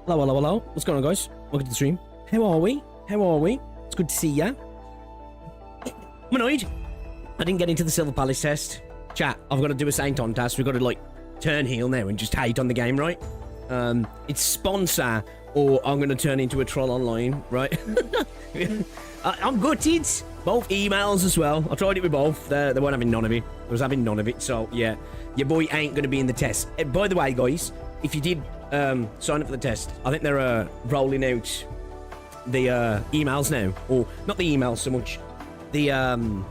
Hello, hello, hello. What's going on, guys? Welcome to the stream. How are we? How are we? It's good to see ya. I'm annoyed. I didn't get into the Silver Palace test. Chat, I've got to do a Saint on task. We've got to, like, turn heel now and just hate on the game, right? It's sponsor, or I'm going to turn into a troll online, right? I'm gutted. Both emails as well. I tried it with both. They weren't having none of it. I was having none of it, so, yeah. Your boy ain't going to be in the test. By the way, guys, if you did sign up for the test, I think they're rolling out the emails now. Or, not the emails so much. The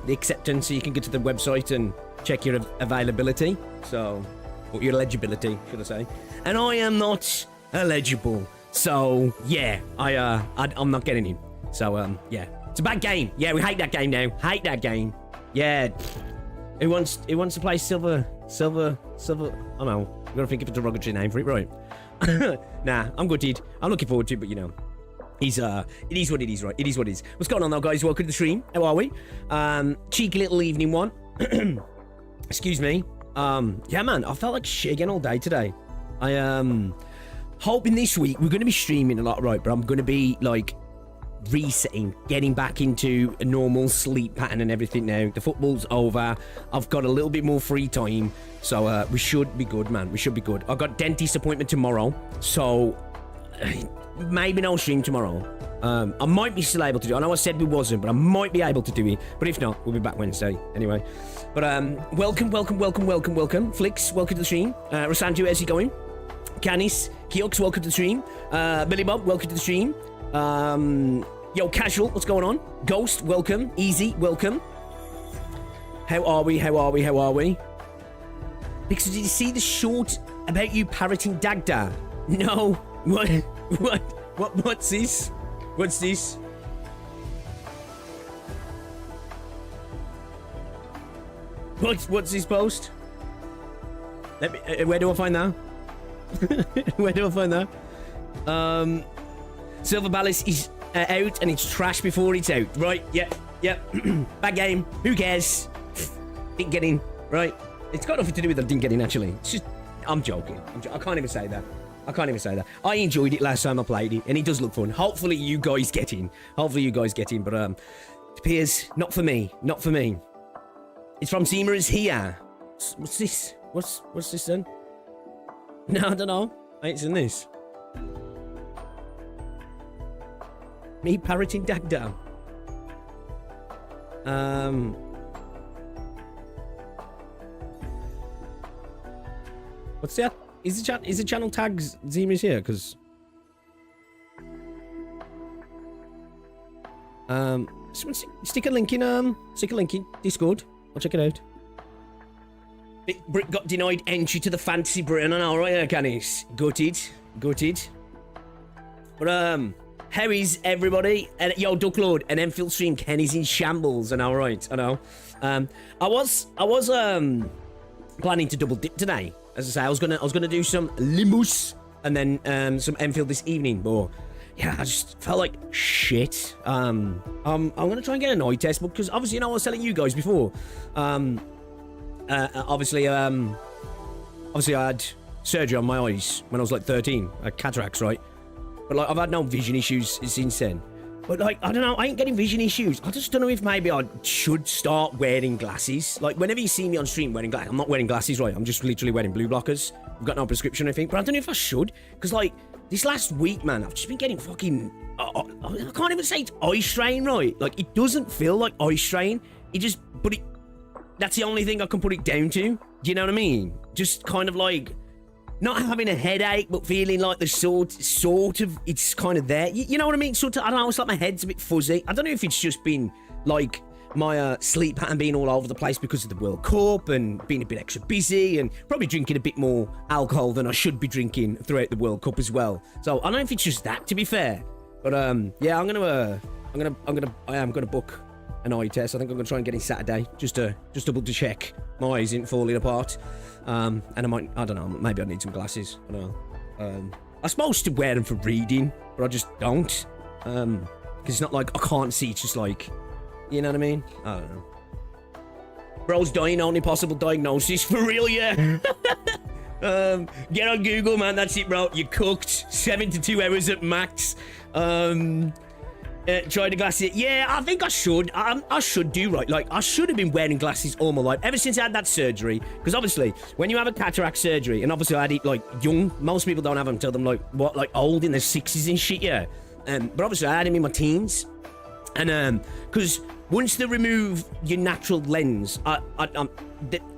acceptance, so you can get to the website and check your availability. So, or your eligibility, should I say. And I am not eligible. So, yeah, I'm not getting in. So, yeah. It's a bad game. Yeah, we hate that game now. Hate that game. Yeah. Who wants to play Silver? I don't know. We've got to think of a derogatory name for it, right? Nah, I'm gutted. I'm looking forward to it, but you know. It is what it is, right? It is what it is. What's going on though, guys? Welcome to the stream. How are we? Cheeky little evening one. Excuse me. Yeah, man, I felt like shit again all day today. I hoping this week we're going to be streaming a lot, right? But I'm going to be like resetting, getting back into a normal sleep pattern and everything now. The football's over. I've got a little bit more free time, so we should be good, man. We should be good. I've got dentist appointment tomorrow, so maybe no stream tomorrow. I might be still able to do it. I know I said we wasn't, but I might be able to do it. But if not, we'll be back Wednesday anyway. But welcome. Flix, welcome to the stream. Rosanju, how's he going? Canis, Kiox, welcome to the stream. Billy Bob, welcome to the stream. Yo, Casual, what's going on? Ghost, welcome. Easy, welcome. How are we? Because did you see the short about you parroting Dagda? No. What's this? What's this? What's this post? Let me, where do I find that? Where do I find that? Silver Palace is out and it's trash before it's out. Right, yep. Bad game. Who cares? Didn't get in, right? It's got nothing to do with I didn't get in, actually. It's just, I'm joking. I can't even say that. I enjoyed it last time I played it, and it does look fun. Hopefully you guys get in. But it appears not for me. It's from Seema is here. What's this? What's this then? No, I don't know. I ain't seen this. Me parroting Dagda. What's that? Is the channel tags Zeema's here? Because stick a link in Discord. I'll check it out. Big Brick got denied entry to the Fantasy Britain. I know, right, Canis? Gutted. But how is everybody? And yo, Ducklord, an Enfield stream. Kenny's in shambles. I know, right? I know. I was planning to double dip today. As I say, I was gonna do some Limbus and then some Enfield this evening, but yeah, I just felt like shit. I'm gonna try and get an eye test, because obviously, you know, I was telling you guys before. Obviously, I had surgery on my eyes when I was like 13, cataracts, right? But like, I've had no vision issues since then. But like, I don't know, I ain't getting vision issues. I just don't know if maybe I should start wearing glasses. Like, whenever you see me on stream wearing glasses, I'm not wearing glasses, right? I'm just literally wearing blue blockers. I've got no prescription, I think. But I don't know if I should. Because, like, this last week, man, I've just been getting fucking... I can't even say it's eye strain, right? Like, it doesn't feel like eye strain. It just... But it... That's the only thing I can put it down to. Do you know what I mean? Just kind of like... Not having a headache, but feeling like the sort of, it's kind of there. You know what I mean? Sort of, I don't know, it's like my head's a bit fuzzy. I don't know if it's just been, like, my sleep pattern being all over the place because of the World Cup and being a bit extra busy and probably drinking a bit more alcohol than I should be drinking throughout the World Cup as well. So, I don't know if it's just that, to be fair. But, yeah, I am gonna book an eye test. I think I'm gonna try and get in Saturday, just double to check my eyes isn't falling apart. And I don't know, maybe I need some glasses. I don't know. I'm supposed to wear them for reading, but I just don't. Because it's not like I can't see, it's just like, you know what I mean? I don't know. Bro's dying, only possible diagnosis. For real, yeah. Get on Google, man. That's it, bro. You're cooked. 7 to 2 hours at max. Try the glasses. Yeah, I think I should. I should do right. Like, I should have been wearing glasses all my life, ever since I had that surgery. Because obviously, when you have a cataract surgery, and obviously I had it like young. Most people don't have them until them like old in their 60s and shit. Yeah. But obviously I had them in my teens, and because once they remove your natural lens, well,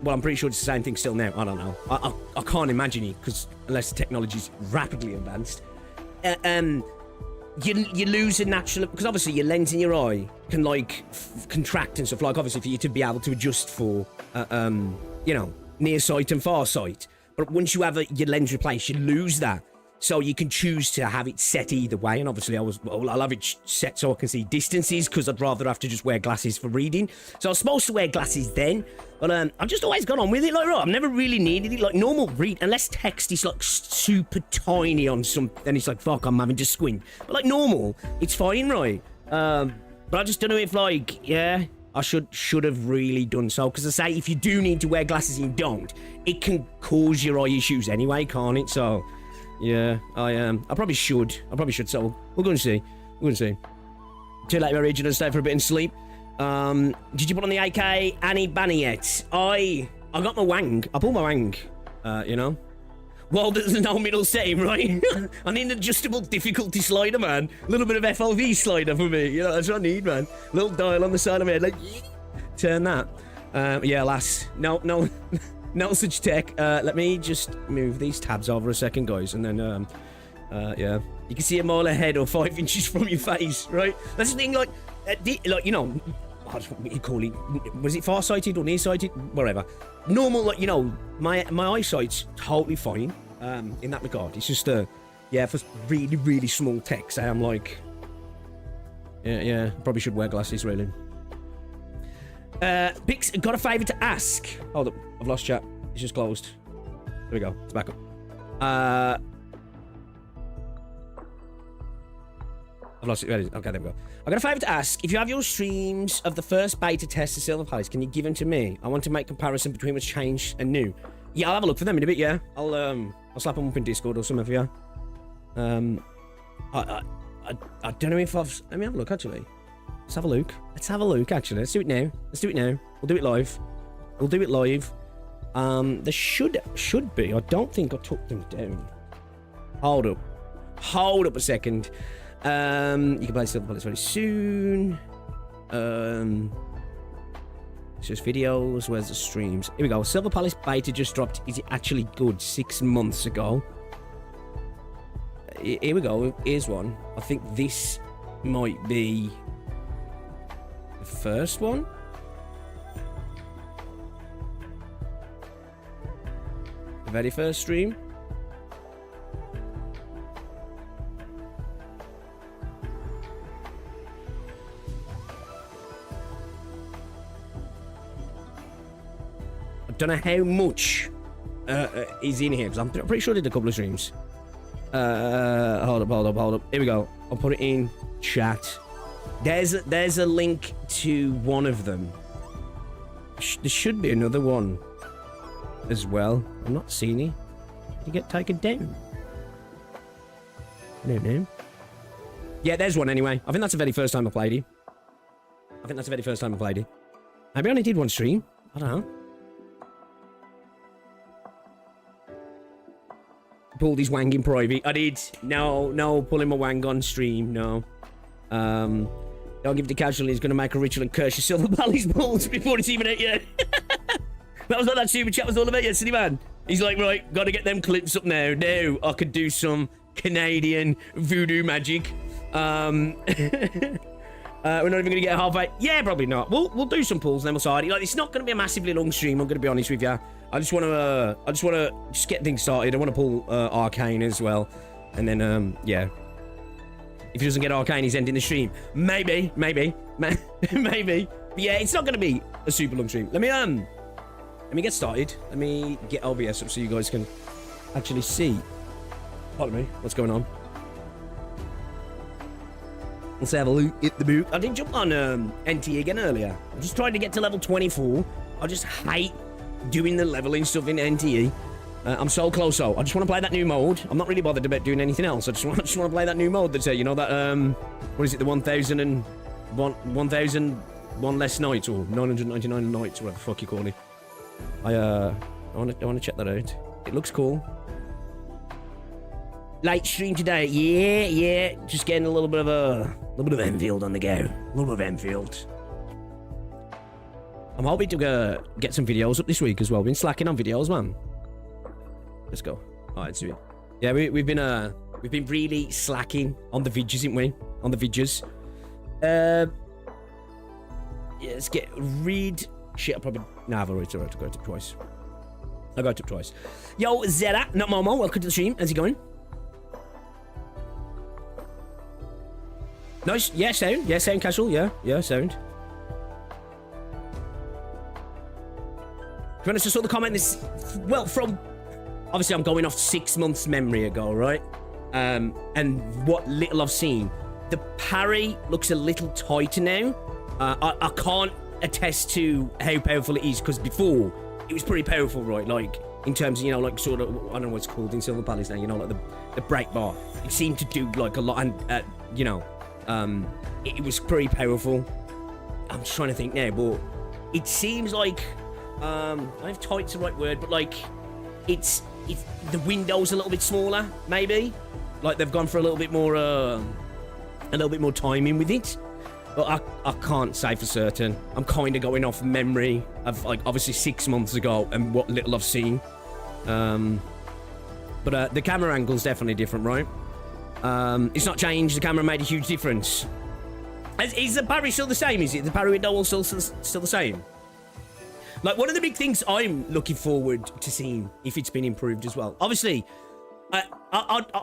I'm pretty sure it's the same thing still now. I don't know. I can't imagine it, because unless the technology's rapidly advanced. You lose a natural, because obviously your lens in your eye can like contract and stuff, like obviously for you to be able to adjust for you know, near sight and far sight. But once you have your lens replaced, you lose that. So you can choose to have it set either way, and obviously I'll have it set so I can see distances, because I'd rather have to just wear glasses for reading. So I was supposed to wear glasses then, but I've just always gone on with it. Like, right, I've never really needed it. Like normal read, unless text is like super tiny on some, then it's like fuck, I'm having to squint. But like normal, it's fine, right? But I just don't know if like, yeah, I should have really done so, because I say if you do need to wear glasses and you don't, it can cause your eye issues anyway, can't it? So. Yeah, I probably should. So we're going to see. Too late, we're gonna stay for a bit and sleep. Did you put on the AK Annie Banny yet? I got my wang. I pulled my wang. You know. Well, there's no middle setting, right? I need an adjustable difficulty slider, man. A little bit of FOV slider for me. You know, that's what I need, man. Little dial on the side of my head, like turn that. Yeah, lass. No. No such tech. Let me just move these tabs over a second, guys, and then, yeah. You can see a mile ahead or 5 inches from your face, right? That's the thing, like you know, what you call it? Was it far-sighted or near-sighted? Whatever. Normal, like, you know, my eyesight's totally fine, in that regard. It's just, yeah, for really, really small text, I'm like, yeah, probably should wear glasses, really. Bix, got a favour to ask. Hold up, I've lost chat. It's just closed. There we go. It's back up. I've lost it. Okay, there we go. I got a favour to ask. If you have your streams of the first beta test of Silver Palace, can you give them to me? I want to make comparison between what's changed and new. Yeah, I'll have a look for them in a bit. Yeah, I'll slap them up in Discord or something for you. I don't know if I've. Let me have a look actually. Let's have a look. Actually. Let's do it now. We'll do it live. There should be. I don't think I took them down. Hold up a second. You can play Silver Palace very soon. It's just videos. Where's the streams? Here we go. Silver Palace beta just dropped. Is it actually good? 6 months ago. Here we go. Here's one. I think this might be the first one. The very first stream. I don't know how much is in here, because I'm pretty sure I did a couple of streams. Hold up. Here we go. I'll put it in chat. There's a link to one of them. There should be another one as well. I'm not seeing it. Did you get taken down? No. Yeah, there's one anyway. I think that's the very first time I played it. Maybe I only did one stream. I don't know. Pulled his wang in private. I did. No, pulling my wang on stream. No. Don't give it to casual. He's going to make a ritual and curse your Silver Palace balls before it's even out yet. That was what that super chat was all about yesterday, man. He's like, right, got to get them clips up now. Now I could do some Canadian voodoo magic. We're not even going to get halfway. Yeah, probably not. We'll do some pulls and then we'll start it. Like, it's not going to be a massively long stream. I'm going to be honest with you. I just want to get things started. I want to pull Arcane as well, and then yeah. If he doesn't get Arcane, he's ending the stream. Maybe. But yeah, it's not going to be a super long stream. Let me get started. Let me get OBS up so you guys can actually see. Pardon me. What's going on? Let's have a look at the boot. I didn't jump on NT again earlier. I'm just trying to get to level 24. I just hate doing the leveling stuff in NTE. I'm so close, though. I just want to play that new mode. I'm not really bothered about doing anything else. I just want to play that new mode that's, you know, that, what is it, the 1,001 less nights, or 999 nights, whatever the fuck you call it. I want to check that out. It looks cool. Late stream today. Yeah. Just getting a little bit of Enfield on the go. A little bit of Enfield. I'm hoping to get some videos up this week as well. Been slacking on videos, man. Let's go. All right, let's do it. Yeah, we've been really slacking on the vidges, haven't we? On the vidges. Yeah, let's get read. Shit, I probably. Nah, I've already got it up twice. I got it up twice. Yo, Zera, not Momo. Welcome to the stream. How's it going? Nice. Yeah, sound. Yeah, sound casual. Yeah, sound. To be honest, I saw the comment this. Well, from. Obviously, I'm going off 6 months memory ago, right? And what little I've seen, the parry looks a little tighter now. I can't attest to how powerful it is, because before it was pretty powerful, right? Like in terms of, you know, like sort of, I don't know what it's called in Silver Palace now, you know, like the break bar. It seemed to do like a lot, and you know, it was pretty powerful. I'm just trying to think now, but it seems like I don't know if tight's the right word, but like it's the window's a little bit smaller, maybe. Like they've gone for a little bit more timing with it. But I can't say for certain. I'm kind of going off memory of, like, obviously 6 months ago and what little I've seen. But the camera angle's definitely different, right? It's not changed. The camera made a huge difference. Is the parry still the same? Is it the parry window still the same? Like, one of the big things I'm looking forward to seeing, if it's been improved as well. Obviously, I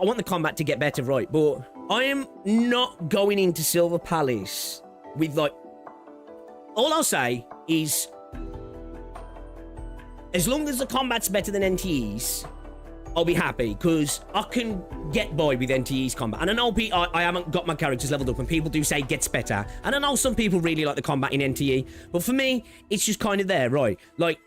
want the combat to get better, right? But I am not going into Silver Palace with, like... All I'll say is, as long as the combat's better than NTE's, I'll be happy, because I can get by with NTE's combat. And I know I haven't got my characters leveled up, and people do say it gets better. And I know some people really like the combat in NTE, but for me, it's just kind of there, right? Like,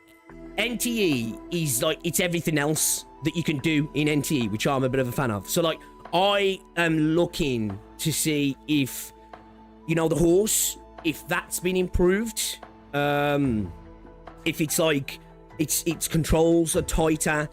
NTE is like, it's everything else that you can do in NTE, which I'm a bit of a fan of. So, like, I am looking to see if, you know, the horse, if that's been improved, if it's like, its controls are tighter,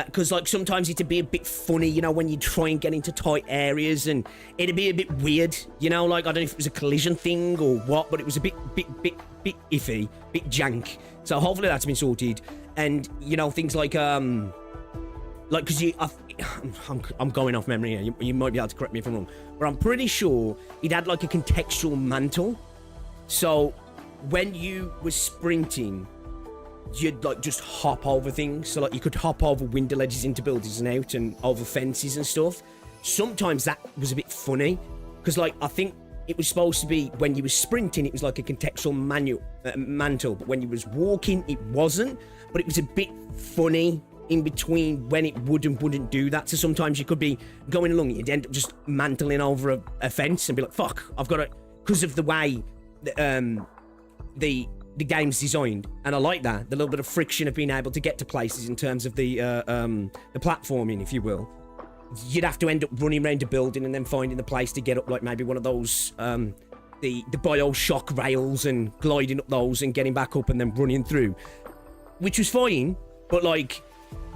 because like sometimes it'd be a bit funny, you know, when you try and get into tight areas, and it'd be a bit weird, you know, like I don't know if it was a collision thing or what, but it was a bit iffy, bit jank. So hopefully that's been sorted, and you know, things like because I'm going off memory here. You might be able to correct me if I'm wrong, but I'm pretty sure it had like a contextual mantle. So when you were sprinting, you'd like just hop over things. So like you could hop over window ledges into buildings and out, and over fences and stuff. Sometimes that was a bit funny, because like I think it was supposed to be when you were sprinting, it was like a contextual mantle, but when you was walking, it wasn't. But it was a bit funny in between when it would and wouldn't do that. So sometimes you could be going along, you'd end up just mantling over a fence and be like, fuck, I've got to, because of the way the game's designed. And I like that, the little bit of friction of being able to get to places in terms of the platforming, if you will. You'd have to end up running around a building and then finding the place to get up, like maybe one of those the BioShock rails, and gliding up those and getting back up and then running through, which was fine. But like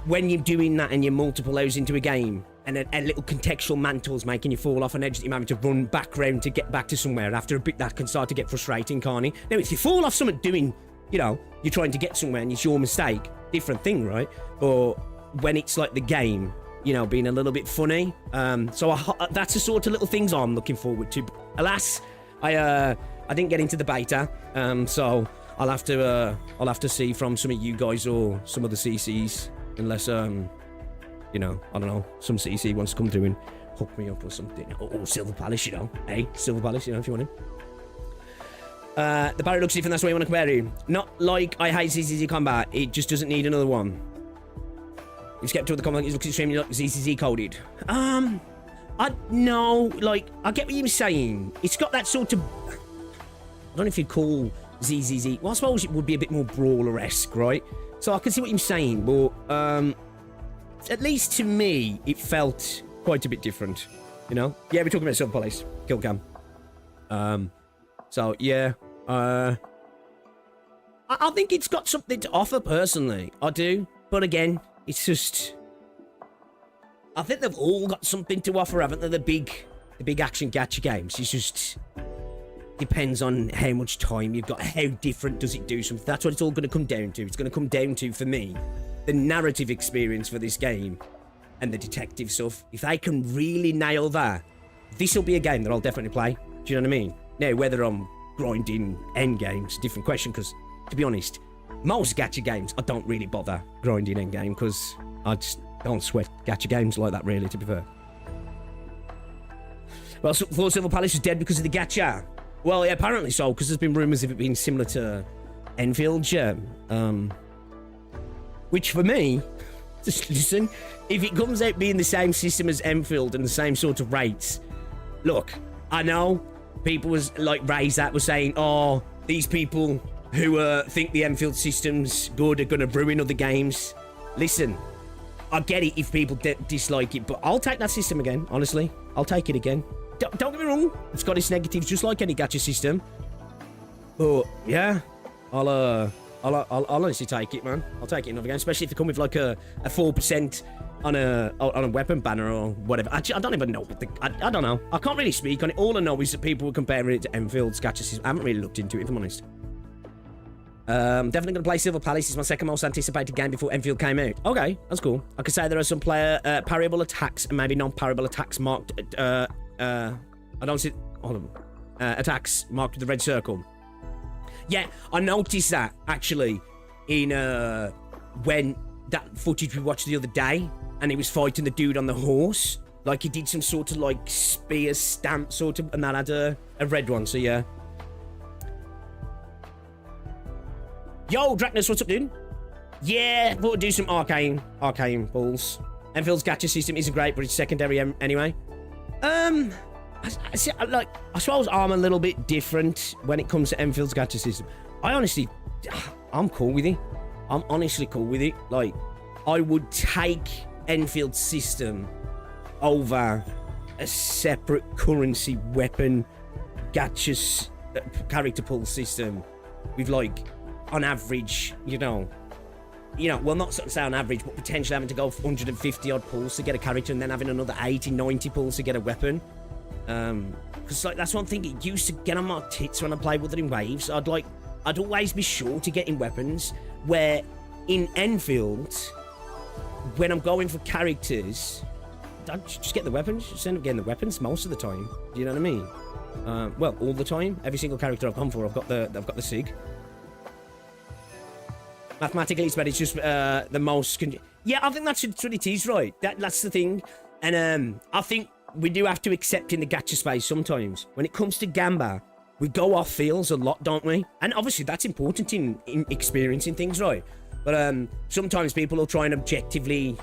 when you're doing that and you're multiple hours into a game, and a little contextual mantle's making you fall off an edge that you're having to run back round to get back to somewhere, after a bit that can start to get frustrating, can't it? Now, if you fall off something doing, you know, you're trying to get somewhere and it's your mistake, different thing, right? But when it's like the game, you know, being a little bit funny, so that's the sort of little things I'm looking forward to. Alas, I didn't get into the beta, so I'll have to see from some of you guys or some of the CCs, unless you know, I don't know, some CC wants to come through and hook me up or something. Or Silver Palace, you know. Hey, Silver Palace, you know, if you want him. The parry looks different, that's why you want to compare him. Not like I hate ZZZ combat, it just doesn't need another one. You skipped to the comment, it looks extremely like ZZZ coded. No, like, I get what you're saying. It's got that sort of, I don't know if you'd call ZZZ, well, I suppose it would be a bit more brawler-esque, right? So I can see what you're saying, but, at least to me, it felt quite a bit different, you know? Yeah, we're talking about Silver Palace, kill cam. So, yeah, I think it's got something to offer, personally. I do. But again, it's just... I think they've all got something to offer, haven't they? The big action gacha games. It's just... depends on how much time you've got. How different does it do something? That's what it's all going to come down to. It's going to come down to, for me, the narrative experience for this game and the detective stuff. If they can really nail that, this will be a game that I'll definitely play. Do you know what I mean? Now, whether I'm grinding endgames, different question, because, to be honest, most gacha games, I don't really bother grinding endgame, because I just don't sweat gacha games like that, really, to be fair. Well, so Silver Palace is dead because of the gacha. Well, yeah, apparently so, because there's been rumours of it being similar to Enfield, yeah. Which, for me, just listen, if it comes out being the same system as Enfield and the same sort of rates, look, I know people was like raised that were saying, oh, these people who think the Enfield system's good are going to ruin other games. Listen, I get it if people dislike it, but I'll take that system again, honestly. I'll take it again. Don't get me wrong, it's got its negatives just like any gacha system. But yeah, I'll honestly take it, man. I'll take it in another game, especially if it come with like a 4% on a weapon banner or whatever. Actually, I don't even know. I don't know. I can't really speak on it. All I know is that people were comparing it to Enfield's gacha system. I haven't really looked into it, if I'm honest. Definitely going to play Silver Palace. It's my second most anticipated game before Enfield came out. Okay, that's cool. I could say there are some parryable attacks and maybe non-parryable attacks marked. I don't see. Hold on. Attacks marked with the red circle. Yeah, I noticed that actually in when that footage we watched the other day, and he was fighting the dude on the horse. Like he did some sort of like spear stamp sort of, and that had a red one. So yeah. Yo, Dracnus, what's up, dude? Yeah, thought we'd do some Arcane balls. Enfield's gacha system isn't great, but it's secondary anyway. I suppose I'm a little bit different when it comes to Enfield's gacha system. I'm cool with it. I'm honestly cool with it. Like, I would take Enfield's system over a separate currency weapon gacha character pull system with like, on average, you know, well, not sort of say on average, but potentially having to go 150 odd pulls to get a character and then having another 80, 90 pulls to get a weapon. Because like that's one thing it used to get on my tits when I played Wuthering Waves. I'd always be sure to get in weapons, where in Enfield, when I'm going for characters, I just get the weapons. Just end up getting the weapons most of the time. Do you know what I mean? Well, all the time. Every single character I've gone for, I've got the SIG. Mathematically, it's better. It's just the most. Yeah, I think that's what it is, right? That's the thing, and I think we do have to accept in the gacha space sometimes. When it comes to Gamba, we go off feels a lot, don't we? And obviously, that's important in experiencing things, right? But sometimes people will try and objectively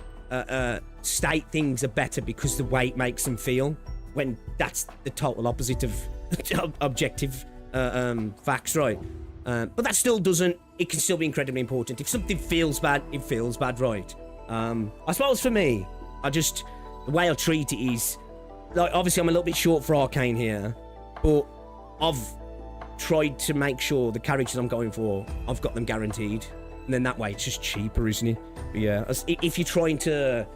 state things are better because the way it makes them feel, when that's the total opposite of objective facts, right? But that still doesn't. It can still be incredibly important. If something feels bad, it feels bad, right? I suppose for me, the way I treat it is, like, obviously I'm a little bit short for Arcane here, but I've tried to make sure the characters I'm going for, I've got them guaranteed, and then that way it's just cheaper, isn't it? But yeah, if you're trying to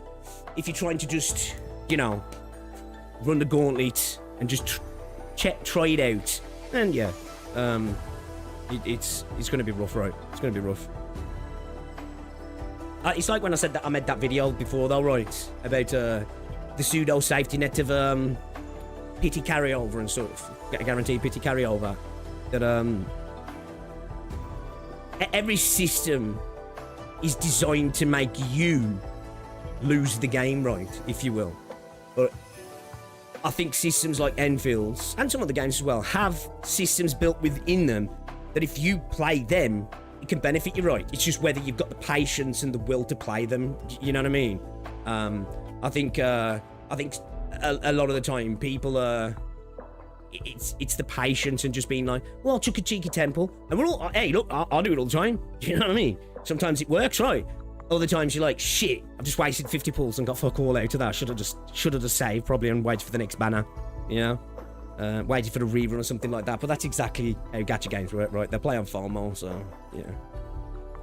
just, you know, run the gauntlet and just try it out, then yeah, it's going to be rough, right? It's going to be rough. It's like when I said that I made that video before, though, right? About the pseudo safety net of pity carryover and stuff. Get a guaranteed pity carryover. That every system is designed to make you lose the game, right? If you will. But I think systems like Enfield's and some other games as well have systems built within them that if you play them, it can benefit you, right? It's just whether you've got the patience and the will to play them. You know what I mean? I think a lot of the time people it's the patience and just being like, well, Chuka Cheeky Temple, and we're all, hey, look, I'll do it all the time. You know what I mean? Sometimes it works, right? Other times you're like, shit, I've just wasted 50 pulls and got fuck all out of that. Should have just saved probably and waited for the next banner, you know? Waited for the rerun or something like that. But that's exactly how gacha games work, right? They play on FOMO, so, yeah.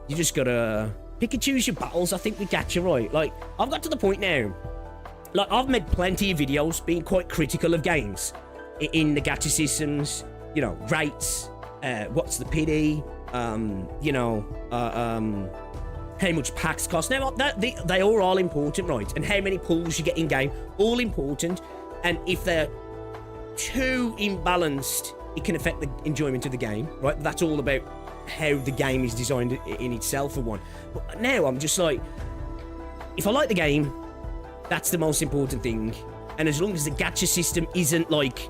You just gotta pick and choose your battles, I think, with gacha, right? Like, I've got to the point now, like, I've made plenty of videos being quite critical of games in the gacha systems, you know, rates, what's the pity, you know, how much packs cost. Now, they are all important, right? And how many pulls you get in game, all important. And if they're too imbalanced, it can affect the enjoyment of the game, right? That's all about how the game is designed in itself, for one. But now I'm just like, if I like the game, that's the most important thing. And as long as the gacha system isn't like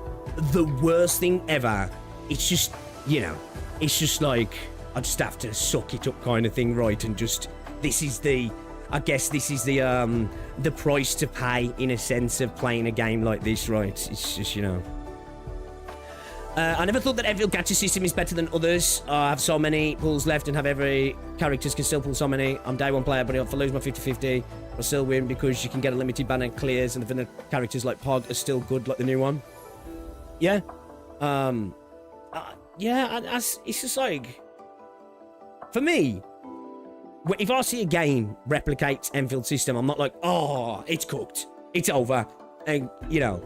the worst thing ever, it's just, you know, it's just like, I just have to suck it up kind of thing, right? And just, this is the, I guess this is the price to pay, in a sense, of playing a game like this, right? It's just, you know. I never thought that every gacha system is better than others. I have so many pulls left and have every characters can still pull so many. I'm day one player, but if I lose my 50-50, I'll still win because you can get a limited banner clears and the vanilla characters like Pog are still good, like the new one. Yeah. Yeah, it's just like, for me, if I see a game replicates Enfield system, I'm not like, oh, it's cooked, it's over, and you know,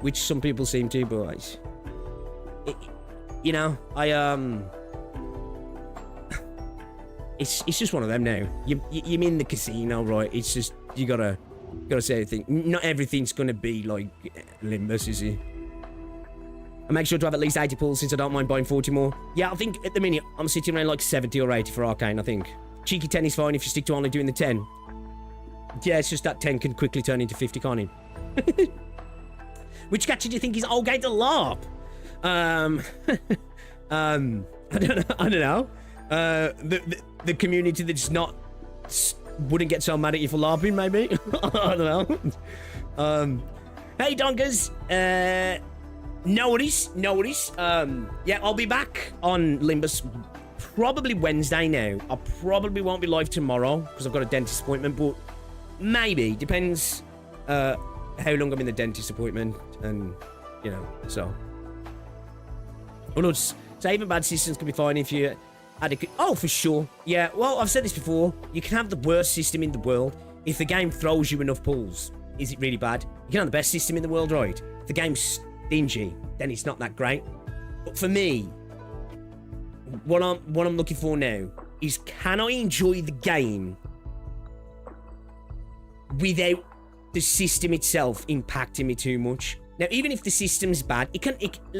which some people seem to, but you know, it's just one of them now. You're in the casino, right? It's just, you gotta say everything. Not everything's gonna be like Limbus, is it? I make sure to have at least 80 pulls since I don't mind buying 40 more. Yeah, I think at the minute I'm sitting around like 70 or 80 for Arcane, I think. Cheeky 10 is fine if you stick to only doing the 10. Yeah, it's just that 10 can quickly turn into 50, can't it? Which gacha do you think is okay to LARP? I don't know. The community that's not wouldn't get so mad at you for LARPing, maybe. I don't know. Hey Donkers, no worries. Yeah, I'll be back on Limbus probably Wednesday now. I probably won't be live tomorrow because I've got a dentist appointment, but maybe, depends how long I'm in the dentist appointment, and you know, so. Oh no, so even bad systems can be fine if you adequate. Oh, for sure. Yeah, well, I've said this before. You can have the worst system in the world. If the game throws you enough pulls, is it really bad? You can have the best system in the world, right? If the game's stingy, then it's not that great. But for me, what I'm looking for now is, can I enjoy the game without the system itself impacting me too much? Now, even if the system's bad,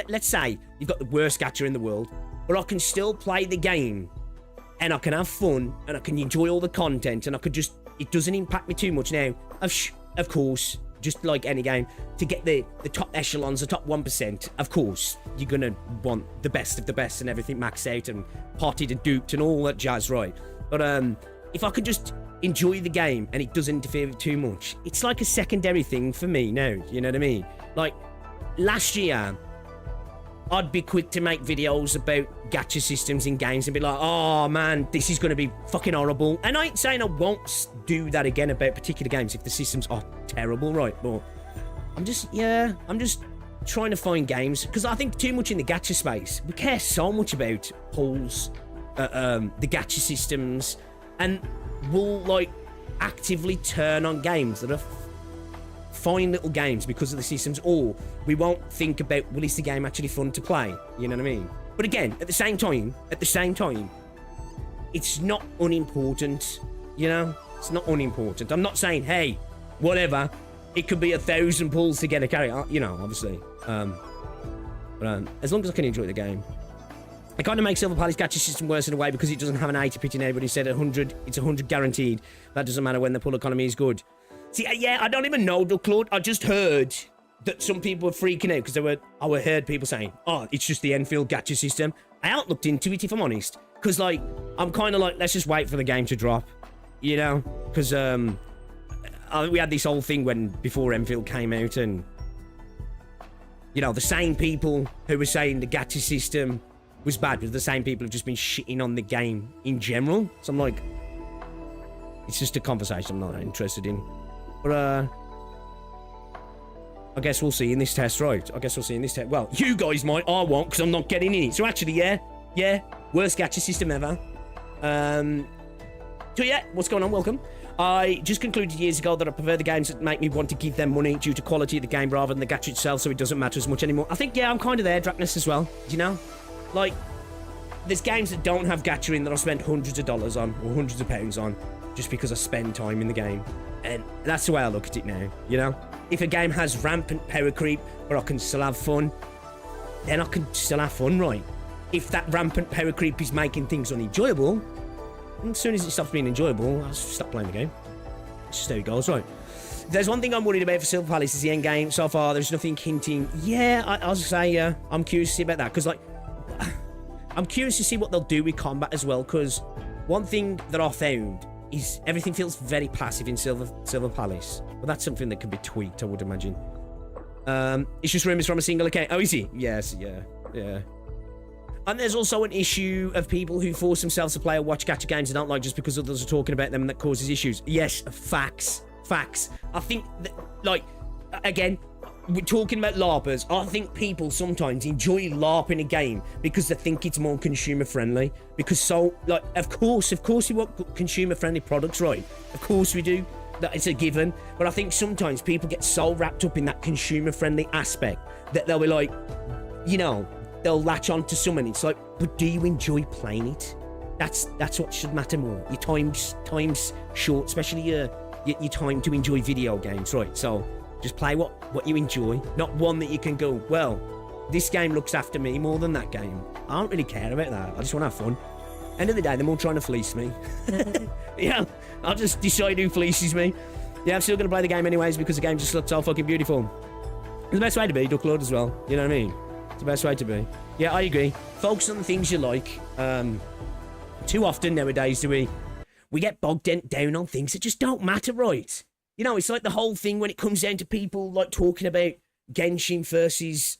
let's say you've got the worst gacha in the world, but I can still play the game and I can have fun and I can enjoy all the content and I could just, it doesn't impact me too much. Now, of course, just like any game, to get the top echelons, the top 1%, of course, you're gonna want the best of the best and everything maxed out and potted and duped and all that jazz, right? But if I could just enjoy the game and it doesn't interfere with too much, it's like a secondary thing for me now, you know what I mean? Like, last year, I'd be quick to make videos about gacha systems in games and be like, oh man, this is going to be fucking horrible. And I ain't saying I won't do that again about particular games if the systems are terrible, right? But I'm just trying to find games, because I think too much in the gacha space, we care so much about polls, the gacha systems, and we'll like actively turn on games that are fine little games because of the systems, or we won't think about, well, is the game actually fun to play? You know what I mean? But again, at the same time, it's not unimportant, you know? It's not unimportant. I'm not saying, hey, whatever, it could be 1,000 pulls to get a carry, you know, obviously. But as long as I can enjoy the game. I kind of make Silver Palace gacha system worse in a way because it doesn't have an 80 pity neighborhood. Instead of 100, it's 100 guaranteed. That doesn't matter when the pull economy is good. See, yeah, I don't even know, Claude. I just heard that some people were freaking out because I heard people saying, oh, it's just the Enfield gacha system. I haven't looked into it, if I'm honest, because like, I'm kind of like, let's just wait for the game to drop, you know? Because we had this whole thing before Enfield came out, and you know, the same people who were saying the gacha system was bad was the same people who've just been shitting on the game in general. So I'm like, It's just a conversation I'm not interested in. But, I guess we'll see in this test, right? I guess we'll see in this test. Well, you guys might. I won't, because I'm not getting in it. So actually, yeah. Worst gacha system ever. So yeah, what's going on? Welcome. I just concluded years ago that I prefer the games that make me want to give them money due to quality of the game rather than the gacha itself, so it doesn't matter as much anymore. I think, yeah, I'm kind of there, Drakness, as well. Do you know? Like, there's games that don't have gacha in that I've spent hundreds of dollars on, or hundreds of pounds on, just because I spend time in the game. And that's the way I look at it now, you know? If a game has rampant power creep, but I can still have fun, then I can still have fun, right? If that rampant power creep is making things unenjoyable, as soon as it stops being enjoyable, I'll stop playing the game. It's just how it goes, right? There's one thing I'm worried about for Silver Palace is the end game. So far, there's nothing hinting. Yeah, I'll say, I'm curious to see about that. Because, like, I'm curious to see what they'll do with combat as well. Because one thing that I found is everything feels very passive in Silver Palace. But that's something that can be tweaked, I would imagine. It's just rumors from a single account. Oh, is he? Yes, yeah. And there's also an issue of people who force themselves to play or watch gacha games they don't like just because others are talking about them and that causes issues. Yes, facts. I think, that, like, again, we're talking about LARPers. I think people sometimes enjoy LARPing a game because they think it's more consumer friendly. Because so, like, of course we want consumer friendly products, right? Of course we do. That it's a given. But I think sometimes people get so wrapped up in that consumer friendly aspect that they'll be like, you know, they'll latch on to someone. It's like, but do you enjoy playing it? That's what should matter more. Your time's short, especially your time to enjoy video games, right? So just play what you enjoy, not one that you can go, well, this game looks after me more than that game. I don't really care about that. I just want to have fun. End of the day, they're all trying to fleece me. Yeah, I'll just decide who fleeces me. Yeah, I'm still going to play the game anyways because the game just looks so fucking beautiful. It's the best way to be, Duck Lord, as well. You know what I mean? It's the best way to be. Yeah, I agree. Focus on the things you like. Too often nowadays do we get bogged down on things that just don't matter, right? You know, it's like the whole thing when it comes down to people like talking about Genshin versus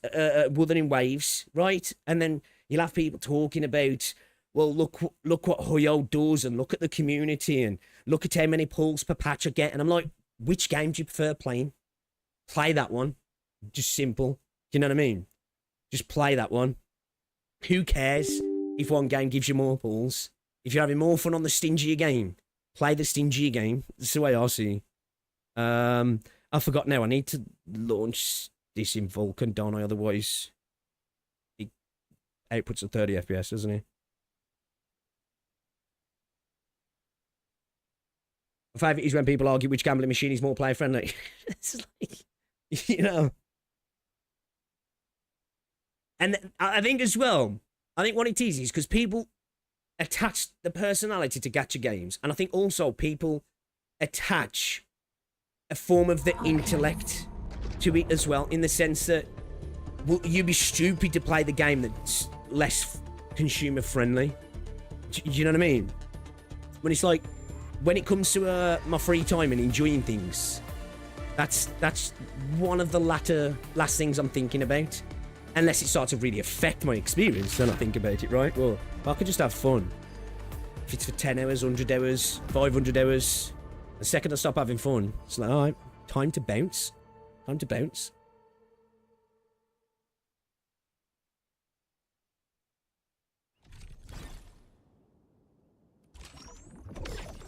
Wuthering Waves, right? And then you'll have people talking about, well, look what Hoyo does, and look at the community, and look at how many pulls per patch I get. And I'm like, which game do you prefer playing? Play that one. Just simple. Do you know what I mean? Just play that one. Who cares if one game gives you more pulls? If you're having more fun on the stingier game, play the stingier game. That's the way I see. I forgot now. I need to launch this in Vulkan, don't I? Otherwise, it outputs at 30 FPS, doesn't it? My favourite is when people argue which gambling machine is more player friendly. It's like, you know. And I think as well, I think what it is because people attach the personality to gacha games. And I think also people attach a form of the intellect to it as well, in the sense that, well, you'd be stupid to play the game that's less consumer friendly. Do you know what I mean? When it's like, when it comes to my free time and enjoying things, that's one of the last things I'm thinking about. Unless it starts to really affect my experience, then I think about it, right? Well, I could just have fun. If it's for 10 hours, 100 hours, 500 hours, the second I stop having fun, it's like, all right, time to bounce. Time to bounce.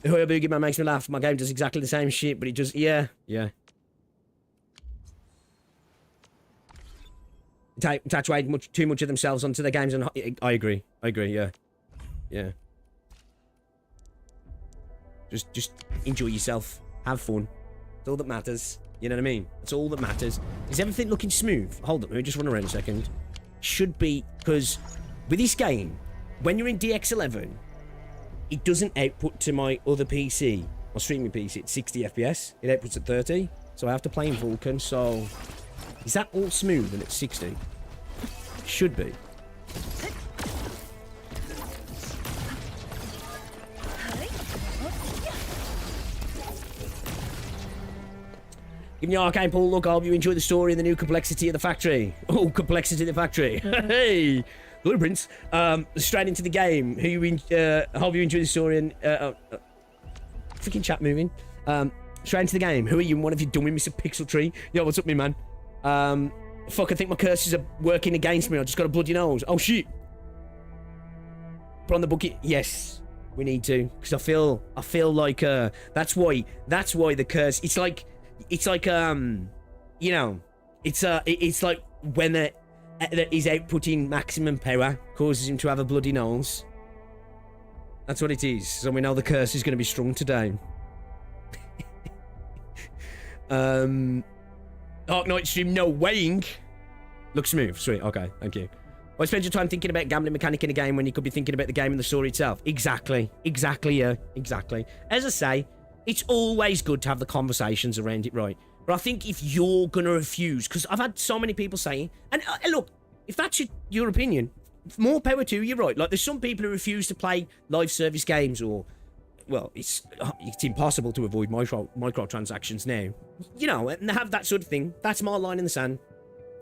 The Hoyo Boogie Man makes me laugh. My game does exactly the same shit, but it just, yeah. Attach way too much of themselves onto their games, and I agree, yeah. Just enjoy yourself, have fun. It's all that matters. You know what I mean? It's all that matters. Is everything looking smooth? Hold up, let me just run around a second. Should be, because with this game, when you're in DX11, it doesn't output to my other PC, my streaming PC, at 60 FPS. It outputs at 30, so I have to play in Vulkan. So is that all smooth and it's 60? Should be. Give me your Arcane pull. Look, I hope you enjoy the story and the new complexity of the factory. Oh, complexity of the factory. Hey, blueprints. Straight into the game. I hope you enjoy the story and freaking chat moving. Straight into the game. Who are you and what have you done with Mr. Pixel Tree? Yo, what's up, me man? Fuck, I think my curses are working against me. I just got a bloody nose. Oh, shit. Put on the bucket. Yes, we need to. Because I feel like, that's why the curse, it's like, you know, it's like when he's outputting maximum power causes him to have a bloody nose. That's what it is. So we know the curse is going to be strong today. Arknights stream, no weighing. Looks smooth. Sweet. Okay, thank you. Why spend your time thinking about gambling mechanic in a game when you could be thinking about the game and the story itself? Exactly. Yeah. Exactly. As I say, it's always good to have the conversations around it, right? But I think if you're going to refuse, because I've had so many people saying, and look, if that's your opinion, more power to you, right? Like, there's some people who refuse to play live service games or, well, it's impossible to avoid microtransactions now. You know, and have that sort of thing. That's my line in the sand.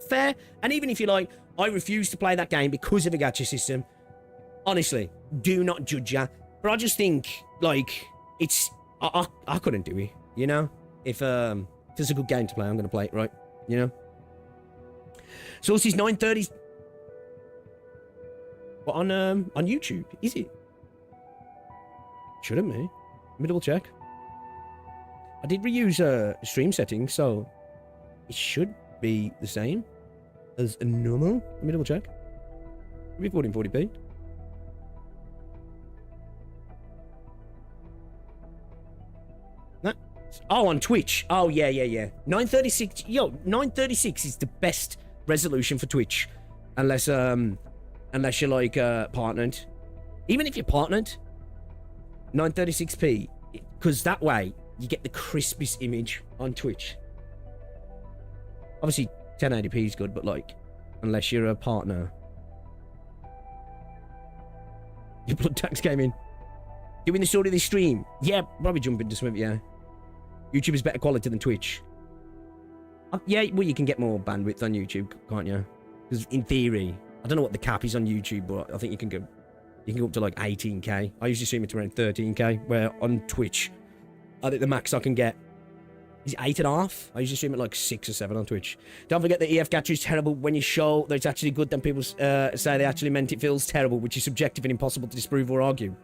Fair. And even if you're like, I refuse to play that game because of a gacha system, honestly, do not judge ya. But I just think, like, it's... I couldn't do it, you know? If there's a good game to play, I'm going to play it, right? You know? So this is 9:30... What, on YouTube? Is it? Shouldn't be. Let me double check. I did reuse stream settings, so it should be the same as normal. Let me double check. Maybe 1440p. No. Oh, on Twitch. Oh, yeah. 936. Yo, 936 is the best resolution for Twitch, unless you're like partnered. Even if you're partnered, 936p, because that way you get the crispest image on Twitch. Obviously 1080p is good, but like, unless you're a partner. Your blood tax came in. Doing the story of this stream? Yeah, probably jump into something, yeah. YouTube is better quality than Twitch. Yeah, well, you can get more bandwidth on YouTube, can't you? Because in theory, I don't know what the cap is on YouTube, but I think you can go up to like 18k. I usually stream it to around 13k, where on Twitch, I think the max I can get is 8.5. I usually stream at like 6 or 7 on Twitch. Don't forget that EF gacha is terrible. When you show that it's actually good, then people say they actually meant it feels terrible, which is subjective and impossible to disprove or argue.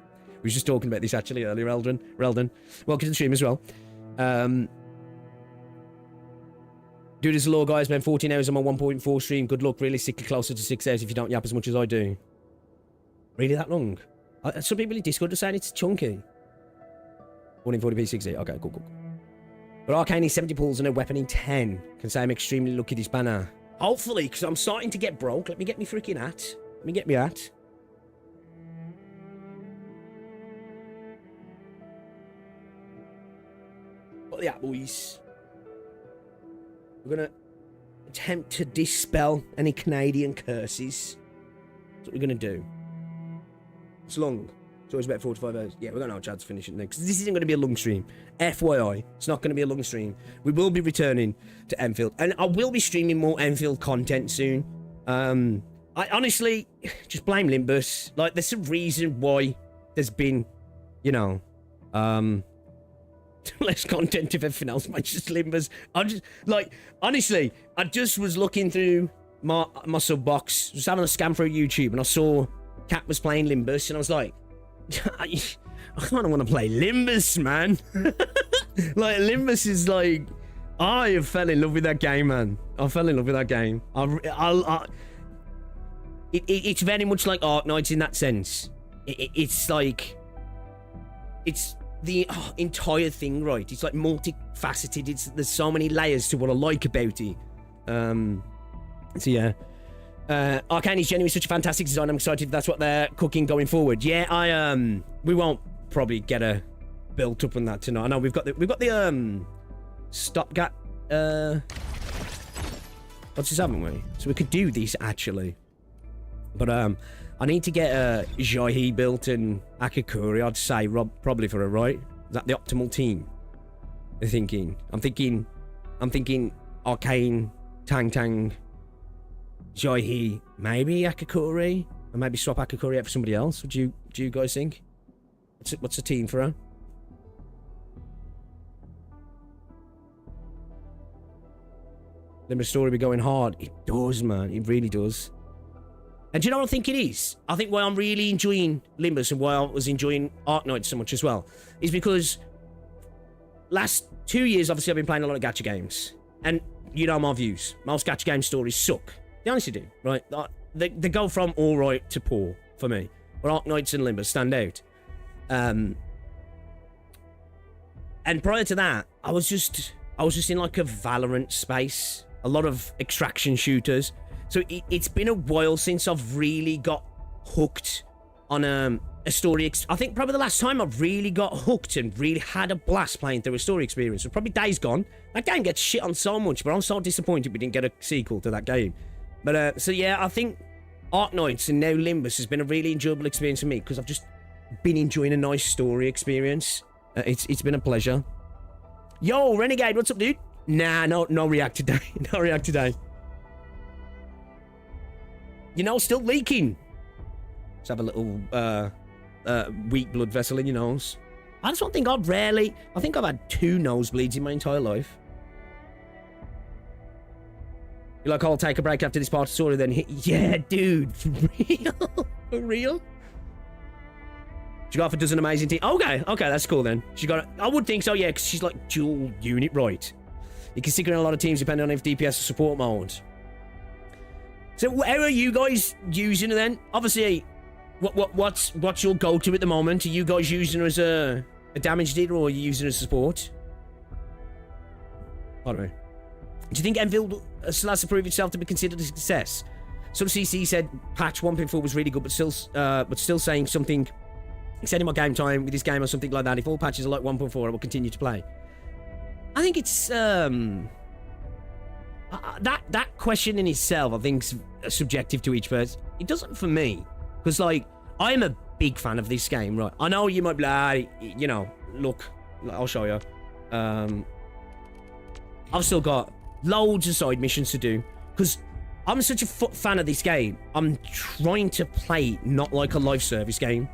We were just talking about this actually earlier, Reldon. Welcome to the stream as well. Dude, as a law guy, I spent 14 hours on my 1.4 stream. Good luck, realistically closer to 6 hours if you don't yap as much as I do. Really that long? Some people in Discord are saying it's chunky. 1440p 60. Okay, cool. But Arcane is 70 pulls and a weapon in 10. Can say I'm extremely lucky this banner. Hopefully, because I'm starting to get broke. Let me get me freaking hat. Let me get me hat. What the boys? We're gonna attempt to dispel any Canadian curses. That's what we're gonna do. It's long. It's always about 45 hours. Yeah, we're gonna have a chance to finish it next. This isn't gonna be a long stream. FYI, it's not gonna be a long stream. We will be returning to Enfield, and I will be streaming more Enfield content soon. I honestly just blame Limbus. Like, there's a reason why there's been, you know, less content of everything else, man. Just Limbus. I'm just like, honestly, I just was looking through my sub box, just having a scan through YouTube, and I saw Cat was playing Limbus, and I was like, I kind of want to play Limbus, man. Like, Limbus is like, I have fell in love with that game, man. I fell in love with that game. It's very much like Arknights in that sense. It's like, it's the entire thing, right? It's like multifaceted. There's so many layers to what I like about it. So yeah. Arcane is genuinely such a fantastic design. I'm excited that's what they're cooking going forward. Yeah, we won't probably get a built up on that tonight. I know we've got the stopgap what's this, haven't we? So we could do this actually. But I need to get Jai built and Akakuri, I'd say, probably for her, right? Is that the optimal team? I'm thinking Arcane, Tang, Jai, maybe Akakuri, or maybe swap Akakuri out for somebody else. What do you guys think? What's the team for her? Limbus story be going hard. It does, man. It really does. And do you know what I think it is? I think why I'm really enjoying Limbus and why I was enjoying Arknights so much as well is because last 2 years, obviously, I've been playing a lot of gacha games. And you know my views. Most gacha game stories suck. They honestly do, right? They go from all right to poor for me. But Arknights and Limbus stand out. And prior to that, I was just in like a Valorant space. A lot of extraction shooters. So it's been a while since I've really got hooked on a story. I think probably the last time I've really got hooked and really had a blast playing through a story experience was probably Days Gone. That game gets shit on so much, but I'm so disappointed we didn't get a sequel to that game. But so yeah, I think Arknights and now Limbus has been a really enjoyable experience for me because I've just been enjoying a nice story experience. It's been a pleasure. Yo, Renegade, what's up, dude? Nah, no react today. No react today. You know, still leaking. Just have a little weak blood vessel in your nose. I just don't think I think I've had 2 nosebleeds in my entire life. You're like, I'll take a break after this part of the story then. Yeah, dude, for real? For real? She got off a dozen amazing teams. Okay, that's cool then. She got, I would think so, yeah, because she's like dual unit, right? You can stick her in a lot of teams depending on if DPS or support mode. So how are you guys using her then? Obviously, what's your go-to at the moment? Are you guys using her as a damage dealer or are you using her as support? I don't know. Do you think Enfield still has to prove itself to be considered a success? Some CC said patch 1.4 was really good, but still saying something, extending my game time with this game or something like that. If all patches are like 1.4, I will continue to play. I think it's that question in itself, I think, is subjective to each person. It doesn't for me, because like I'm a big fan of this game, right? I know you might be like, you know, look, I'll show you. I've still got loads of side missions to do because I'm such a fan of this game. I'm trying to play not like a live service game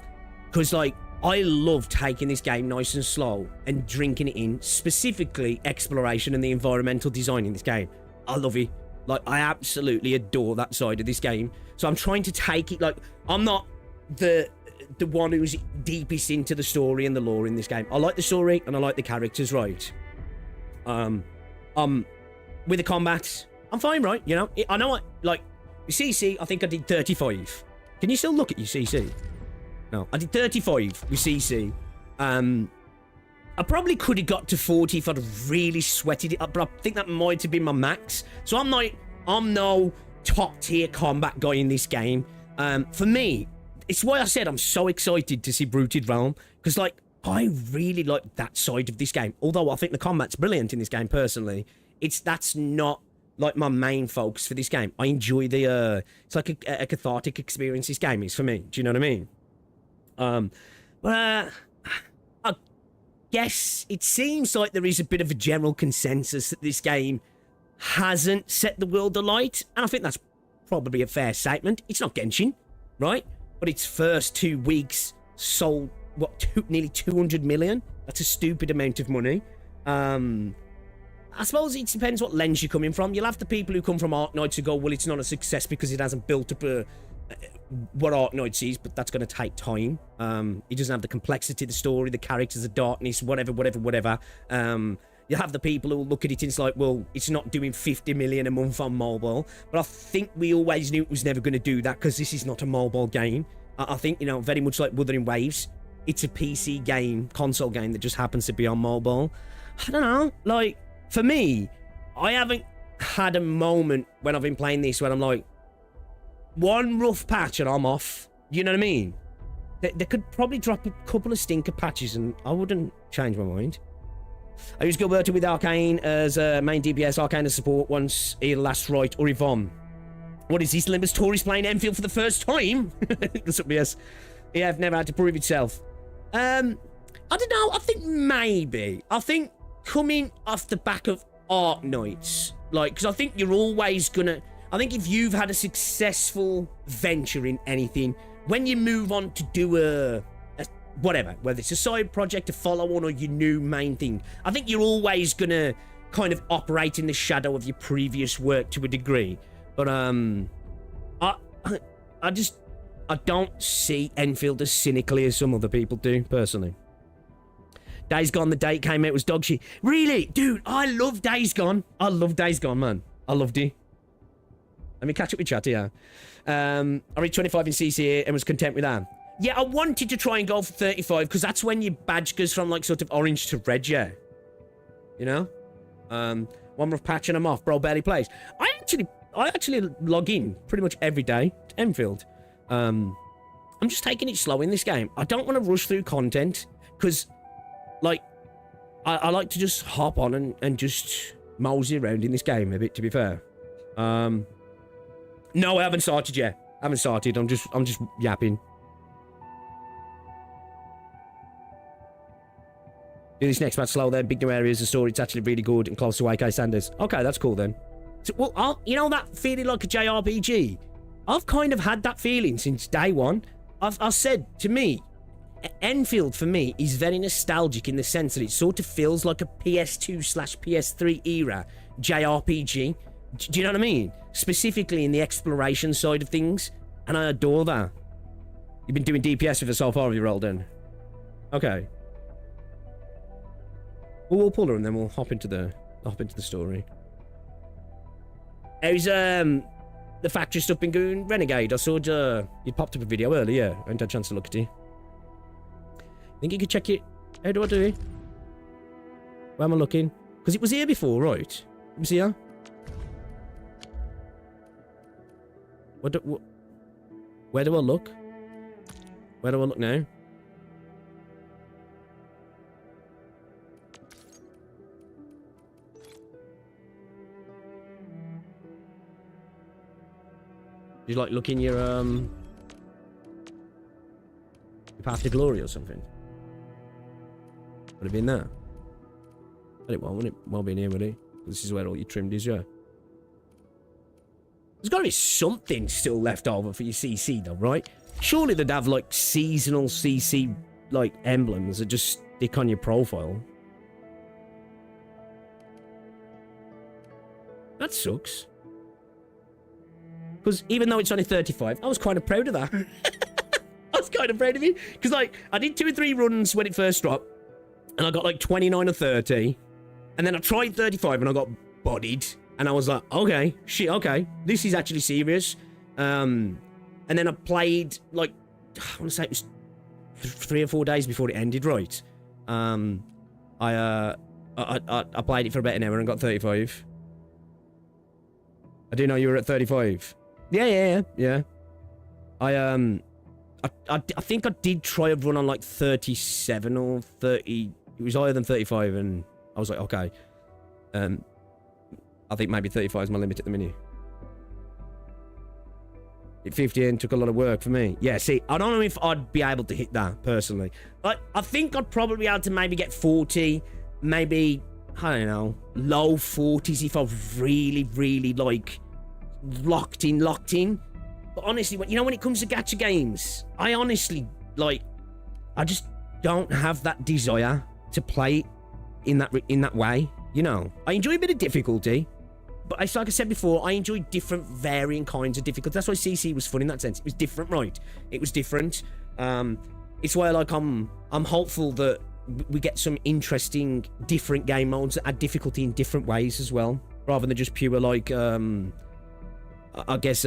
because like I love taking this game nice and slow and drinking it in, specifically exploration and the environmental design in this game. I love it. Like, I absolutely adore that side of this game. So I'm trying to take it, like, I'm not the one who's deepest into the story and the lore in this game. I like the story and I like the characters, right? With the combat, I'm fine, right? You know, I know, like, CC, I think I did 35. Can you still look at your CC? No, I did 35 with CC. I probably could have got to 40 if I'd really sweated it up, but I think that might have been my max. So I'm no top tier combat guy in this game. For me, it's why I said I'm so excited to see Bruted Realm, because like I really like that side of this game. Although I think the combat's brilliant in this game personally, that's not like my main focus for this game. I enjoy the it's like a cathartic experience this game is for me. Do you know what I mean? I guess it seems like there is a bit of a general consensus that this game hasn't set the world alight, and I think that's probably a fair statement. It's not Genshin, right? But its first 2 weeks sold, what, nearly 200 million? That's a stupid amount of money. I suppose it depends what lens you're coming from. You'll have the people who come from Arknights who go, well, it's not a success because it hasn't built up what Arknights is, but that's going to take time. It doesn't have the complexity of the story, the characters, the darkness, whatever. You have the people who look at it and it's like, well, it's not doing 50 million a month on mobile. But I think we always knew it was never going to do that because this is not a mobile game. I think, you know, very much like Wuthering Waves, it's a PC game, console game that just happens to be on mobile. I don't know, like, for me, I haven't had a moment when I've been playing this when I'm like, one rough patch and I'm off. You know what I mean? They could probably drop a couple of stinker patches and I wouldn't change my mind. I used Gilberto with Arcane as main DPS, Arcane as support once either last right or Yvonne. What is this? Limbus Tories playing Enfield for the first time? That's up, yes. Yeah, I've never had to prove itself. I don't know. I think maybe. I think coming off the back of Arknights, like, because I think you're always gonna. I think if you've had a successful venture in anything, when you move on to do a whatever, whether it's a side project, a follow-on, or your new main thing, I think you're always gonna kind of operate in the shadow of your previous work to a degree. But I don't see Enfield as cynically as some other people do, personally. Days Gone, the date came out, was dog shit. Really? Dude, I love Days Gone. I love Days Gone, man. I loved it. Let me catch up with chat here. I reached 25 in CC and was content with that. Yeah, I wanted to try and go for 35 because that's when your badge goes from like sort of orange to red, yeah. You know? One rough patch and I'm off, bro, barely plays. I actually log in pretty much every day to Enfield. I'm just taking it slow in this game. I don't want to rush through content because, like, I like to just hop on and just mosey around in this game a bit, to be fair. No, I haven't started yet. I haven't started. I'm just yapping. Do this next match slow then. Big new areas of story. It's actually really good and close to AK standards. Okay, that's cool then. So, well, you know that feeling like a JRPG? I've kind of had that feeling since day one. I've said, to me, Enfield for me is very nostalgic in the sense that it sort of feels like a PS2/PS3 era JRPG. Do you know what I mean? Specifically in the exploration side of things. And I adore that. You've been doing DPS with us so far, have you, Rolden? Okay. Well, we'll pull her and then we'll hop into the story. How's the factory stuff been going, Renegade? I saw you popped up a video earlier. I haven't had a chance to look at it. Think you could check it? How do I do it? Where am I looking? Because it was here before, right? Let me see here. Where do I look? Where do I look now? You like look in your path to glory or something? Would it be in there? But it won't, won't be in here, would it? This is where all your trimmed is, yeah. There's got to be something still left over for your CC, though, right? Surely they'd have, like, seasonal CC, like, emblems that just stick on your profile. That sucks. Because even though it's only 35, I was kind of proud of that. I was kind of proud of it. Because, like, I did 2 or 3 runs when it first dropped. And I got, like, 29 or 30. And then I tried 35 and I got bodied. And I was like, okay, shit, okay. This is actually serious. And then I played, like, I want to say it was 3 or 4 days before it ended, right? I played it for about an hour and got 35. I didn't know you were at 35. Yeah. I think I did try a run on like 37 or 30. It was higher than 35, and I was like, okay. I think maybe 35 is my limit at the minute. Hit 50 and took a lot of work for me. Yeah, see, I don't know if I'd be able to hit that, personally. I think I'd probably be able to maybe get 40, maybe, I don't know, low 40s if I really, really, like, locked in. But honestly, you know, when it comes to gacha games, I honestly, like, I just don't have that desire to play in that way, you know. I enjoy a bit of difficulty, but like I said before, I enjoy different varying kinds of difficulty. That's why CC was fun in that sense. It was different, right? It was different. It's why, like, I'm hopeful that we get some interesting different game modes that add difficulty in different ways as well, rather than just pure, like, I guess,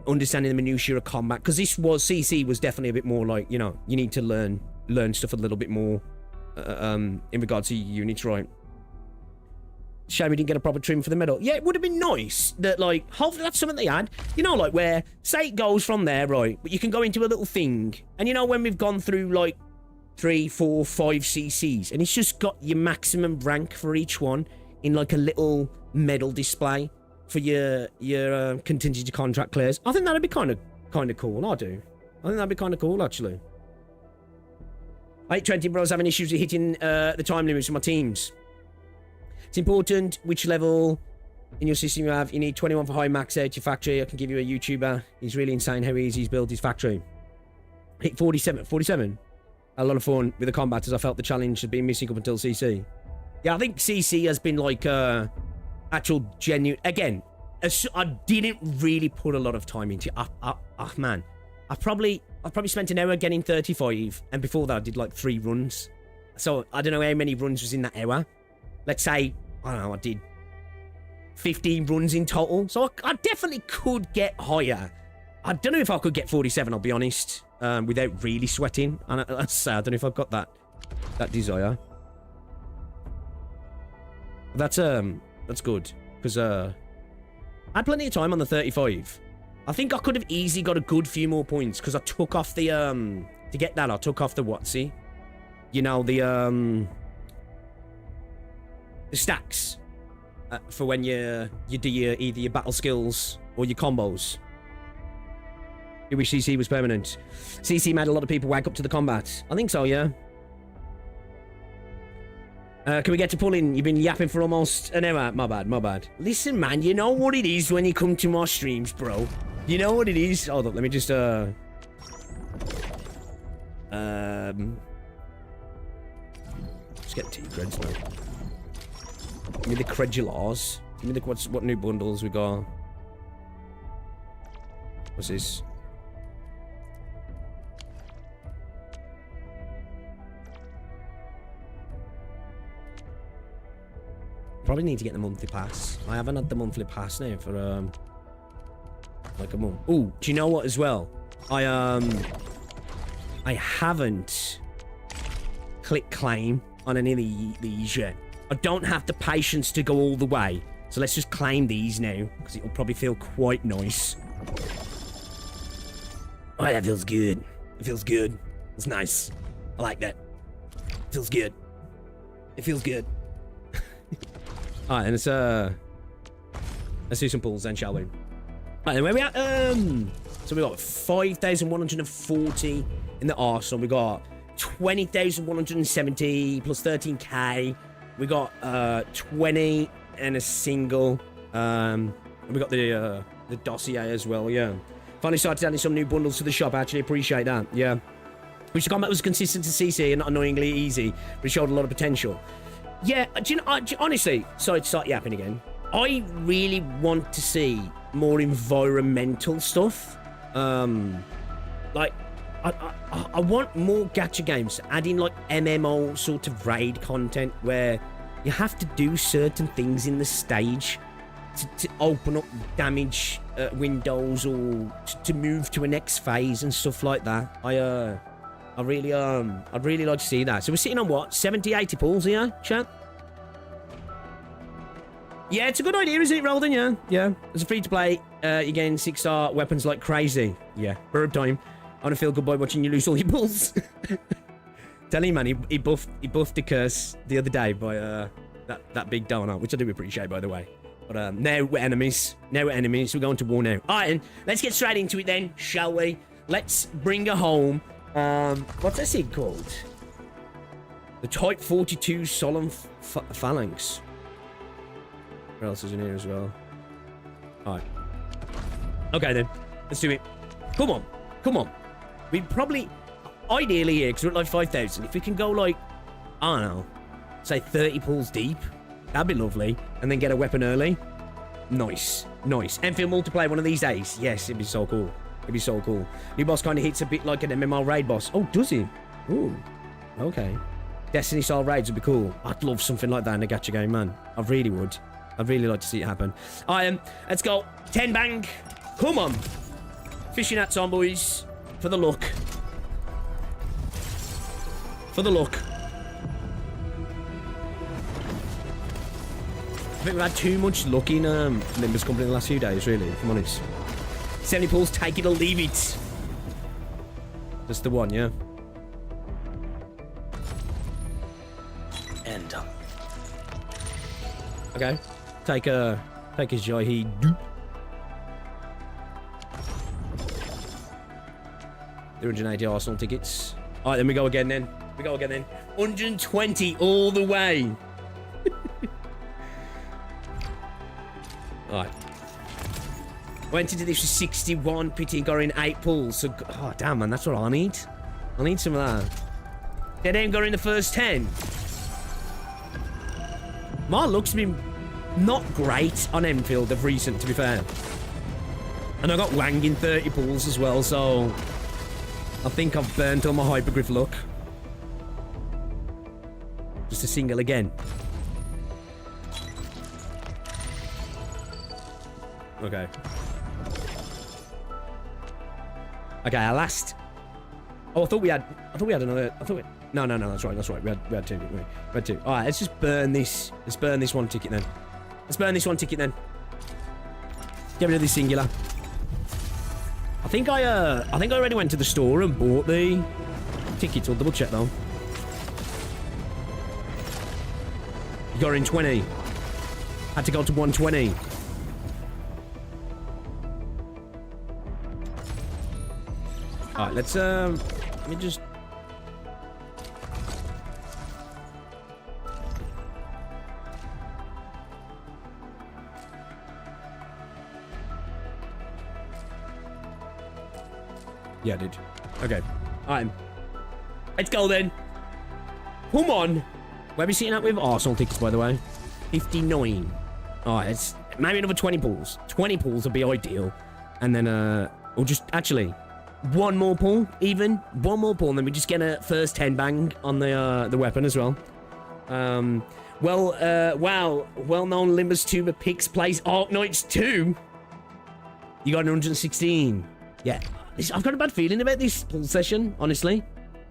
understanding the minutiae of combat. Because CC was definitely a bit more like, you know, you need to learn stuff a little bit more in regards to your units, right? Shame we didn't get a proper trim for the medal. Yeah, it would have been nice that, like, hopefully that's something they had. You know, like, where, say it goes from there, right, but you can go into a little thing. And you know, when we've gone through, like, 3, 4, 5 CCs, and it's just got your maximum rank for each one in, like, a little medal display for your contingency contract clears. I think that'd be kind of cool. I do. I think that'd be kind of cool, actually. 820 bros having issues with hitting the time limits for my teams. It's important which level in your system you have. You need 21 for high max out your factory. I can give you a YouTuber. He's really insane how easy he's built his factory. Hit 47. 47. A lot of fun with the combat as I felt the challenge had been missing up until CC. Yeah, I think CC has been like actual genuine. Again, I didn't really put a lot of time into it. Man, I probably spent an hour getting 35, and before that I did like 3 runs. So I don't know how many runs was in that hour. Let's say, I don't know, I did 15 runs in total. So I definitely could get higher. I don't know if I could get 47, I'll be honest, without really sweating. And let's say, I don't know if I've got that desire. That's good, because I had plenty of time on the 35. I think I could have easily got a good few more points, because I took off the, to get that, I took off the whatsy. You know, the stacks for when you do either your battle skills or your combos. You wish CC was permanent. CC made a lot of people wake up to the combat. I think so, yeah. Can we get to pulling? You've been yapping for almost an hour. My bad. Listen, man, you know what it is when you come to my streams, bro. You know what it is. Hold up, let me just, Let's get tea creds now. Give me the credulars. Give me the, what new bundles we got. What's this? Probably need to get the monthly pass. I haven't had the monthly pass now for like a month. Ooh, do you know what as well? I haven't clicked claim on any of these yet. I don't have the patience to go all the way. So let's just claim these now, because it'll probably feel quite nice. Oh, that feels good. It feels good. It's nice. I like that. It feels good. It feels good. Alright, and let's do some pulls then, shall we? Alright, then where we at? So we got 5,140 in the arsenal. We got 20,170 plus 13k. We got 20 and a single. And we got the dossier as well, yeah. Finally started adding some new bundles to the shop. I actually appreciate that, yeah. Which the combat was consistent to CC and not annoyingly easy, but it showed a lot of potential. Yeah, do you know, honestly, sorry to start yapping again. I really want to see more environmental stuff. Like, I want more gacha games to add in like MMO sort of raid content where you have to do certain things in the stage to open up damage windows or to move to a next phase and stuff like that. I'd really like to see that. So we're sitting on what? 70, 80 pulls here, chat? Yeah, it's a good idea, isn't it, Rolden? Yeah, yeah. As a free-to-play, you're getting 6-star weapons like crazy. Yeah, burp time. I want to feel good by watching you lose all your pulls. Tell him, man, he buffed the curse the other day by that big donut, which I do appreciate, by the way. But now we're enemies. Now we're enemies. We're going to war now. All right, then. Let's get straight into it then, shall we? Let's bring her home. What's that thing called? The Type 42 Solemn Phalanx. What else is in here as well? Alright. Okay then. Let's do it. Come on. Come on. We'd probably... Ideally here, because we're at like 5,000. If we can go like... I don't know. Say 30 pulls deep. That'd be lovely. And then get a weapon early. Nice. Nice. Enfield multiplayer one of these days. Yes, it'd be so cool. It'd be so cool. New boss kind of hits a bit like an MMO raid boss. Oh, does he? Ooh. Okay. Destiny style raids would be cool. I'd love something like that in a gacha game, man. I really would. I'd really like to see it happen. Let's go. 10 bang. Come on. Fishing hats on, boys. For the luck. For the luck. I think we've had too much luck in Nimbus Company in the last few days, really, if I'm honest. 70 pulls, take it or leave it. That's the one, yeah. And okay. Take his joy, he do. 380 Arsenal tickets. Alright, then we go again then. 120 all the way. Alright. Went into this with 61, pity and got in 8 pulls. So, oh damn man, that's what I need. I need some of that. They didn't go in the first 10. My luck's been not great on Enfield of recent, to be fair. And I got Wang in 30 pulls as well, so I think I've burnt all my hypergriff luck. Just a single again. Okay. Okay, our last. Oh, I thought we had another. No, that's right. We had two, didn't we? We had two. All right, let's just burn this. Let's burn this one ticket then. Get rid of this singular. I think I already went to the store and bought the tickets. I'll double check though. You got in 20. Had to go to 120. All right, let's let me just. Yeah, I did. Okay. Alright. Let's go then. Come on. Where are we sitting at with Arsenal tickets, by the way? 59. Alright, it's maybe another 20 pulls. 20 pulls would be ideal. And then, or just, actually, one more pull, even. One more pull, and then we just get a first 10 bang on the weapon as well. Wow. Well-known Limbus Tuber picks plays Arknights 2. You got 116. Yeah. I've got a bad feeling about this pull session, honestly.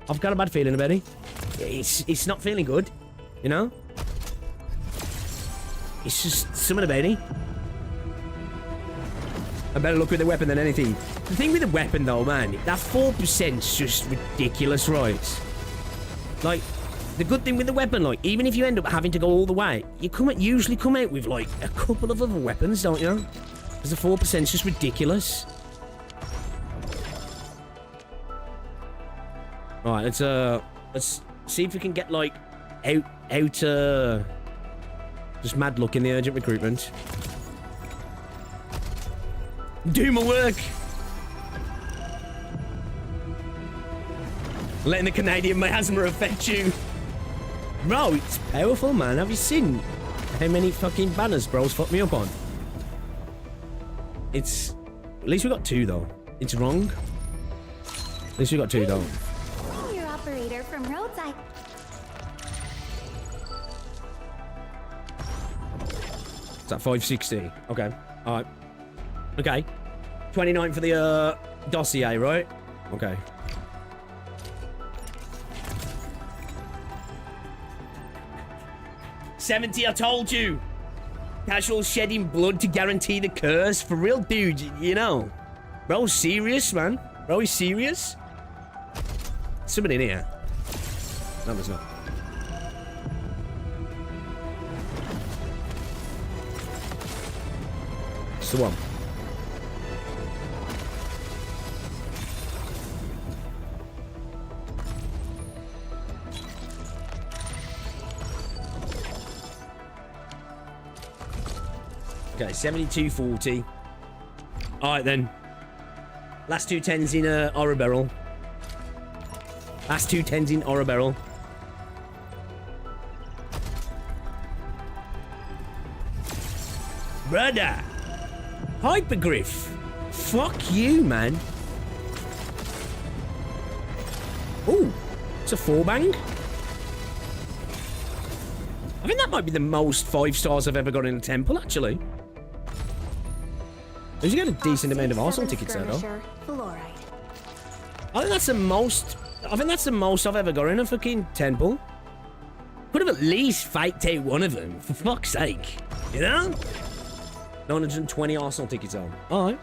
I've got a bad feeling about it. It's not feeling good, you know? It's just something about it. A better luck with the weapon than anything. The thing with the weapon, though, man, that 4%'s just ridiculous, right? Like, the good thing with the weapon, like, even if you end up having to go all the way, you usually come out with, like, a couple of other weapons, don't you? Because the 4%'s just ridiculous. Alright, let's see if we can get, like, just mad luck in the urgent recruitment. Do my work! Letting the Canadian miasma affect you. Bro, it's powerful, man. Have you seen how many fucking banners bro's fucked me up on? It's... At least we got two, though. It's wrong. At least we got two, though. Operator from roadside. It's at 560. Okay. Alright. Okay. 29 for the dossier, right? Okay. $70, I told you. Casual shedding blood to guarantee the curse. For real, dude, you know. Bro's serious, man. Bro is serious. Somebody in here. No, there's not. It's the one. Okay, 72.40. Alright then. Last two tens in Horror Barrel. Last two tens in Horror Barrel. Brother! Hypergriff! Fuck you, man. Ooh, it's a 4-bang. I think that might be the most 5 stars I've ever got in a temple, actually. Did you get a decent amount of Arsenal tickets there, though? I think that's the most... I think that's the most I've ever got in a fucking temple. Could have at least faked out one of them, for fuck's sake. You know? 920 Arsenal tickets on. Alright.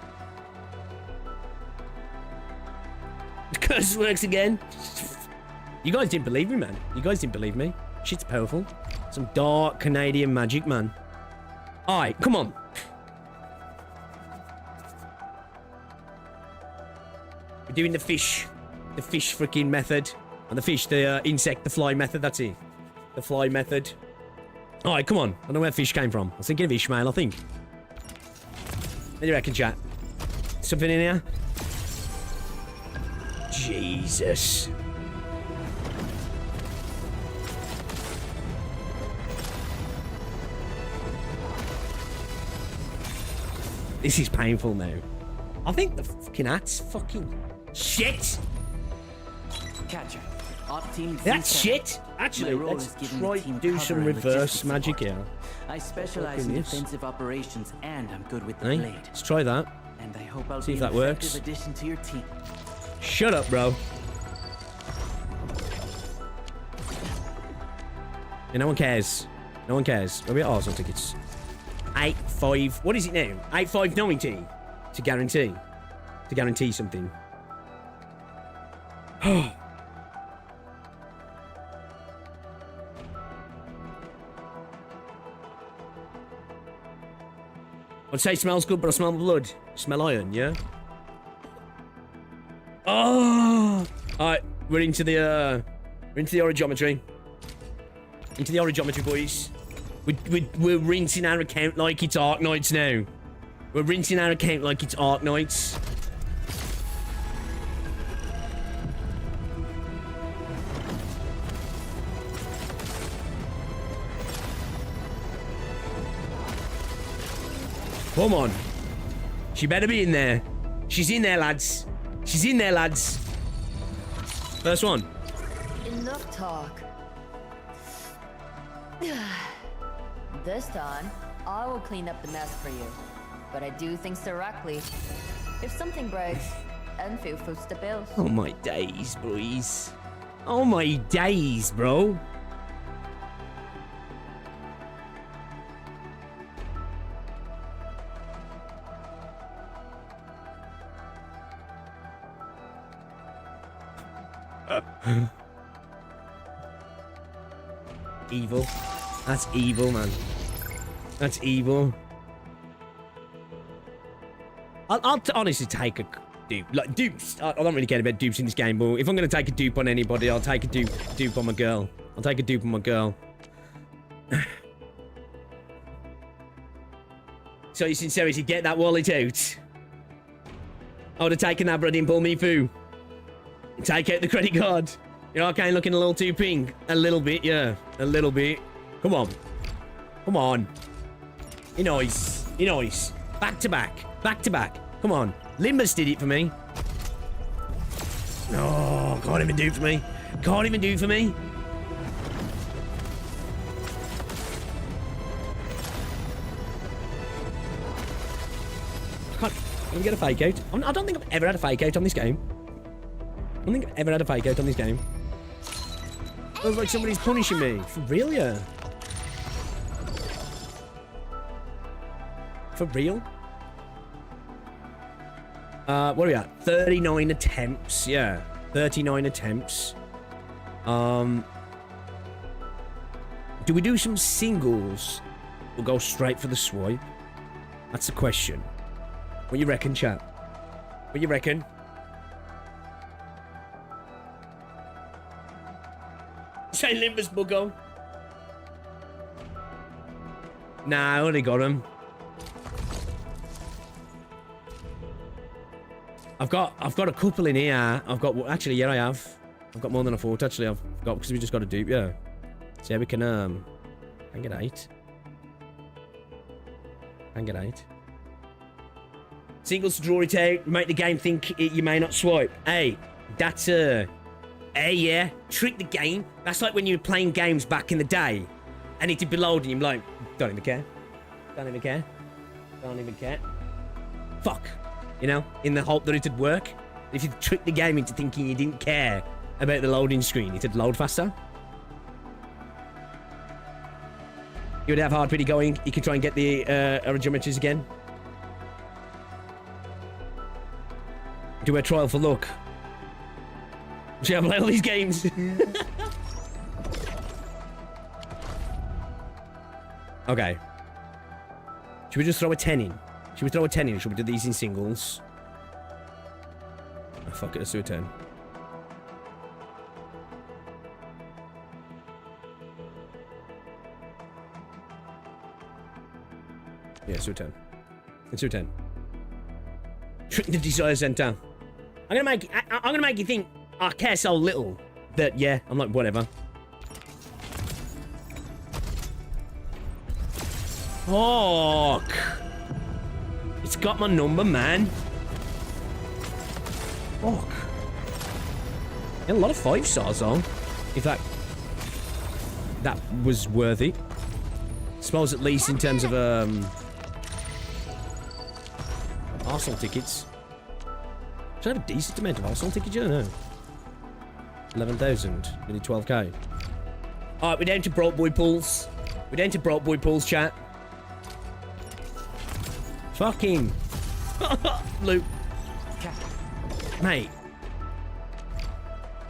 The curse works again. You guys didn't believe me, man. You guys didn't believe me. Shit's powerful. Some dark Canadian magic, man. Alright, come on. We're doing the fish freaking method. And the insect, the fly method, that's it. The fly method. Alright, come on. I don't know where fish came from. I was thinking of Ishmael, I think. What do you reckon, chat? Something in here? Jesus. This is painful now. I think the fucking hat's fucking shit. Catcher. Op team That's Z7. shit. Actually, My role let's is giving try the team and do cover some and reverse logistics magic support. here. I specialize Fucking in yes. defensive operations, and I'm good with the Hey, blade. let's try that. And I hope I'll See be if an that works. effective addition to your team. Shut up, bro. Yeah, no one cares. No one cares. Maybe Arsenal tickets. 8-5. What is it now? 8-5-90 to guarantee. To guarantee something. I'd say smells good, but I smell blood. Smell iron, yeah? Oh! Alright, we're into the origiometry. Into the origiometry, boys. We're rinsing our account like it's Arknights now. We're rinsing our account like it's Arknights. Come on. She better be in there. She's in there, lads. She's in there, lads. First one. Enough talk. This time, I will clean up the mess for you. But I do things directly. If something breaks, Enfield foots the bills. Oh my days, boys. Oh my days, bro. Evil. That's evil, man. That's evil. I'll honestly take a dupe. Like, dupes. I don't really care about dupes in this game, but if I'm going to take a dupe on anybody, I'll take a dupe on my girl. I'll take a dupe on my girl. So, you sincerity, get that wallet out. I would have taken that, but I didn't pull me through. Take out the credit card. You know, Arcane looking a little too pink. A little bit, yeah. A little bit. Come on. Come on. You nice. You nice. Back to back. Back to back. Come on. Limbus did it for me. No, can't even do it for me. Can't even do it for me. Can't even get a fake out. I don't think I've ever had a fake out on this game. I don't think I've ever had a fake out on this game. Feels like somebody's punishing me. For real, yeah. For real? What are we at? 39 attempts. Yeah. 39 attempts. Do we do some singles? We'll go straight for the swipe. That's the question. What you reckon, chat? What you reckon? Say Limbus Buggo. Nah, I only got him. I've got a couple in here. Actually, yeah, I have. I've got more than I thought. Actually, I've got because we just got a dupe. Yeah. So yeah, we can get 8. Can get 8. Singles to draw it out. Make the game think you may not swipe. Hey, that's Hey, yeah, trick the game. That's like when you were playing games back in the day, and it'd be loading. You're like, don't even care. Don't even care. Don't even care. Fuck. You know, in the hope that it'd work. If you trick the game into thinking you didn't care about the loading screen, it'd load faster. You would have hard pretty going. You could try and get the origiometries again. Do a trial for luck. Should I play all these games? Okay. Should we just throw a 10 in? Should we throw a 10 in? Should we do these in singles? Oh, fuck it, let's do a 10. Yeah, let's do a 10. Let's do a 10. Trick the desire center. I'm gonna make you think I care so little that, yeah, I'm like, whatever. Fuck. It's got my number, man. Fuck. A lot of 5 stars on. If that was worthy. Suppose at least in terms of Arsenal tickets. Should I have a decent amount of Arsenal tickets? I don't know. 11,000. Nearly 12k. Alright, we're down to Broke Boy pools. We're down to Broke Boy pools, chat. Fucking Luke. Mate.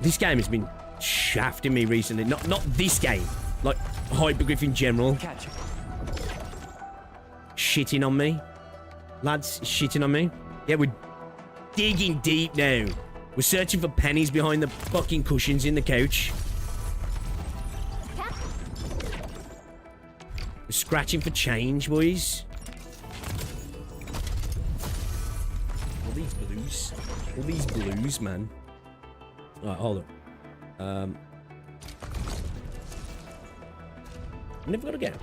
This game has been shafting me recently. Not this game. Like Hypergriff in general. Catch. Shitting on me. Lads, shitting on me. Yeah, we're digging deep now. We're searching for pennies behind the fucking cushions in the couch. We're scratching for change, boys. All these blues. All these blues, man. Alright, hold up. I'm never gonna get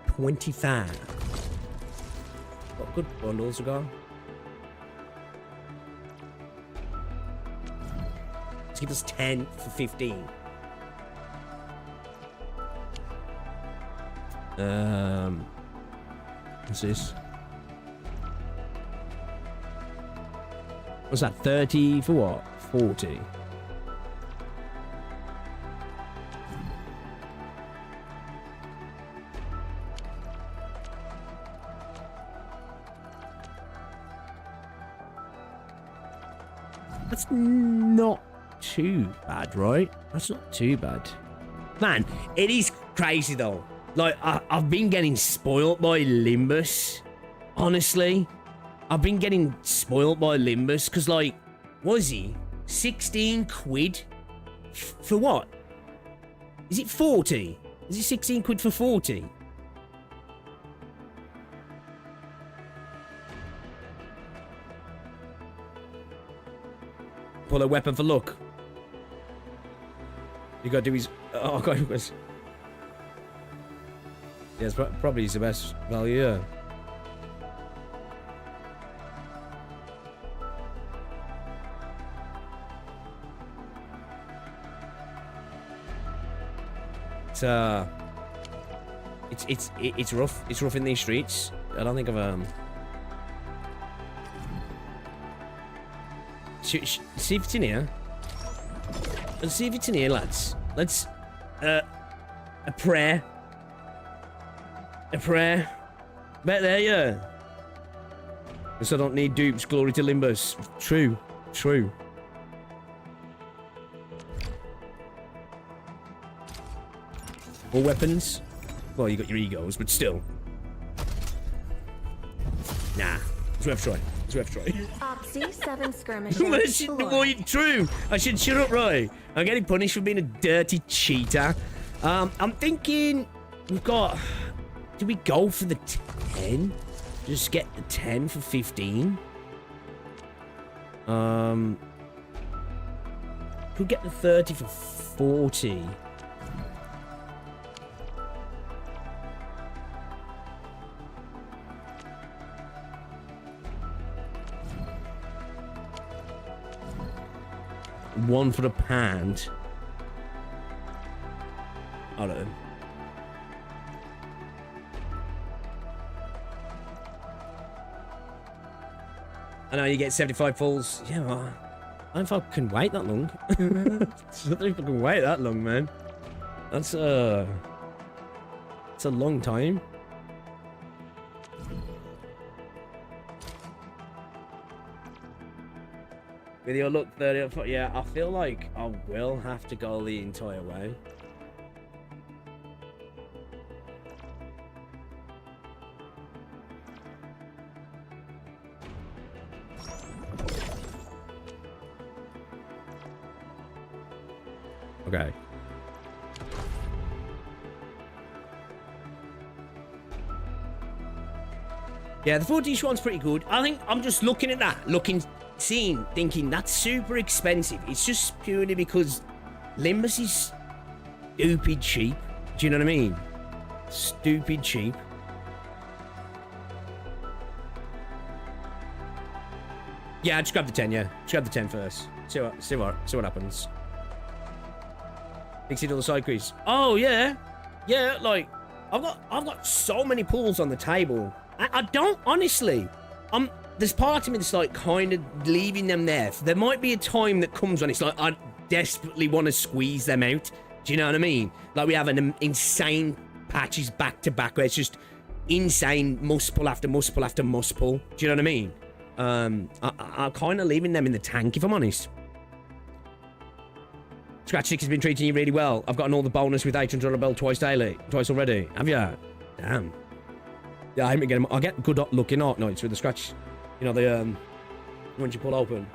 25. What good bundles we got? Let's give us 10 for 15. What's this? What's that? 30 for what? 40. That's not too bad, right? That's not too bad. Man, it is crazy though. Like, I've been getting spoiled by Limbus. Honestly. I've been getting spoiled by Limbus because, like, was he 16 quid for what? Is it 40? Is it 16 quid for 40? Pull a weapon for luck. You gotta do his. Oh, God, it was. Yeah, it's probably the best value, yeah. It's rough. It's rough in these streets. I don't think I've see if it's in here. Let's see if it's in here, lads. Let's a prayer. A prayer. Bet there, yeah. Because I don't need dupes. Glory to Limbus. True. True. More weapons? Well, you got your egos, but still. Nah. It's worth trying. It's worth trying. Oxy 7 skirmishers. True. I should shut up, Roy. I'm getting punished for being a dirty cheater. I'm thinking we've got. Do we go for the 10? Just get the 10 for 15. Could get the 30 for 40. One for a pound. I don't know. I know you get 75 falls. Yeah, well, I don't know if I can wait that long. I don't know if I can wait that long, man. That's a long time. With your look 30, yeah, I feel like I will have to go the entire way. Okay. Yeah, the 4D one's pretty good. I think I'm just looking at that, thinking that's super expensive. It's just purely because Limbus is stupid cheap. Do you know what I mean? Stupid cheap. Yeah, just grab the 10, yeah. Just grab the 10 first. See what happens. Exceed all the side crease. Oh, yeah. Yeah, like, I've got so many pools on the table. I don't, honestly. There's part of me that's, like, kind of leaving them there. There might be a time that comes when it's like, I desperately want to squeeze them out. Do you know what I mean? Like, we have an insane patches back to back where it's just insane must pull after must pull after must pull. Do you know what I mean? I'm kind of leaving them in the tank, if I'm honest. Scratch 6 has been treating you really well. I've gotten all the bonus with 800 on a bell twice already. Have you? Damn. Yeah, I haven't get them. I get good luck in Arknights with the scratch. You know, the, once you pull open.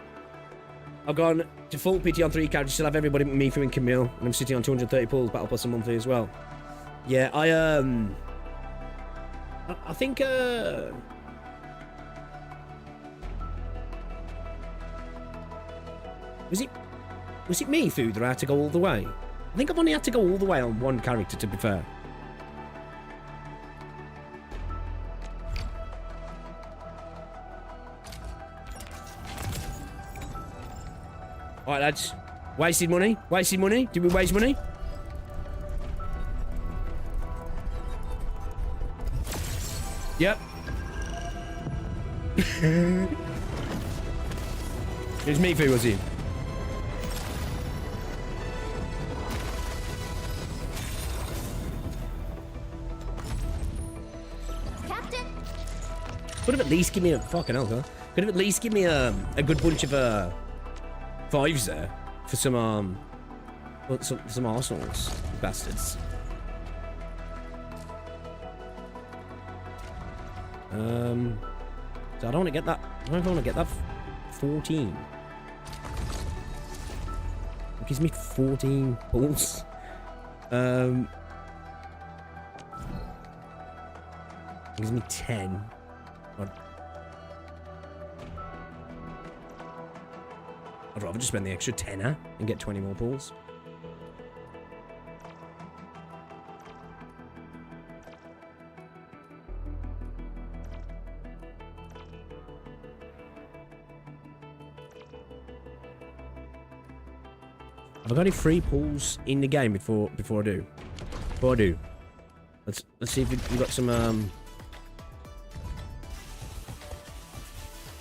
I've gone to full PT on 3 characters, still have everybody but me and Camille, and I'm sitting on 230 pulls, Battle Plus a monthly as well. Yeah, I think, Was it me, Fu, that I had to go all the way? I think I've only had to go all the way on one character, to be fair. Alright, lads. Wasted money? Wasted money? Did we waste money? Yep. It was me, Fu, was it? Could have at least given me a fucking hell, huh? Could have at least given me a good bunch of 5s there for some arsenals, bastards. So I don't want to get that. I don't know if I want to get that 14. It gives me 14 pulls. It gives me 10. I'd rather just spend the extra tenner and get 20 more pulls. Have I got any free pulls in the game before I do? Before I do, let's see if we've got some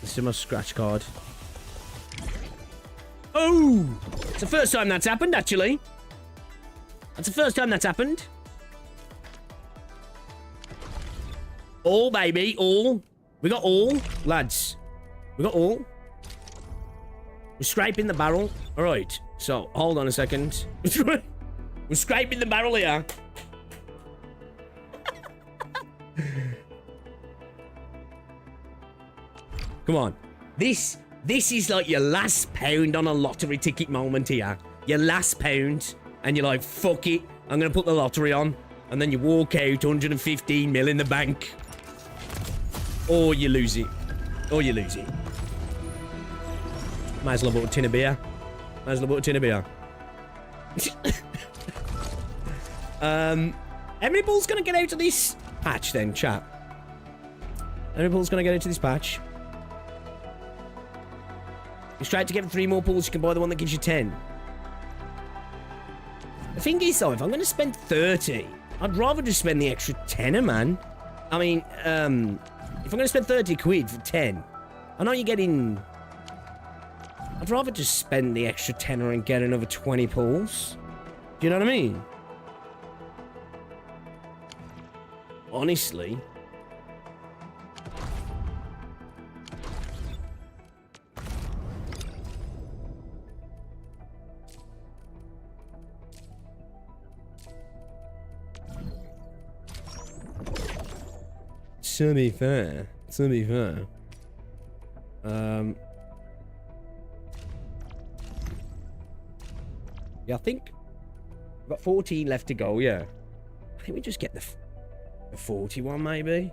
let's see my scratch card. Oh! It's the first time that's happened, actually. That's the first time that's happened. All, baby, all. We got all, lads. We got all. We're scraping the barrel. All right. So, hold on a second. We're scraping the barrel here. Come on. This is like your last pound on a lottery ticket moment here. Your last pound. And you're like, fuck it. I'm going to put the lottery on. And then you walk out 115 mil in the bank. Or you lose it. Or you lose it. Might as well bought a tin of beer. Might as well bought a tin of beer. How many balls going to get out of this patch then, chat? How many balls going to get out of this patch? You try to get 3 more pulls, you can buy the one that gives you 10. The thing is, though, if I'm going to spend 30, I'd rather just spend the extra tenner, man. I mean, if I'm going to spend 30 quid for 10, I know you're getting... I'd rather just spend the extra tenner and get another 20 pulls. Do you know what I mean? Honestly... To be fair. Yeah, I think we've got 14 left to go, yeah. I think we just get the 41 maybe.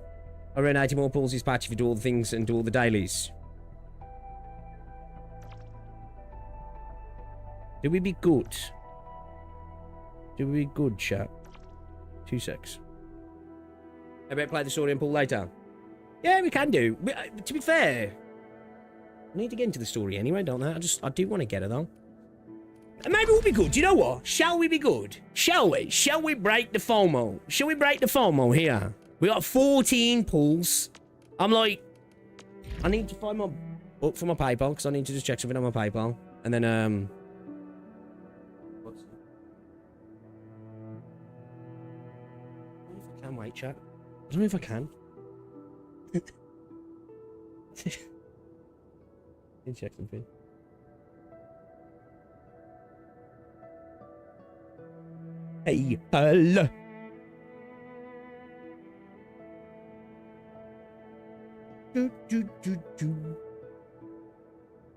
Around 80 more pulls this patch if you do all the things and do all the dailies. Do we be good? Do we be good, chat? 2 secs. I better play the story and pull later. Yeah, we can do. To be fair, I need to get into the story anyway, don't I? I do want to get her, though. And maybe we'll be good. You know what? Shall we be good? Shall we? Shall we break the FOMO? Shall we break the FOMO here? We got 14 pulls. I'm like, I need to find my book for my PayPal, because I need to just check something on my PayPal. And then, what's it? I don't know if I can wait, chat. I don't know if I can. Let me check something. Hey, hello.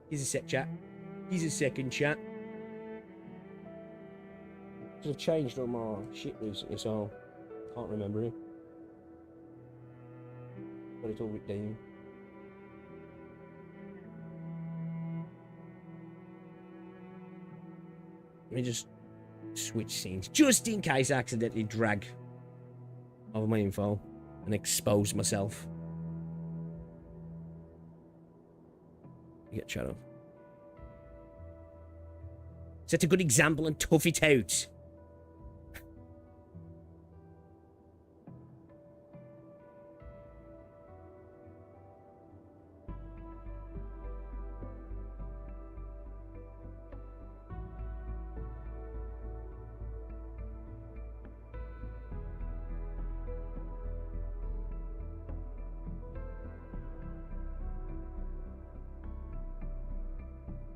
Here's a sec, chat. Here's a second, chat. I've changed all my shit recently, so I can't remember it. Got it all written down. Let me just switch scenes, just in case I accidentally drag over my info and expose myself. You get shut up. Set a good example and tough it out.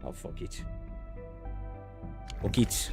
Oh, fuck it. Fuck it.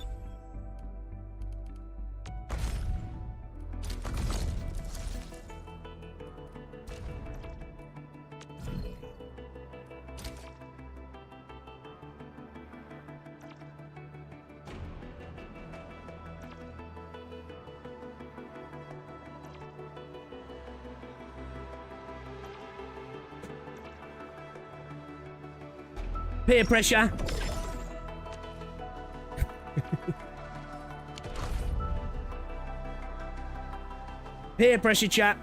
Peer pressure. Peer pressure, chat.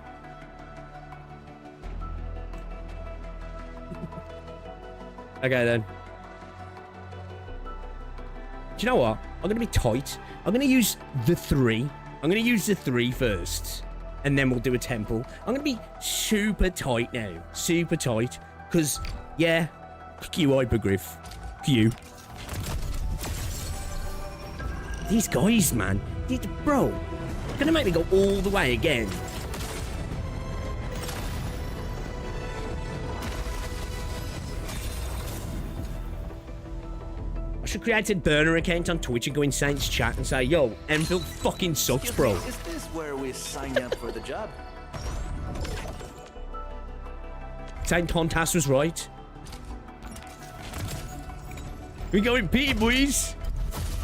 Okay, then. Do you know what? I'm going to be tight. I'm going to use the 3. I'm going to use the 3 first. And then we'll do a temple. I'm going to be super tight now. Super tight. Because, yeah... Fuck you, Hypergriff. Fuck you. These guys, man. Bro. Gonna make me go all the way again. I should create a burner account on Twitch and go in Saints chat and say, yo, Enfield fucking sucks, bro. Is this where we sign up for the job? Saint Tontas was right. We going P, boys.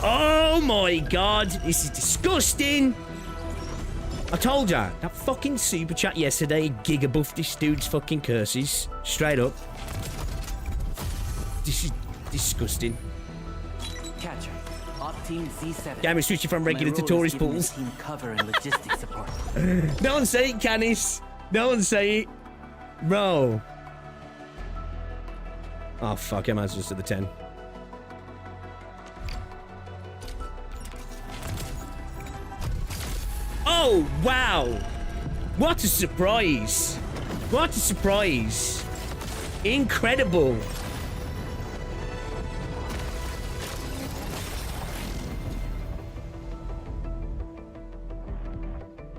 Oh my god, this is disgusting. I told ya, that fucking super chat yesterday gigabuffed this dude's fucking curses. Straight up. This is disgusting. Catcher, op team Z7. Game is switching from regular to tourist pools. Team cover and logistics support. Don't say it, Canis. Don't say it. Bro. Oh fuck, I might as well just do the 10. Oh, wow. What a surprise. What a surprise. Incredible.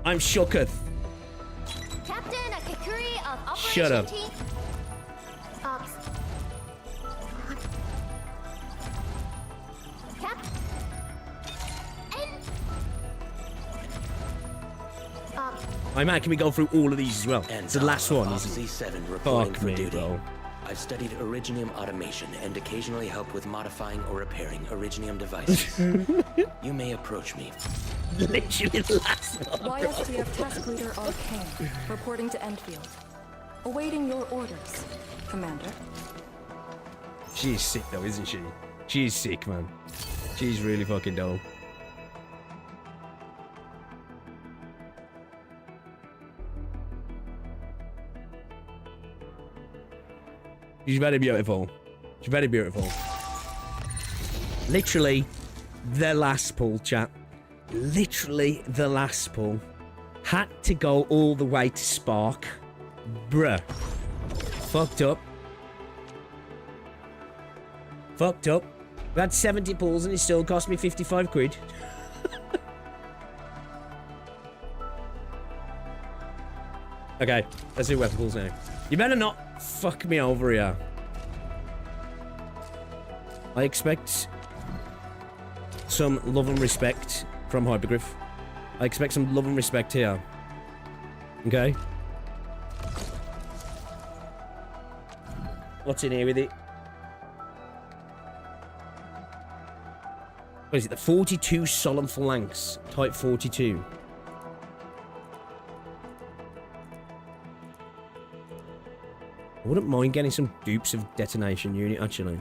I'm shooketh. Captain Akikuri of Operation Shut up. Team. My man, can we go through all of these as well? It's the last one, isn't it? Z7 reporting Fuck for me, duty. bro. I've studied Originium automation and occasionally help with modifying or repairing Originium devices. You may approach me. Literally the last one. YSTF Task Leader Arcane, reporting to Endfield. Awaiting your orders, Commander. She's sick though, isn't she? She's sick, man. She's really fucking dull. She's very beautiful. It's very beautiful. Literally, the last pull, chat. Literally, the last pull. Had to go all the way to Spark. Bruh. Fucked up. Fucked up. We had 70 pulls and it still cost me 55 quid. Okay, let's do weapon pulls now. You better not fuck me over here. I expect some love and respect from Hypergriff. I expect some love and respect here. Okay? What's in here with it? What is it? The 42 Solemn Phalanx. Type 42. I wouldn't mind getting some dupes of Detonation Unit, actually.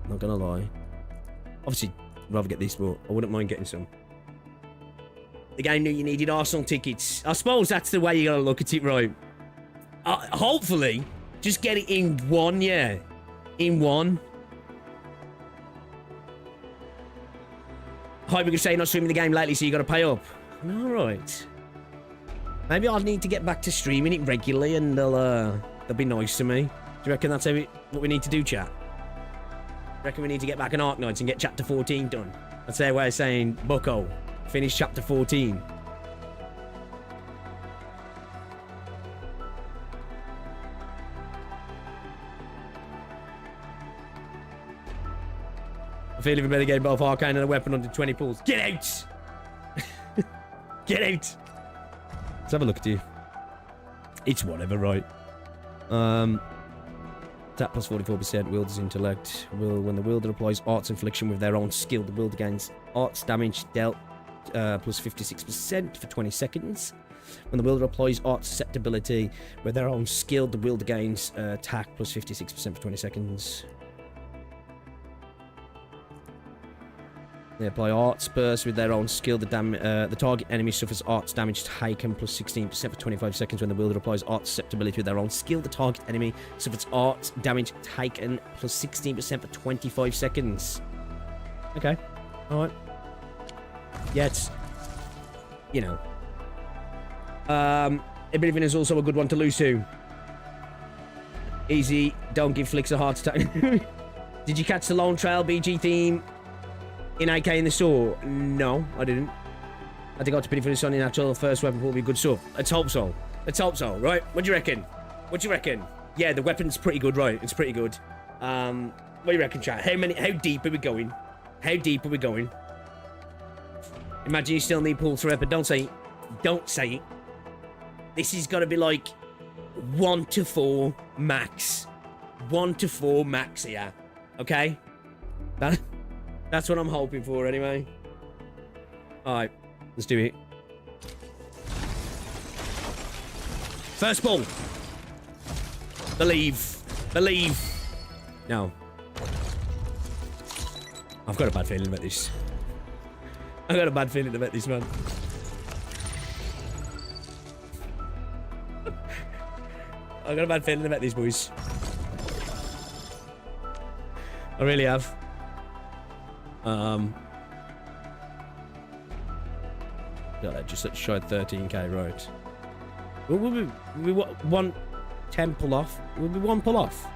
Not gonna lie. Obviously, I'd rather get this, but I wouldn't mind getting some. The game knew you needed Arsenal tickets. I suppose that's the way you gotta look at it, right? Hopefully, just get it in one, yeah. In one. Hyper say you're not streaming the game lately, so you gotta pay up. Alright. Maybe I'll need to get back to streaming it regularly and they'll be nice to me. Do you reckon that's what we need to do, chat? Reckon we need to get back on Arknights and get chapter 14 done? That's their way of saying, bucko, finish chapter 14. I feel even better getting both Arcane and a weapon under 20 pulls. Get out! Get out! Let's have a look at you. It's whatever, right? Tap plus 44%, wielder's intellect. When the wielder applies Art's infliction with their own skill, the wielder gains Art's damage dealt plus 56% for 20 seconds. When the wielder applies Art's susceptibility with their own skill, the wielder gains attack plus 56% for 20 seconds. They apply Art's burst with their own skill. The target enemy suffers Art's damage taken plus 16% for 25 seconds. When the wielder applies Art's susceptibility with their own skill, the target enemy suffers Art's damage taken plus 16% for 25 seconds. Okay. Alright. Yeah, it's... You know. Oblivion is also a good one to lose to. Easy. Don't give Flicks a heart attack. Did you catch the Lone Trail BG theme in AK in the store? No, I didn't. I think I got to pity for the Sunny Natural. First weapon will be good stuff. Let's hope so. Let's hope so, right? What do you reckon? What do you reckon? Yeah, the weapon's pretty good, right? It's pretty good. What do you reckon, chat? How deep are we going? How deep are we going? Imagine you still need pull through weapon. Don't say it. Don't say it. This is gotta be like 1 to 4 max. 1 to 4 max here. Okay? That's what I'm hoping for, anyway. Alright, let's do it. First ball. Believe. Believe. No. I've got a bad feeling about this. I've got a bad feeling about this, man. I've got a bad feeling about these boys. I really have. Yeah, just shy of 13k, right? Will we want 10 pull off? Will we 1 pull off?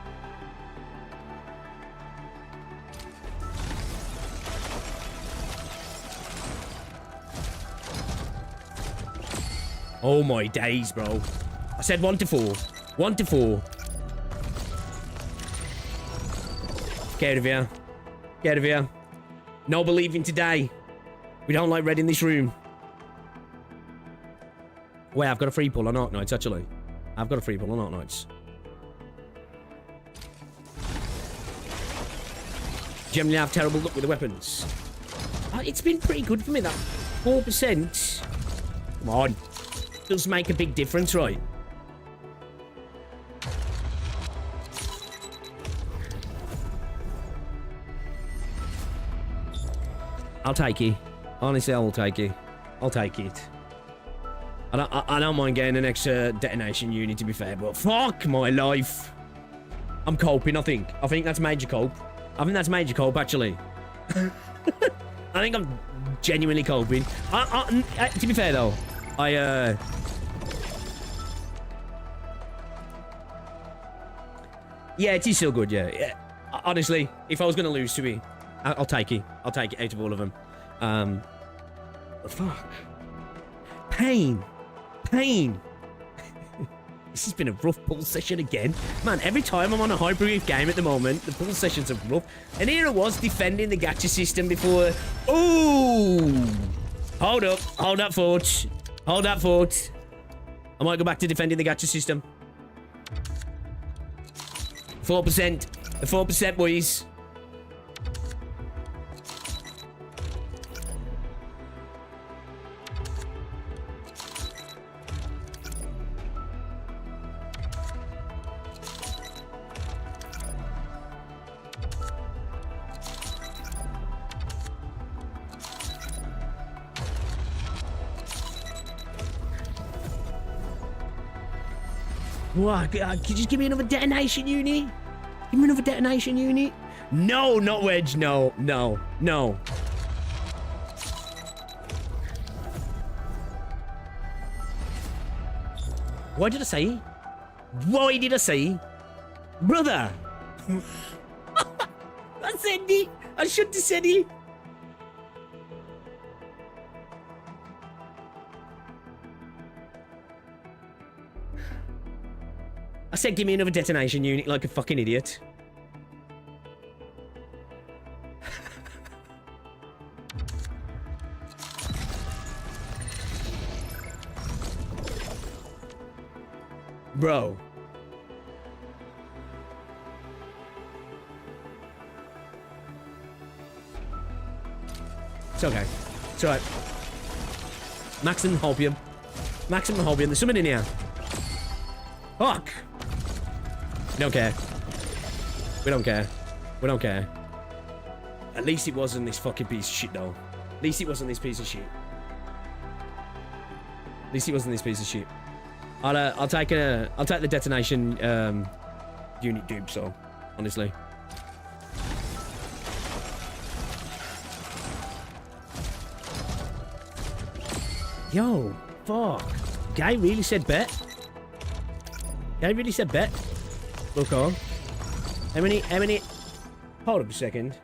Oh my days, bro. I said 1 to 4. 1 to 4. Get out of here. Get out of here. No believing today. We don't like red in this room. Wait, I've got a free pull on Arknights, actually. I've got a free pull on Arknights. Generally have terrible luck with the weapons. It's been pretty good for me, that 4%. Come on. Does make a big difference, right? I'll take it. Honestly, I will take it. I'll take it. I don't mind getting an extra detonation unit, to be fair, but fuck my life. I'm coping, I think. I think that's major cope. I think that's major cope, actually. I think I'm genuinely coping. To be fair, though, yeah, it is still good, yeah. Honestly, if I was going to lose to it, I'll take it. I'll take it out of all of them. Fuck. Pain. This has been a rough pull session again. Man, every time I'm on a hyperbrief game at the moment, the pull sessions are rough. And here I was defending the gacha system before. Ooh! Hold up, folks. Hold that, folks. I might go back to defending the gacha system. 4%. The 4%, boys. What? Could you just give me another detonation unit? Give me another detonation unit? No, not Wedge. No. Why did I say? Why did I say? Brother! I said it! I shouldn't have said it! I said give me another detonation unit like a fucking idiot. Bro. It's okay. It's alright. Maximum hopium. Maximum hopium. There's something in here. Fuck! We don't care. We don't care. We don't care. At least it wasn't this fucking piece of shit, though. At least it wasn't this piece of shit. At least it wasn't this piece of shit. I'll take the detonation unit dupe. So honestly. Yo, fuck. Guy really said bet. Guy really said bet. Look on. How many? Hold up a second.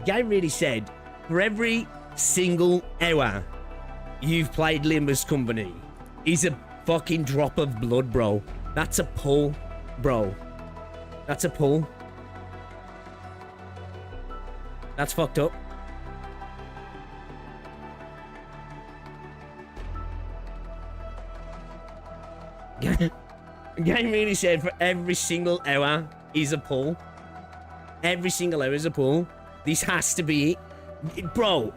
Guy really said, for every single hour you've played Limber's Company is a fucking drop of blood, bro. That's a pull, bro. That's a pull. That's fucked up. Guy really said for every single hour is a pull. Every single hour is a pull. This has to be it. Bro,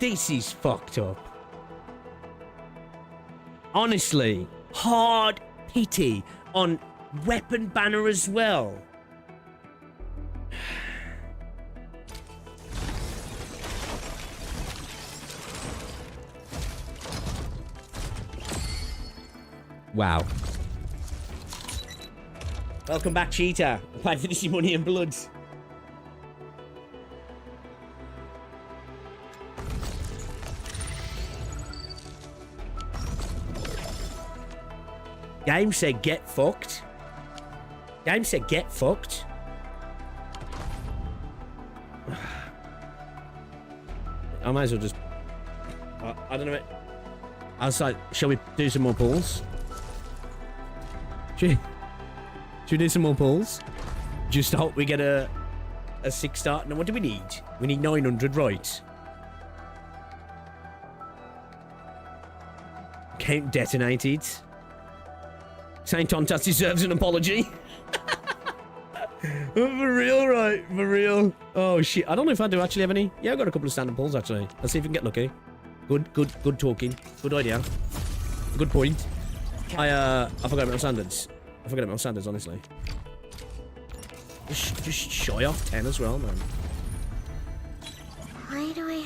this is fucked up. Honestly, hard pity on weapon banner as well. Wow. Welcome back, Cheetah. Applied for this money and blood. Game said get fucked. Game said get fucked. I might as well just... I don't know. I was like, shall we do some more pulls? Should we do some more pulls? Just hope we get a 6-star. Now, what do we need? We need 900, right? Count detonated. Saint Tontas deserves an apology. For real, right? For real. Oh, shit. I don't know if I do actually have any. Yeah, I've got a couple of standard pulls, actually. Let's see if we can get lucky. Good talking. Good idea. Good point. I forgot about my standards. I forgot about my standards, honestly. Just shy off 10 as well, man. Why do I...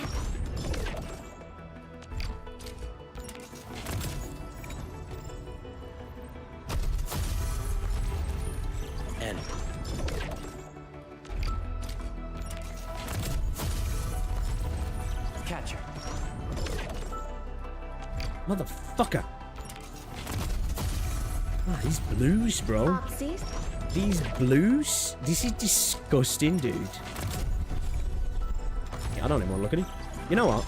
N. Catcher. Motherfucker. Ah, these blues, bro. Opsies? These blues? This is disgusting, dude. Yeah, I don't even want to look at it. You know what?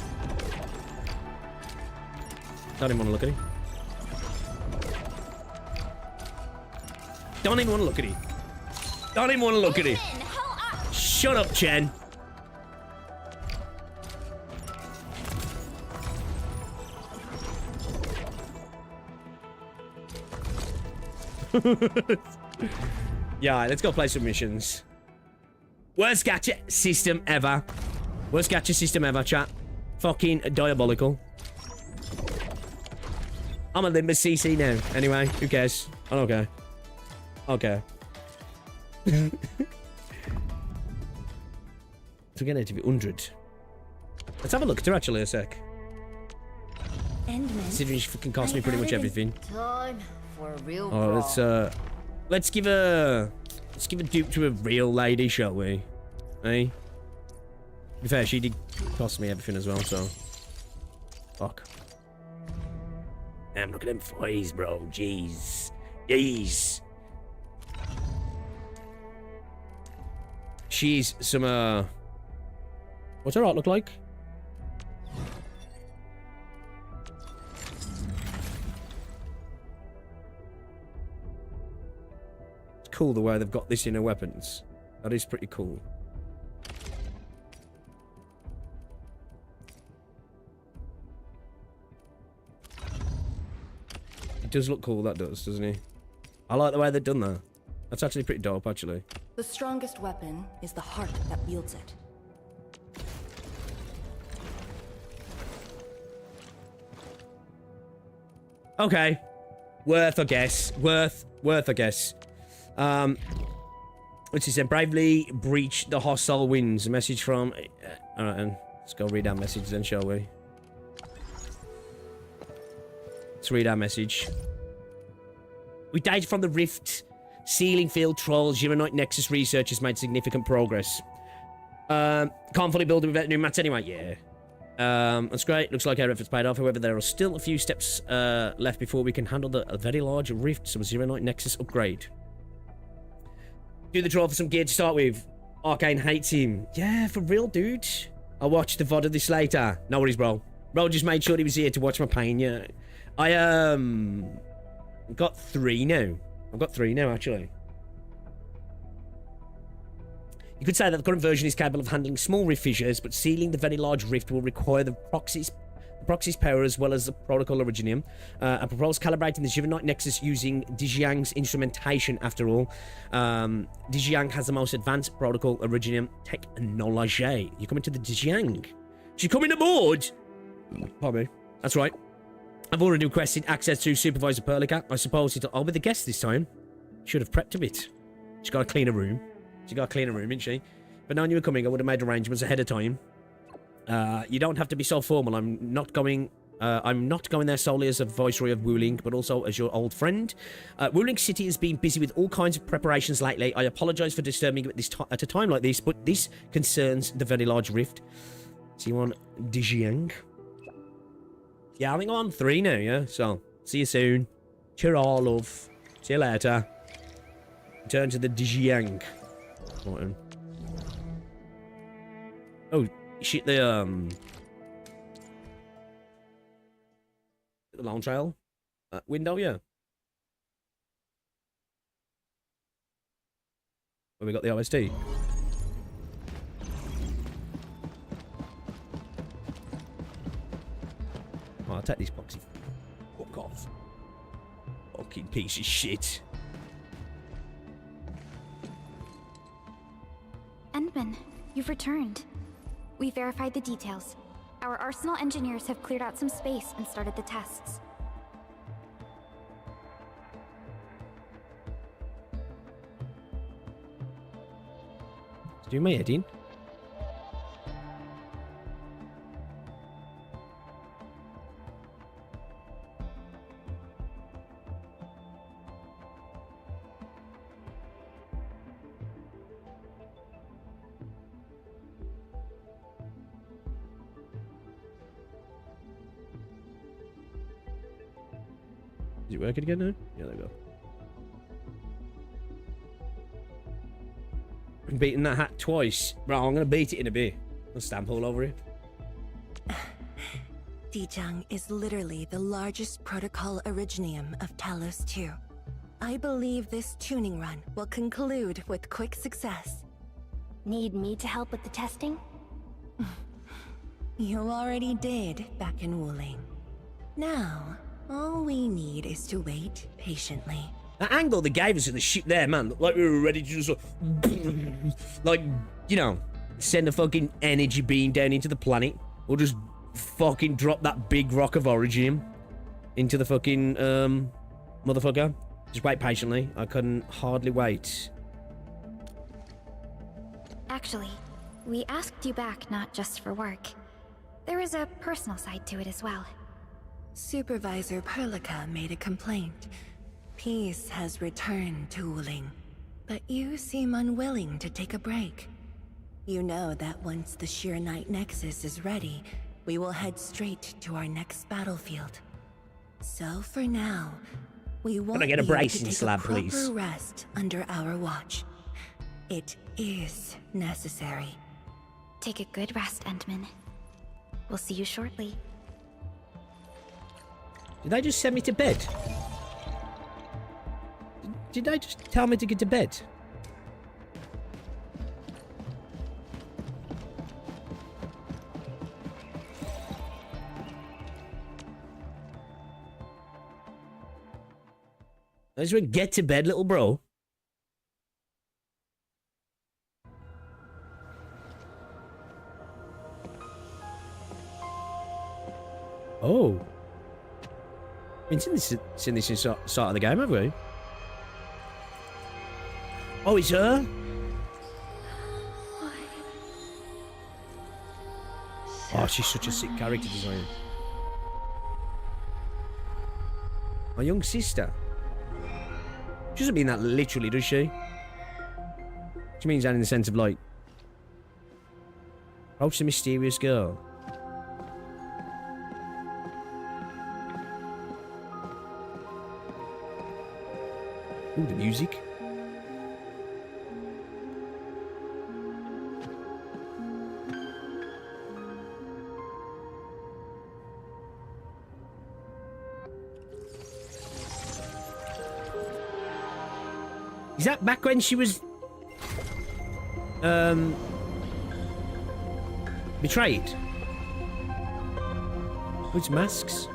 Don't even want to look at it. Don't even want to look at it. Don't even want to look at it. Shut up, Chen. Yeah, let's go play some missions. Worst gacha system ever. Worst gacha system ever, chat. Fucking diabolical. I'm a Limbus CC now. Anyway, who cares? I don't care. Okay. So we're getting to be 100. Let's have a look at her actually a sec. Endman. Considering she fucking cost me pretty much everything. Time for a real Oh, brawl. let's give a dupe to a real lady, shall we? Eh? To be fair, she did cost me everything as well, so fuck. Damn, look at them thighs, bro. Jeez. Jeez. She's some what's her art look like? Cool the way they've got this in her weapons. That is pretty cool. It does look cool, that does, doesn't it? I like the way they've done that. That's actually pretty dope, actually. The strongest weapon is the heart that wields it. Okay. Worth a guess. Worth a guess. What's he said? Bravely breach the hostile winds. A message from... Alright, then. Let's go read our message then, shall we? Let's read our message. We data from the Rift Sealing Field Trolls. Uranite Nexus researchers made significant progress. Can't fully build it without new mats anyway. Yeah. That's great. Looks like our efforts paid off. However, there are still a few steps left before we can handle the very large Rift. Some Uranite Nexus upgrade. Do the draw for some gear to start with. Arcane hates him. Yeah, for real, dude. I'll watch the VOD of this later. No worries, bro. Bro just made sure he was here to watch my pain, yeah. I, got 3 now. I've got 3 now, actually. You could say that the current version is capable of handling small rift fissures, but sealing the very large rift will require the proxy's power as well as the protocol Originium. I propose calibrating the Uranite Nexus using Dijiang's instrumentation, after all. Dijiang has the most advanced protocol Originium technology. You're coming to the Dijiang? She's coming aboard? Pardon me. That's right. I've already requested access to Supervisor Perlica. I suppose I'll be the guest this time. Should have prepped a bit. She's got to clean a room. She got to clean a room, didn't she? But knowing you were coming, I would have made arrangements ahead of time. You don't have to be so formal. I'm not going there solely as a viceroy of Wuling, but also as your old friend. Wuling City has been busy with all kinds of preparations lately. I apologize for disturbing you at a time like this, but this concerns the very large rift. So you want Dijiang? Yeah, I think I'm on 3 now, yeah? So, see you soon. Cheer all, love. See you later. Turn to the Dijiang. Oh, shit, the long trail window, yeah. Where we got the OST. Oh, I'll take these boxes. Fuck off. Fucking piece of shit. Endman, you've returned. We verified the details. Our Arsenal engineers have cleared out some space and started the tests. Do my head in. Is it working again now? Yeah, there we go. I'm beating that hat twice. Right, I'm gonna beat it in a bit. I'll stamp all over it. Dijang is literally the largest protocol originium of Talos 2. I believe this tuning run will conclude with quick success. Need me to help with the testing? You already did back in Wuling. Now, all we need is to wait patiently. That angle they gave us in the ship there, man, looked like we were ready to just, like, you know, send a fucking energy beam down into the planet, or just fucking drop that big rock of origin into the fucking, motherfucker. Just wait patiently. I couldn't hardly wait. Actually, we asked you back not just for work. There is a personal side to it as well. Supervisor Perlica made a complaint. Peace has returned to Wuling, but you seem unwilling to take a break. You know that once the Sheer Night Nexus is ready, we will head straight to our next battlefield. So for now, we want Can I get a you to bracing take slab, a proper please? rest under our watch. It is necessary. Take a good rest, Endman. We'll see you shortly. Did they just send me to bed? Did they just tell me to get to bed? I just went, get to bed, little bro. Oh. We've seen this in start of the game, have we? Oh, it's her? Oh, she's such a sick character design. My young sister. She doesn't mean that literally, does she? She means that in the sense of, like, approach the mysterious girl. Ooh, the music. Is that back when she was betrayed? Which masks?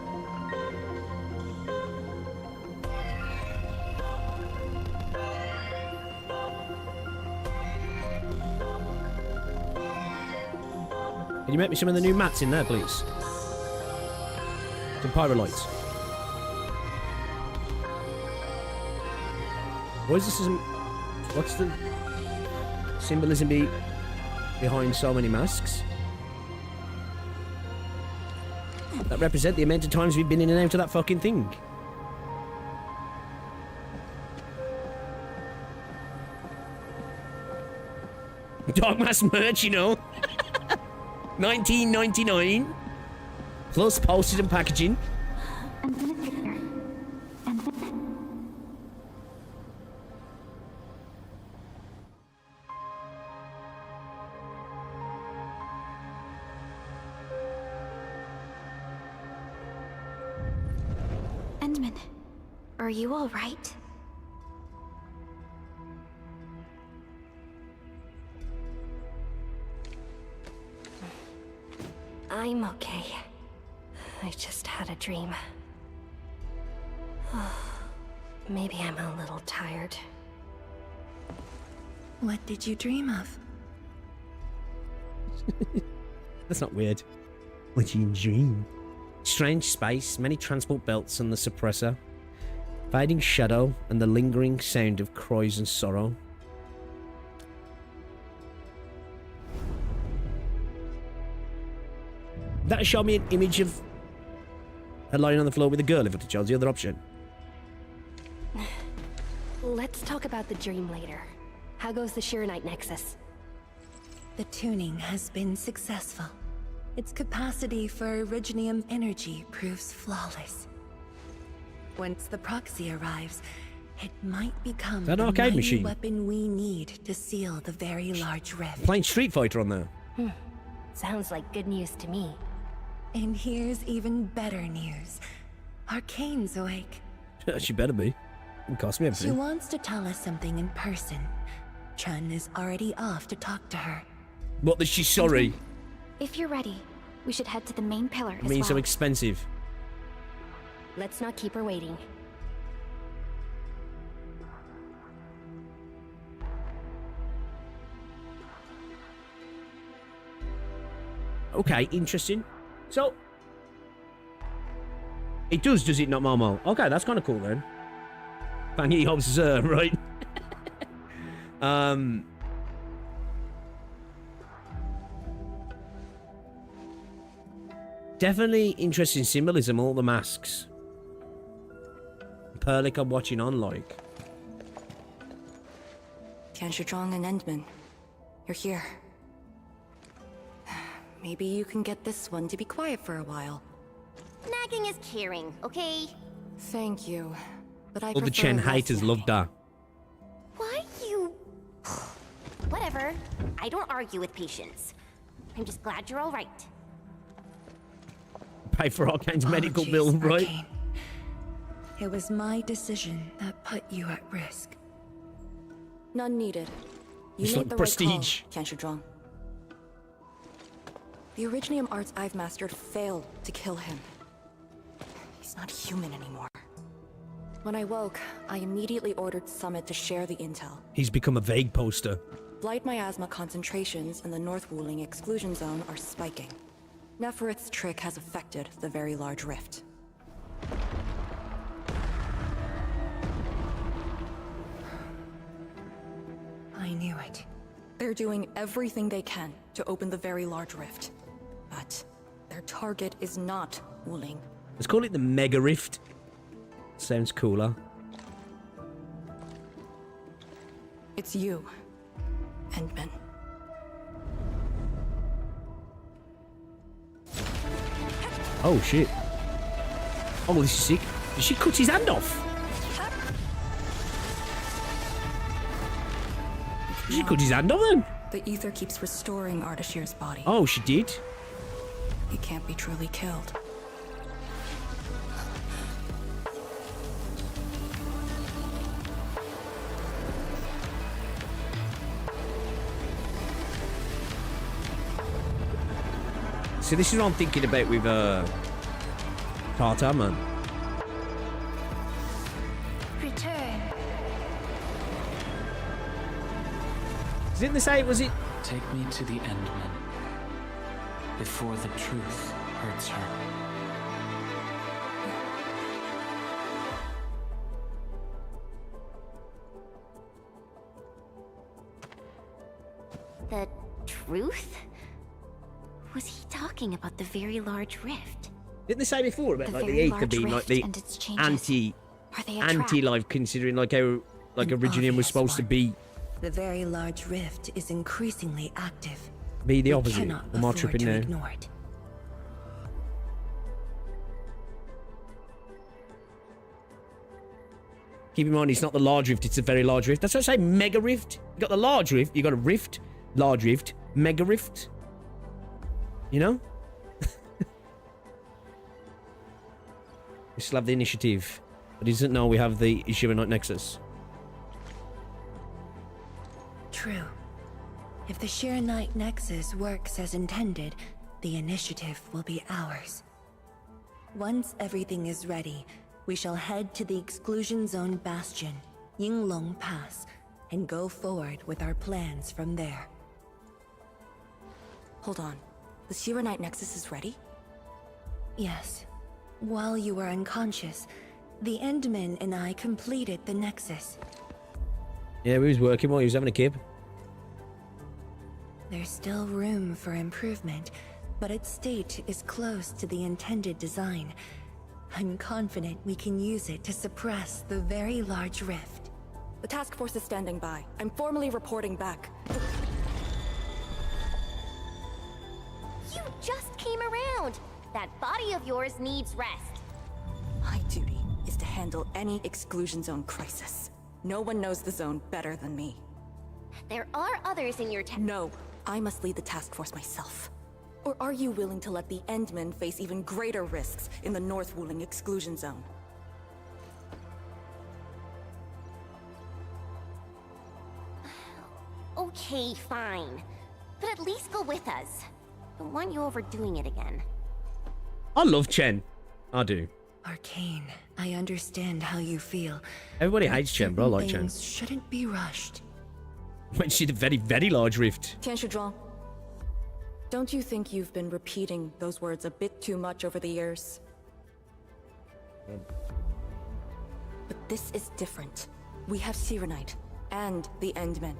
Can you make me some of the new mats in there, please? Some pyrolites. Why is this? What's the symbolism behind so many masks? That represent the amount of times we've been in and out of that fucking thing. Dog mask merch, you know. $19.99 plus postage and packaging. Endman, are you all right? I'm okay. I just had a dream. Maybe I'm a little tired. What did you dream of? That's not weird. What you dream? Strange space, many transport belts and the suppressor. Fading shadow and the lingering sound of cries and sorrow. That showed me an image of her lying on the floor with a girl if I chose the other option. Let's talk about the dream later. How goes the Shiranite Nexus? The tuning has been successful. Its capacity for originium energy proves flawless. Once the proxy arrives, it might become That the arcade mighty machine. weapon we need to seal the very large rift. Playing Street Fighter on there. Sounds like good news to me. And here's even better news. Arcane's awake. She better be. It cost me She everything. wants to tell us something in person. Chun is already off to talk to her. What, that she's sorry? If you're ready, we should head to the main pillar I as mean, well. so expensive. Let's not keep her waiting. Okay, interesting. So, it does it not, Momo? Okay, that's kind of cool then. Thank you, observe, right? Definitely interesting symbolism, all the masks. Perlic I'm watching on, like. Tianshizhuang and Endman, you're here. Maybe you can get this one to be quiet for a while. Nagging is caring, okay? Thank you, but I All the prefer Chen less haters loved nagging. that. Why you... Whatever. I don't argue with patience. I'm just glad you're all right. Pay for Arcane's medical Apologies, bill, right? Arcane. It was my decision that put you at risk. None needed. You It's made like the prestige. right call, Tianshizhuang. The Originium arts I've mastered failed to kill him. He's not human anymore. When I woke, I immediately ordered Summit to share the intel. He's become a vague poster. Blight miasma concentrations in the North Wuling exclusion zone are spiking. Neferith's trick has affected the Very Large Rift. I knew it. They're doing everything they can to open the Very Large Rift. But their target is not Wuling. Let's call it the Mega Rift. Sounds cooler. It's you, Endman. Oh, shit. Oh, this is sick. Did she cut his hand off? Did she cut his hand off then? The ether keeps restoring Ardashir's body. Oh, she did? He can't be truly killed. So this is what I'm thinking about with Tartar, man. Return. Didn't they say, was it? Take me to the Endman before the truth hurts her. The truth? Was he talking about the Very Large Rift? Didn't they say before about The like the very Aether large being like rift the and its changes. Are they a trap? anti-life, considering like how like An Originium was obvious supposed to one. be The Very Large Rift is increasingly active. the We opposite. cannot I'm all afford tripping to now. ignore it. Keep in mind, it's not the large rift, it's a very large rift. That's what I say, mega rift. You got the large rift, you got a rift, large rift, mega rift. You know? We still have the initiative, but he doesn't know we have the Shiranite Nexus. True. If the Shiranite Nexus works as intended, the initiative will be ours. Once everything is ready, we shall head to the exclusion zone bastion, Yinglong Pass, and go forward with our plans from there. Hold on. The Shiranite Nexus is ready? Yes. While you were unconscious, the Endman and I completed the Nexus. Yeah, we was working while he was having a kib. There's still room for improvement, but its state is close to the intended design. I'm confident we can use it to suppress the very large rift. The task force is standing by. I'm formally reporting back. You just came around. That body of yours needs rest. My duty is to handle any exclusion zone crisis. No one knows the zone better than me. There are others in your town. No, I must lead the task force myself. Or are you willing to let the Endmen face even greater risks in the North Wuling exclusion zone? Okay, fine. But at least go with us. Don't want you overdoing it again. I love Chen. I do. Arcane, I understand how you feel. Everybody hates Chen, but I like Chen. Things shouldn't be rushed. When she did a very, very large rift. Tianshuzhuang, don't you think you've been repeating those words a bit too much over the years? But this is different. We have Shiranite and the Endmen.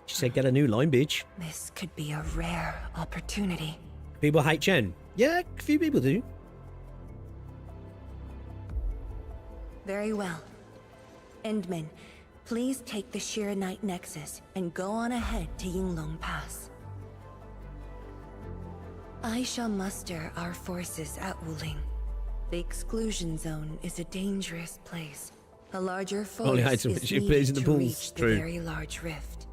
She said, get a new line, bitch. This could be a rare opportunity. People hate Chen. Yeah, a few people do. Very well. Endman, please take the Shiranite Nexus and go on ahead to Yinglong Pass. I shall muster our forces at Wuling. The exclusion zone is a dangerous place. A larger force Only hates when is she plays in needed the to pools. reach the True. very large rift.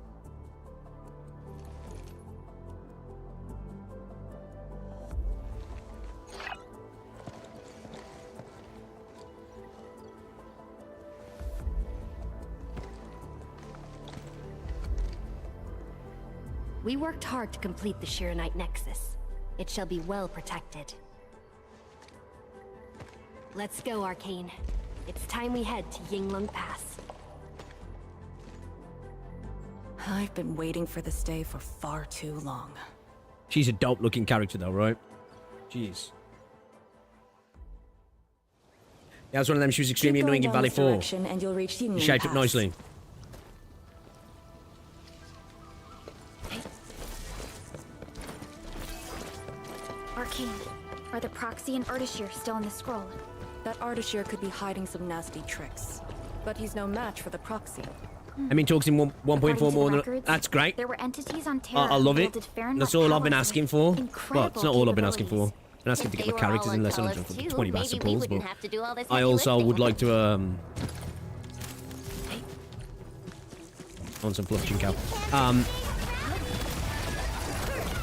We worked hard to complete the Shiranite Nexus. It shall be well protected. Let's go, Arcane. It's time we head to Yinglong Pass. I've been waiting for this day for far too long. She's a dope looking character though, right? Jeez. Yeah, that's one of them. She was extremely Keep annoying going in down Valley this 4. direction and you'll reach Yinglong Shaped up Pass. nicely. Arcane, are the proxy and Ardashir still in the scroll? That Ardashir could be hiding some nasty tricks. But he's no match for the proxy. I mean, talks in 1.4 According to more the than... records, That's great. There were entities on Terra I love who it. wielded Farron That's all I've been powers asking with for. Well, incredible it's not all I've been asking for. capabilities. I've been asking to If get they my were characters all in less than Untellas 120 too, master maybe we pools, wouldn't but have to do all this I heavy also lifting. would like to, on some fluff cow.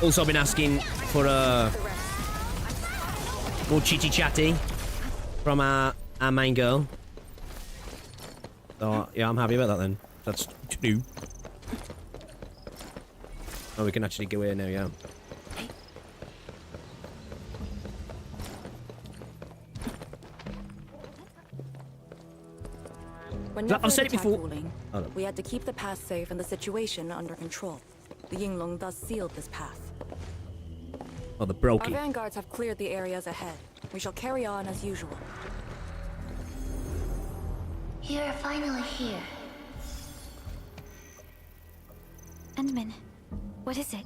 Also been asking for more chitty chatty from our main girl. So yeah, I'm happy about that then. That's two. Oh, we can actually go here now, yeah. Whenever I've said it attacked before. Wuling, Oh, no. we had to keep the pass safe and the situation under control. The Yinglong thus sealed this path. Oh, the Our brokey. vanguards have cleared the areas ahead. We shall carry on as usual. You're finally here. Endman, what is it?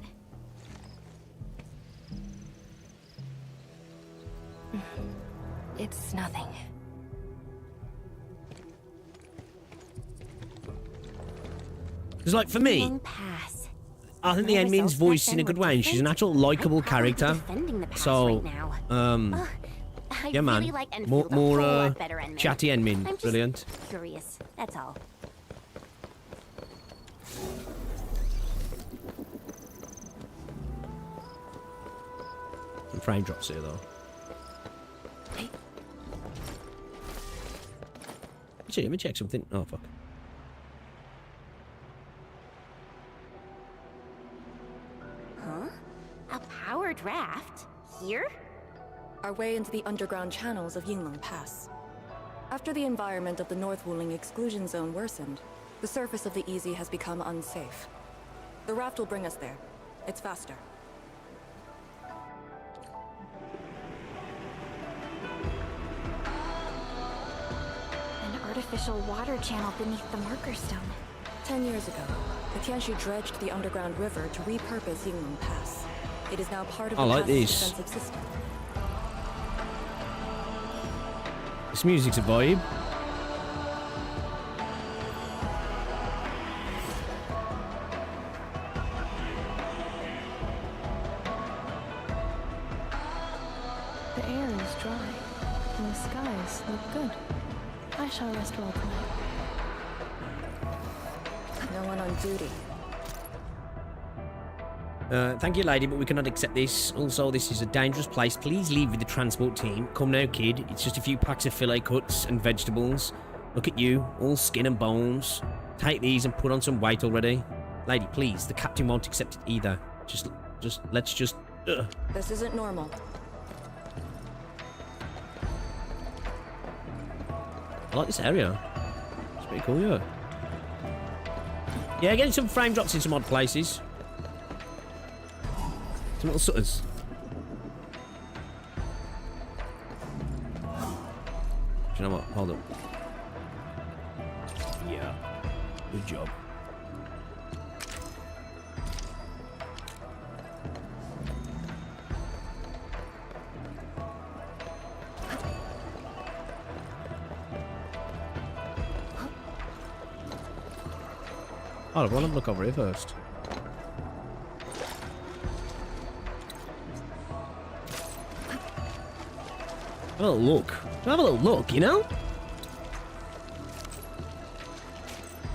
It's nothing. Because, like, for me, Yinglong Pass. I think the My Endman's results voiced back in a then good were way, and she's an different. actual likable I'd probably be character. defending the pass So, right now. I yeah, man. really like Enfield More, a whole more lot better Endman. chatty Endman. I'm just Brilliant. curious, that's all. Some frame drops here, though. Actually, let me check something. Oh, fuck. Huh? A powered raft? Here? Our way into the underground channels of Yinglong Pass. After the environment of the North Wuling exclusion zone worsened, The surface of the Easy has become unsafe. The raft will bring us there. It's faster. An artificial water channel beneath the marker stone. 10 years ago, the Tianxi dredged the underground river to repurpose Yinglong Pass. It is now part of the pass's defensive system. This music's a vibe. The air is dry, and the skies look good. I shall rest well tonight. No one on duty. Thank you, lady, but we cannot accept this. Also, this is a dangerous place. Please leave with the transport team. Come now, kid. It's just a few packs of fillet cuts and vegetables. Look at you, all skin and bones. Take these and put on some weight already. Lady, please. The captain won't accept it either. Let's just... This isn't normal. I like this area. It's pretty cool, yeah. Yeah, getting some frame drops in some odd places. Some little sutters. Do you know what? Hold up. Yeah. Good job. Hold on, well, look over here first. Have a little look. Have a little look, you know?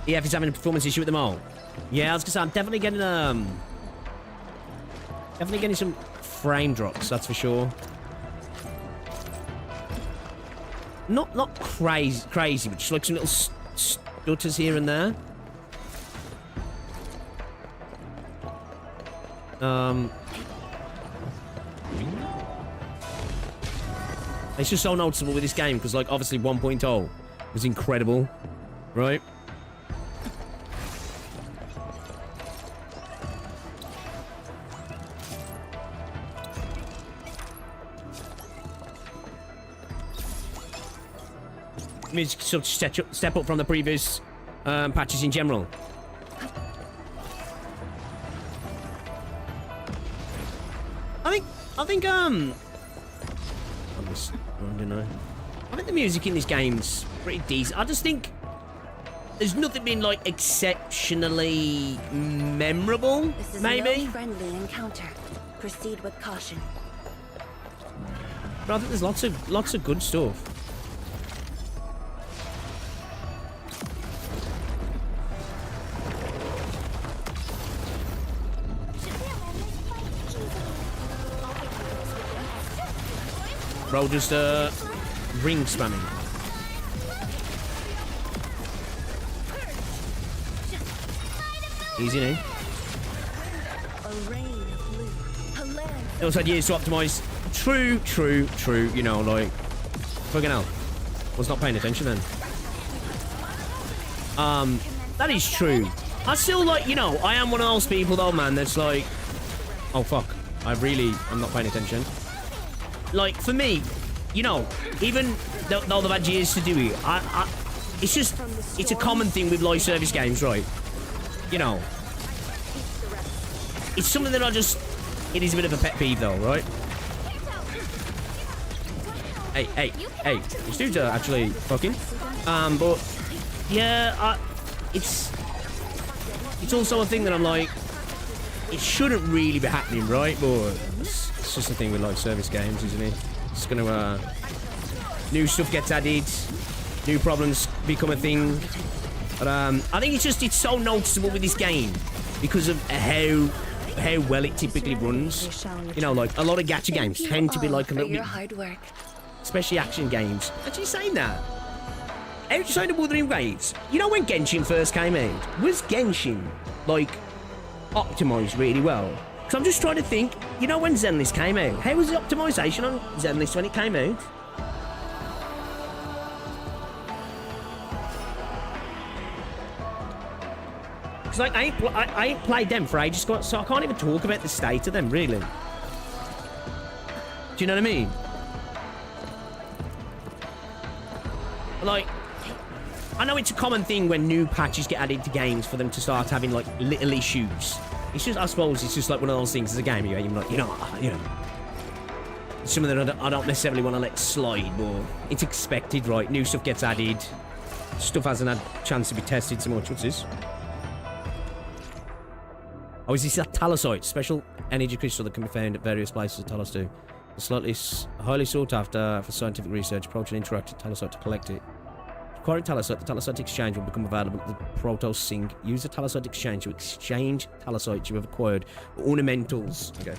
Yeah, if he's having a performance issue with them all. Yeah, I was gonna say, I'm definitely getting some frame drops, that's for sure. Not crazy, but just like some little stutters here and there. It's just so noticeable with this game because, like, obviously 1.0 was incredible, right? Music sort of step up from the previous patches in general. I think I think the music in this game's pretty decent. I just think there's nothing been like exceptionally memorable. This is maybe. No friendly encounter. Proceed with caution. But I think there's lots of good stuff. Bro, just ring spamming. Easy now. It also had years to optimize. True. You know, like, fucking hell. Was not paying attention then. That is true. I still, like, you know, I am one of those people though, man, that's like, oh fuck, I'm not paying attention. Like, for me, you know, even though they've had years to do it, it's a common thing with live service games, right? You know, it's something that it is a bit of a pet peeve though, right? Hey, these dudes are actually fucking. But, yeah, it's also a thing that I'm like, it shouldn't really be happening, right? But it's just a thing with live service games, isn't it? It's gonna, new stuff gets added, new problems become a thing. But I think it's so noticeable with this game because of how well it typically runs. You know, like a lot of gacha games tend to be like a little bit, especially action games. Actually, saying that, outside of Wuthering Waves, you know when Genshin first came out, was Genshin like optimized really well? Because I'm just trying to think, you know when Zenless came out, how was the optimization on Zenless when it came out? Because like, I ain't played them for ages, so I can't even talk about the state of them, really. Do you know what I mean? Like, I know it's a common thing when new patches get added to games for them to start having, like, little issues. It's just, I suppose, it's just like one of those things as a game, you're like, you know. Some of them I don't necessarily want to let slide, but it's expected, right? New stuff gets added. Stuff hasn't had a chance to be tested so much. What's this? Oh, is this that Talosite? Special energy crystal that can be found at various places at Talos 2. It's slightly highly sought after for scientific research. Approach an interactive Talosite to collect it. Acquiring Talosite, the Talosite exchange will become available at the Proto Sync. Use the Talosite exchange to exchange Talosites you have acquired for ornamentals. Okay.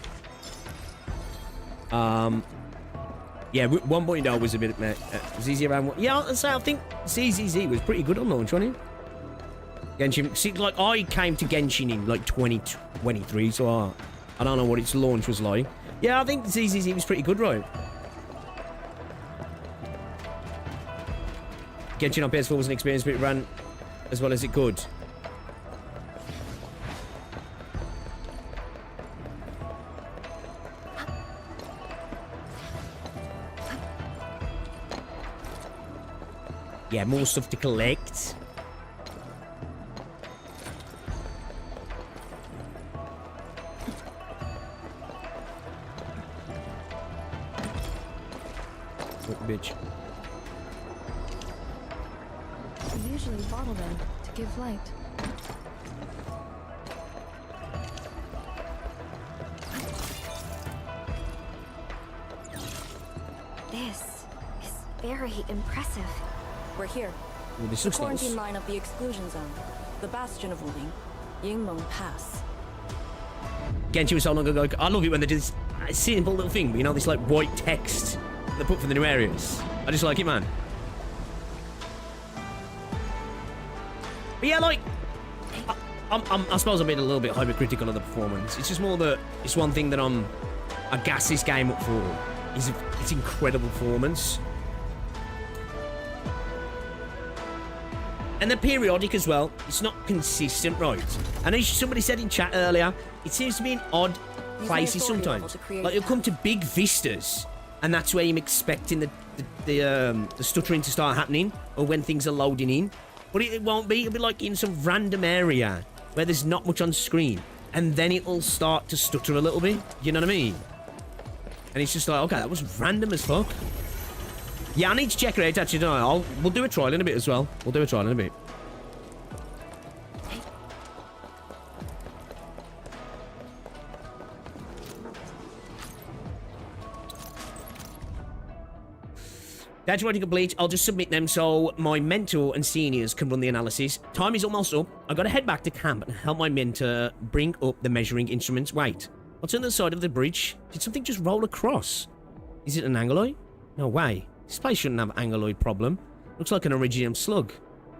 Yeah, 1.0 was a bit was easy around one. Yeah, I'll say I think CZZ was pretty good on launch, wasn't it? Genshin, see, like I came to Genshin in like 2023, so I don't know what its launch was like. Yeah, I think ZZZ was pretty good, right? Genshin on PS4 was an experience, but it ran as well as it could. Yeah, more stuff to collect. What bitch? We usually bottle them to give light. This is very impressive. We're here. Well, this The looks quarantine nice. line of the exclusion zone. The bastion of Wuling. Yinglong Pass. Genshin was so long ago. I love it when they do this simple little thing, but you know, this like white text they put for the new areas. I just like it, man. But yeah, like, I suppose I'm being a little bit hypercritical of the performance. It's just more that it's one thing that I gas this game up for is its incredible performance. And they're periodic as well. It's not consistent, right? And as somebody said in chat earlier, it seems to be in odd places sometimes. Like, you'll come to big vistas, and that's where you're expecting the stuttering to start happening, or when things are loading in. But it won't be. It'll be like in some random area where there's not much on screen, and then it'll start to stutter a little bit. You know what I mean? And it's just like, okay, that was random as fuck. Yeah, I need to check it out, actually, don't I? We'll do a trial in a bit as well. We'll do a trial in a bit. That's ready to complete. I'll just submit them so my mentor and seniors can run the analysis. Time is almost up. I've got to head back to camp and help my mentor bring up the measuring instruments. Wait, what's on the side of the bridge? Did something just roll across? Is it an angeloid? No way. This place shouldn't have an angeloid problem. Looks like an Iridium slug.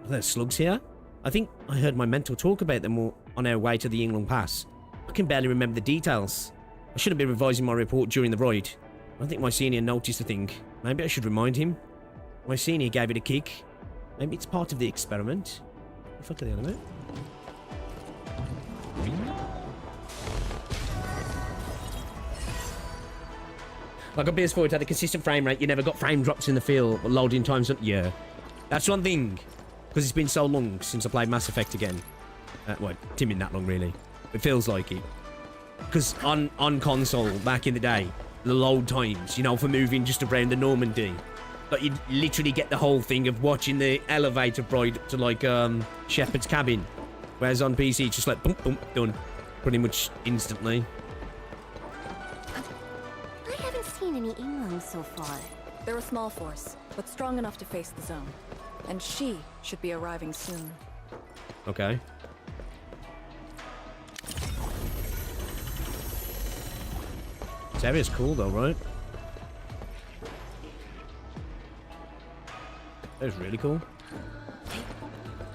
Are there slugs here? I think I heard my mentor talk about them on our way to the Yinglong Pass. I can barely remember the details. I should have been revising my report during the ride. I don't think my senior noticed a thing. Maybe I should remind him. My senior gave it a kick. Maybe it's part of the experiment. What the fuck are they on about? Like on PS4, it had a consistent frame rate. You never got frame drops in the field. Loading times. Yeah. That's one thing. Because it's been so long since I played Mass Effect again. Well, it didn't been that long, really. It feels like it. Because on console, back in the day, the load times, you know, for moving just around the Normandy, like you'd literally get the whole thing of watching the elevator ride up to, like, Shepard's cabin. Whereas on PC, it's just like, boom, boom, done. Pretty much instantly. I haven't seen any Yinglongs so far. They're a small force, but strong enough to face the zone. And she should be arriving soon. Okay. This area's cool though, right? That was really cool.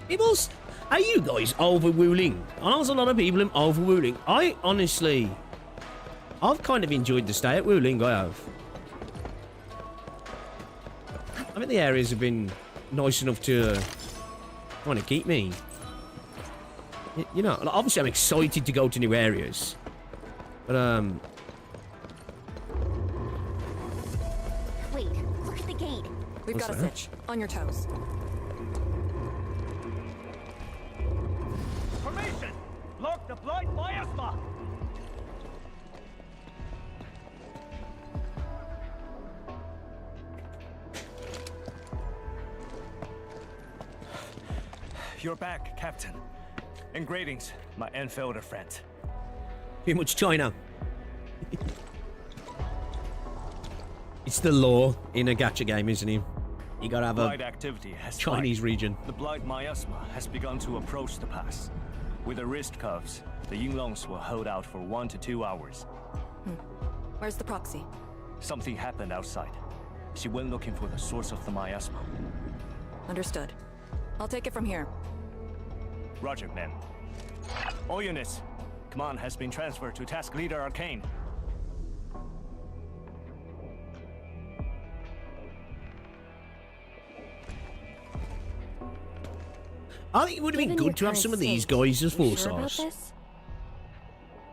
Peoples, are you guys over Wuling? I know there's a lot of people over Wuling. I've kind of enjoyed the stay at Wuling, I have. I think the areas have been nice enough to kind of keep me. You know, like, obviously I'm excited to go to new areas. But, Wait, where's the gate? We've got a sitch. On your toes. Formation! Lock the blind miasma! You're back, Captain. And greetings, my Enfielder friend. Too much China. It's the law in a gacha game, isn't it? You gotta have Blight a activity has Chinese spiked. region. The blight miasma has begun to approach the pass. With the wrist cuffs, the Yinglongs will hold out for 1 to 2 hours. Where's the proxy? Something happened outside. She went looking for the source of the miasma. Understood. I'll take it from here. Roger, ma'am. All units, command has been transferred to Task Leader Arcane. I think it would have been Given your good to have some of current these state, guys as you sure about Force. this?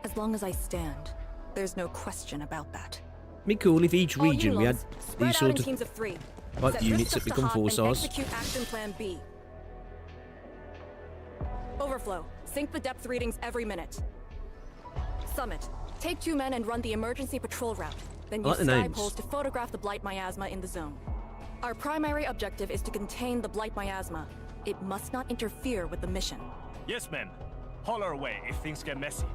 As long as I stand, there's no question about that. It'd be cool if each All region we had Yinglongs, spread these out sort in of teams of 3. like Set units that wrist cuffs to become Hot and Force. execute action plan B. Overflow. Sync the depth readings every minute. Summit. Take 2 men and run the emergency patrol route. Then I like use the sky names. poles to photograph the blight miasma in the zone. Our primary objective is to contain the blight miasma. It must not interfere with the mission. Yes, ma'am. Holler away if things get messy.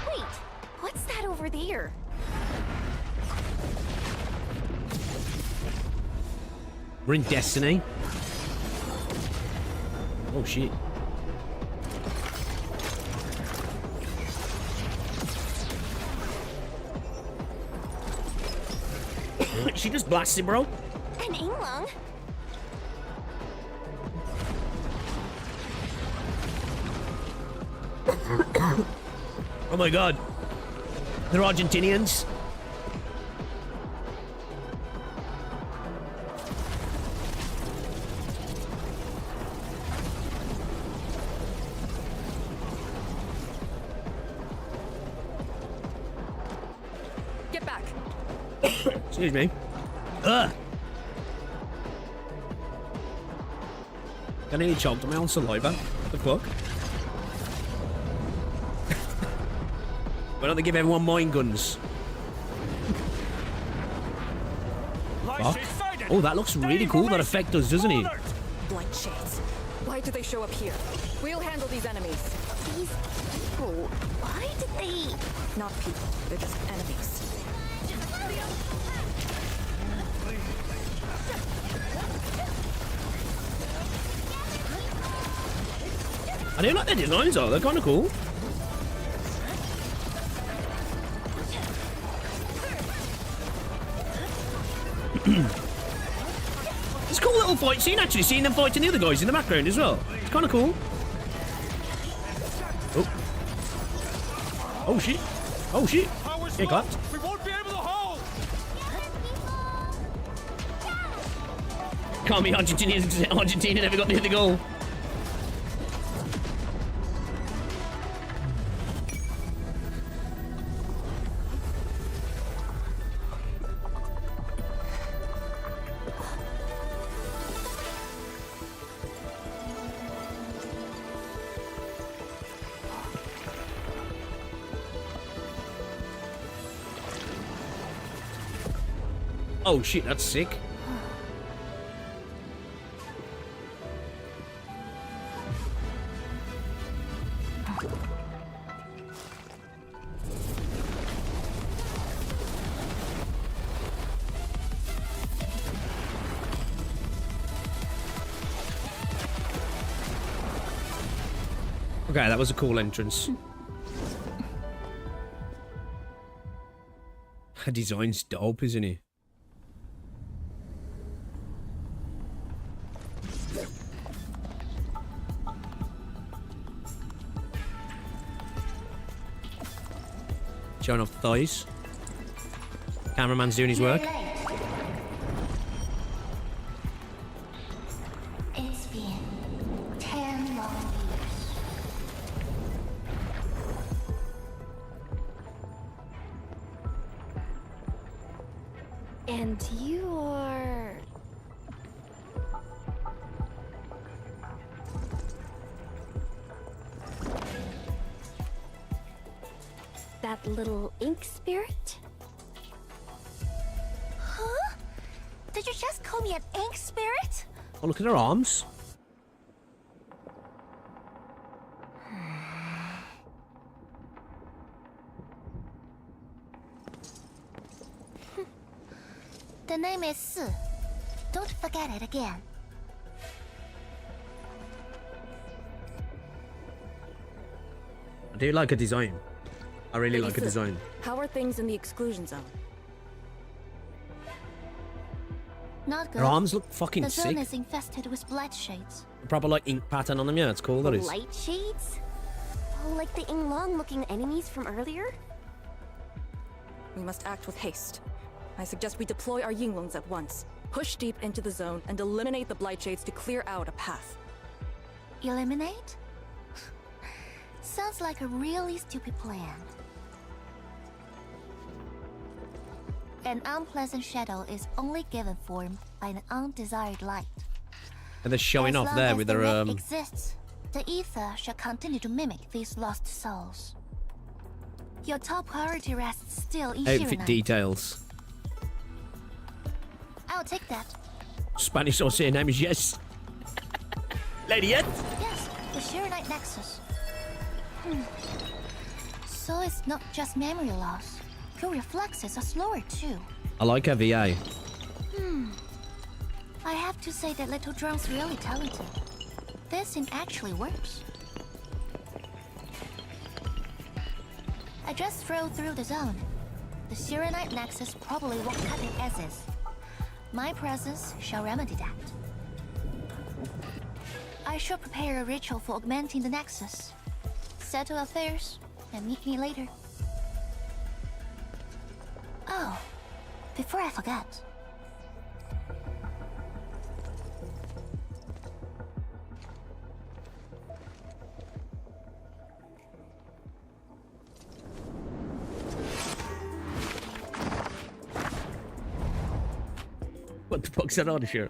Wait, what's that over there? We're in Destiny. Oh shit. She just blasted, bro. An Yinglong? Oh my god. They're Argentinians. Get back. Excuse me. Ugh. I nearly choked on my own saliva. What the fuck? Why don't they give everyone mine guns? Fuck. Oh, that looks really cool. That effect does, doesn't it? Blight shades. Why do they show up here? We'll handle these enemies. These people, why did they... Not people. They're just enemies. I do like their designs though. They're kind of cool. It's a cool little fight scene actually, seeing them fighting the other guys in the background as well. It's kind of cool. Oh. Oh shit. Oh shit. Get clapped. We won't be able to hold! Can't be Argentinians. Argentina never got near the goal. Oh shit, that's sick. Okay, that was a cool entrance. Her design's dope, isn't it? Showing off the thighs. Cameraman's doing his work. And you are... that little ink spirit? Huh? Did you just call me an ink spirit? Oh, look at her arms. The name is Si. Don't forget it again. I do like her design. I really like her Lisa, design. How are things in the exclusion zone? Not good. Her arms look fucking the zone sick. is infested with blight shades. Proper like ink pattern on them. Yeah, it's cool. That is. Light shades? Oh, like the Yinglong looking enemies from earlier? We must act with haste. I suggest we deploy our Yinglongs at once. Push deep into the zone and eliminate the blight shades to clear out a path. Eliminate? Sounds like a really stupid plan. An unpleasant shadow is only given form by an undesired light. And they're showing As off long there as with the their red exists, the ether shall continue to mimic these lost souls. Your top priority rests still in outfit Shiranite. details. I'll take that. Spanish or say name is yes. Lady Ed. Yes, the Shiranite Nexus. So it's not just memory loss. Your reflexes are slower too. I like her VA. I have to say that little Drone's really talented. This thing actually works. I just drove through the zone. The Shiranite Nexus probably won't cut it as is. My presence shall remedy that. I shall prepare a ritual for augmenting the Nexus. Settle affairs, and meet me later. Oh, before I forget. What the fuck's that on here?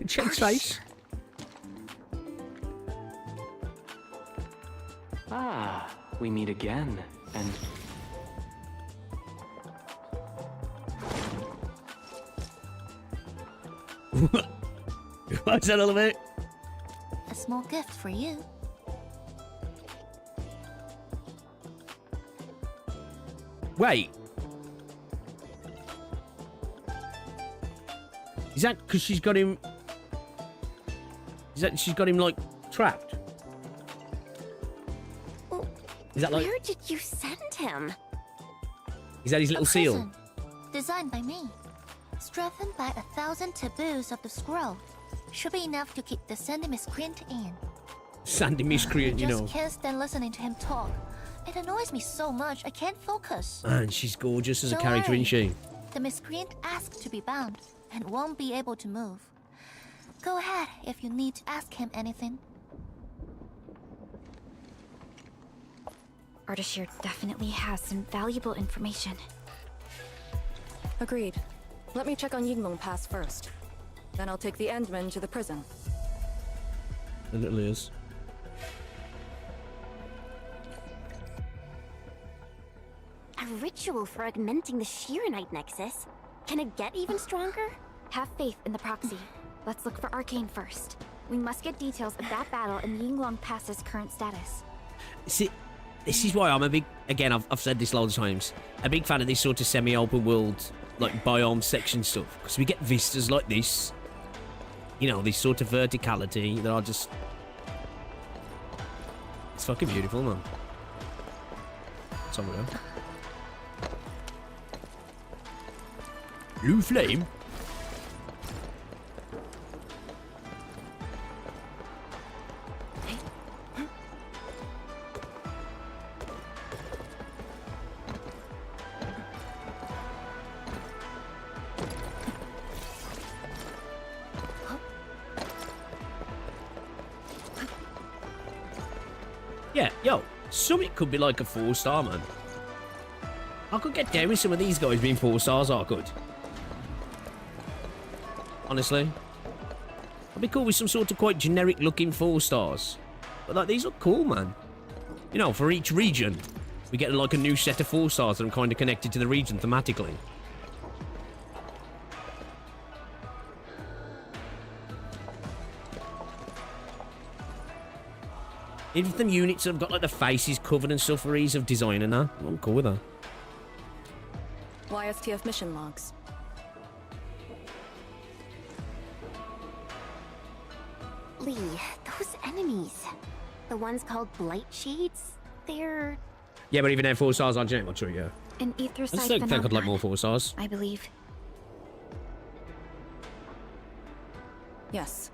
Check's face. Ah, we meet again, and... What's that all about? A small gift for you. Wait. Is that because she's got him... Is that she's got him, like, trapped? Is that like... Where did you send him? Is that his little seal? Prison, designed by me. Strengthened by 1,000 taboos of the scroll. Should be enough to keep the Sandy Miscreant in. Sandy Miscreant, you know. Just can't stand listening to him talk. It annoys me so much, I can't focus. And she's gorgeous as a Don't character, worry. isn't she? The Miscreant asked to be bound, and won't be able to move. Go ahead if you need to ask him anything. Ardashir definitely has some valuable information. Agreed. Let me check on Yinglong Pass first. Then I'll take the Endman to the prison. The little ears. A ritual for augmenting the Shiranite Nexus? Can it get even stronger? Have faith in the proxy. Let's look for Arcane first. We must get details of that battle and Yinglong Pass's current status. See, this is why I'm a big... Again, I've said this loads of times. A big fan of this sort of semi-open world, like, biome section stuff. Because we get vistas like this. You know, this sort of verticality that are just... It's fucking beautiful, man. Let's have a go. Blue flame? Yeah, yo, Summit could be like a 4-star, man. I could get down with some of these guys being 4 stars, I could. Honestly. I'd be cool with some sort of quite generic looking 4 stars. But like, these look cool, man. You know, for each region, we get like a new set of 4 stars that are kind of connected to the region thematically. Even if the units have got like the faces covered and stuff for ease of design and that, I'm cool with that. YSTF mission logs. Lee, those enemies. The ones called Blight Shades, they're... Yeah, but even at 4 stars, I'm not sure, yeah. An ether I still think I'd like more 4 stars. I believe. Yes.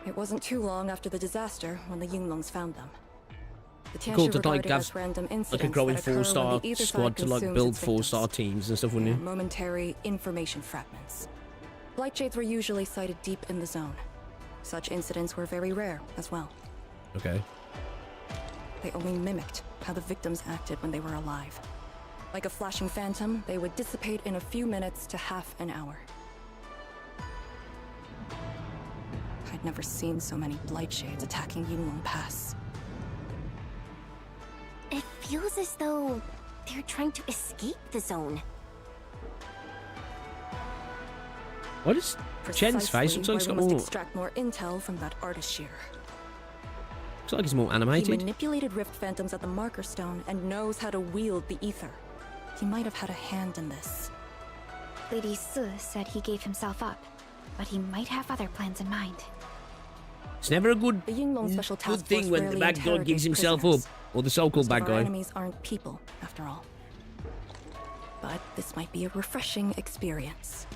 It wasn't too long after the disaster when the Yunglongs found them. The Cool Tianshu to like regarded have as random like a incidents growing that occur when 4-star the ether squad side to like consumes build its victims. 4-star teams and stuff, wouldn't you? Momentary information fragments. Blight Shades were usually sighted deep in the zone. Such incidents were very rare as well. Okay. They only mimicked how the victims acted when they were alive. Like a flashing phantom, they would dissipate in a few minutes to half an hour. I'd never seen so many Blight Shades attacking Yunlong Pass. It feels as though they're trying to escape the zone. What is Chen's face? Looks like it's got more... extract more intel from that artist shear. Looks like it's more He animated. manipulated Rift Phantoms at the Marker Stone and knows how to wield the ether. He might have had a hand in this. Lady Su said he gave himself up, but he might have other plans in mind. It's never a good, The Yunglong Special good Task thing Force when the rarely bad guy interrogates gives himself prisoners. up. Or the so-called Most bad of our guy. enemies aren't people, after all. But this might be a refreshing experience.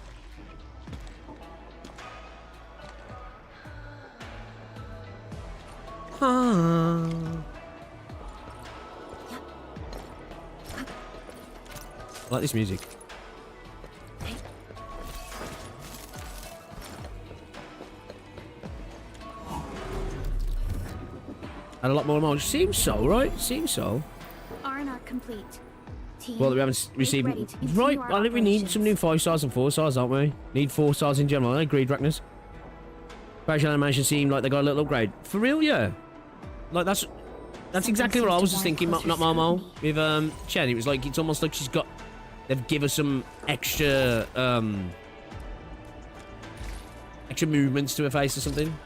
I like this music. And a lot more emotion. Seems so, right? Seems so. R&R complete. Team, Well, we haven't received... ready to continue Right, our I think we need some new operations. 5 stars and 4 stars, don't we? Need 4 stars in general. I agreed, Ragnus. Facial animation seemed like they got a little upgrade. For real, yeah. Like, that's exactly what I was just thinking, not Momo. With, Chen, it was like, it's almost like she's got... They've given her some extra, extra movements to her face or something.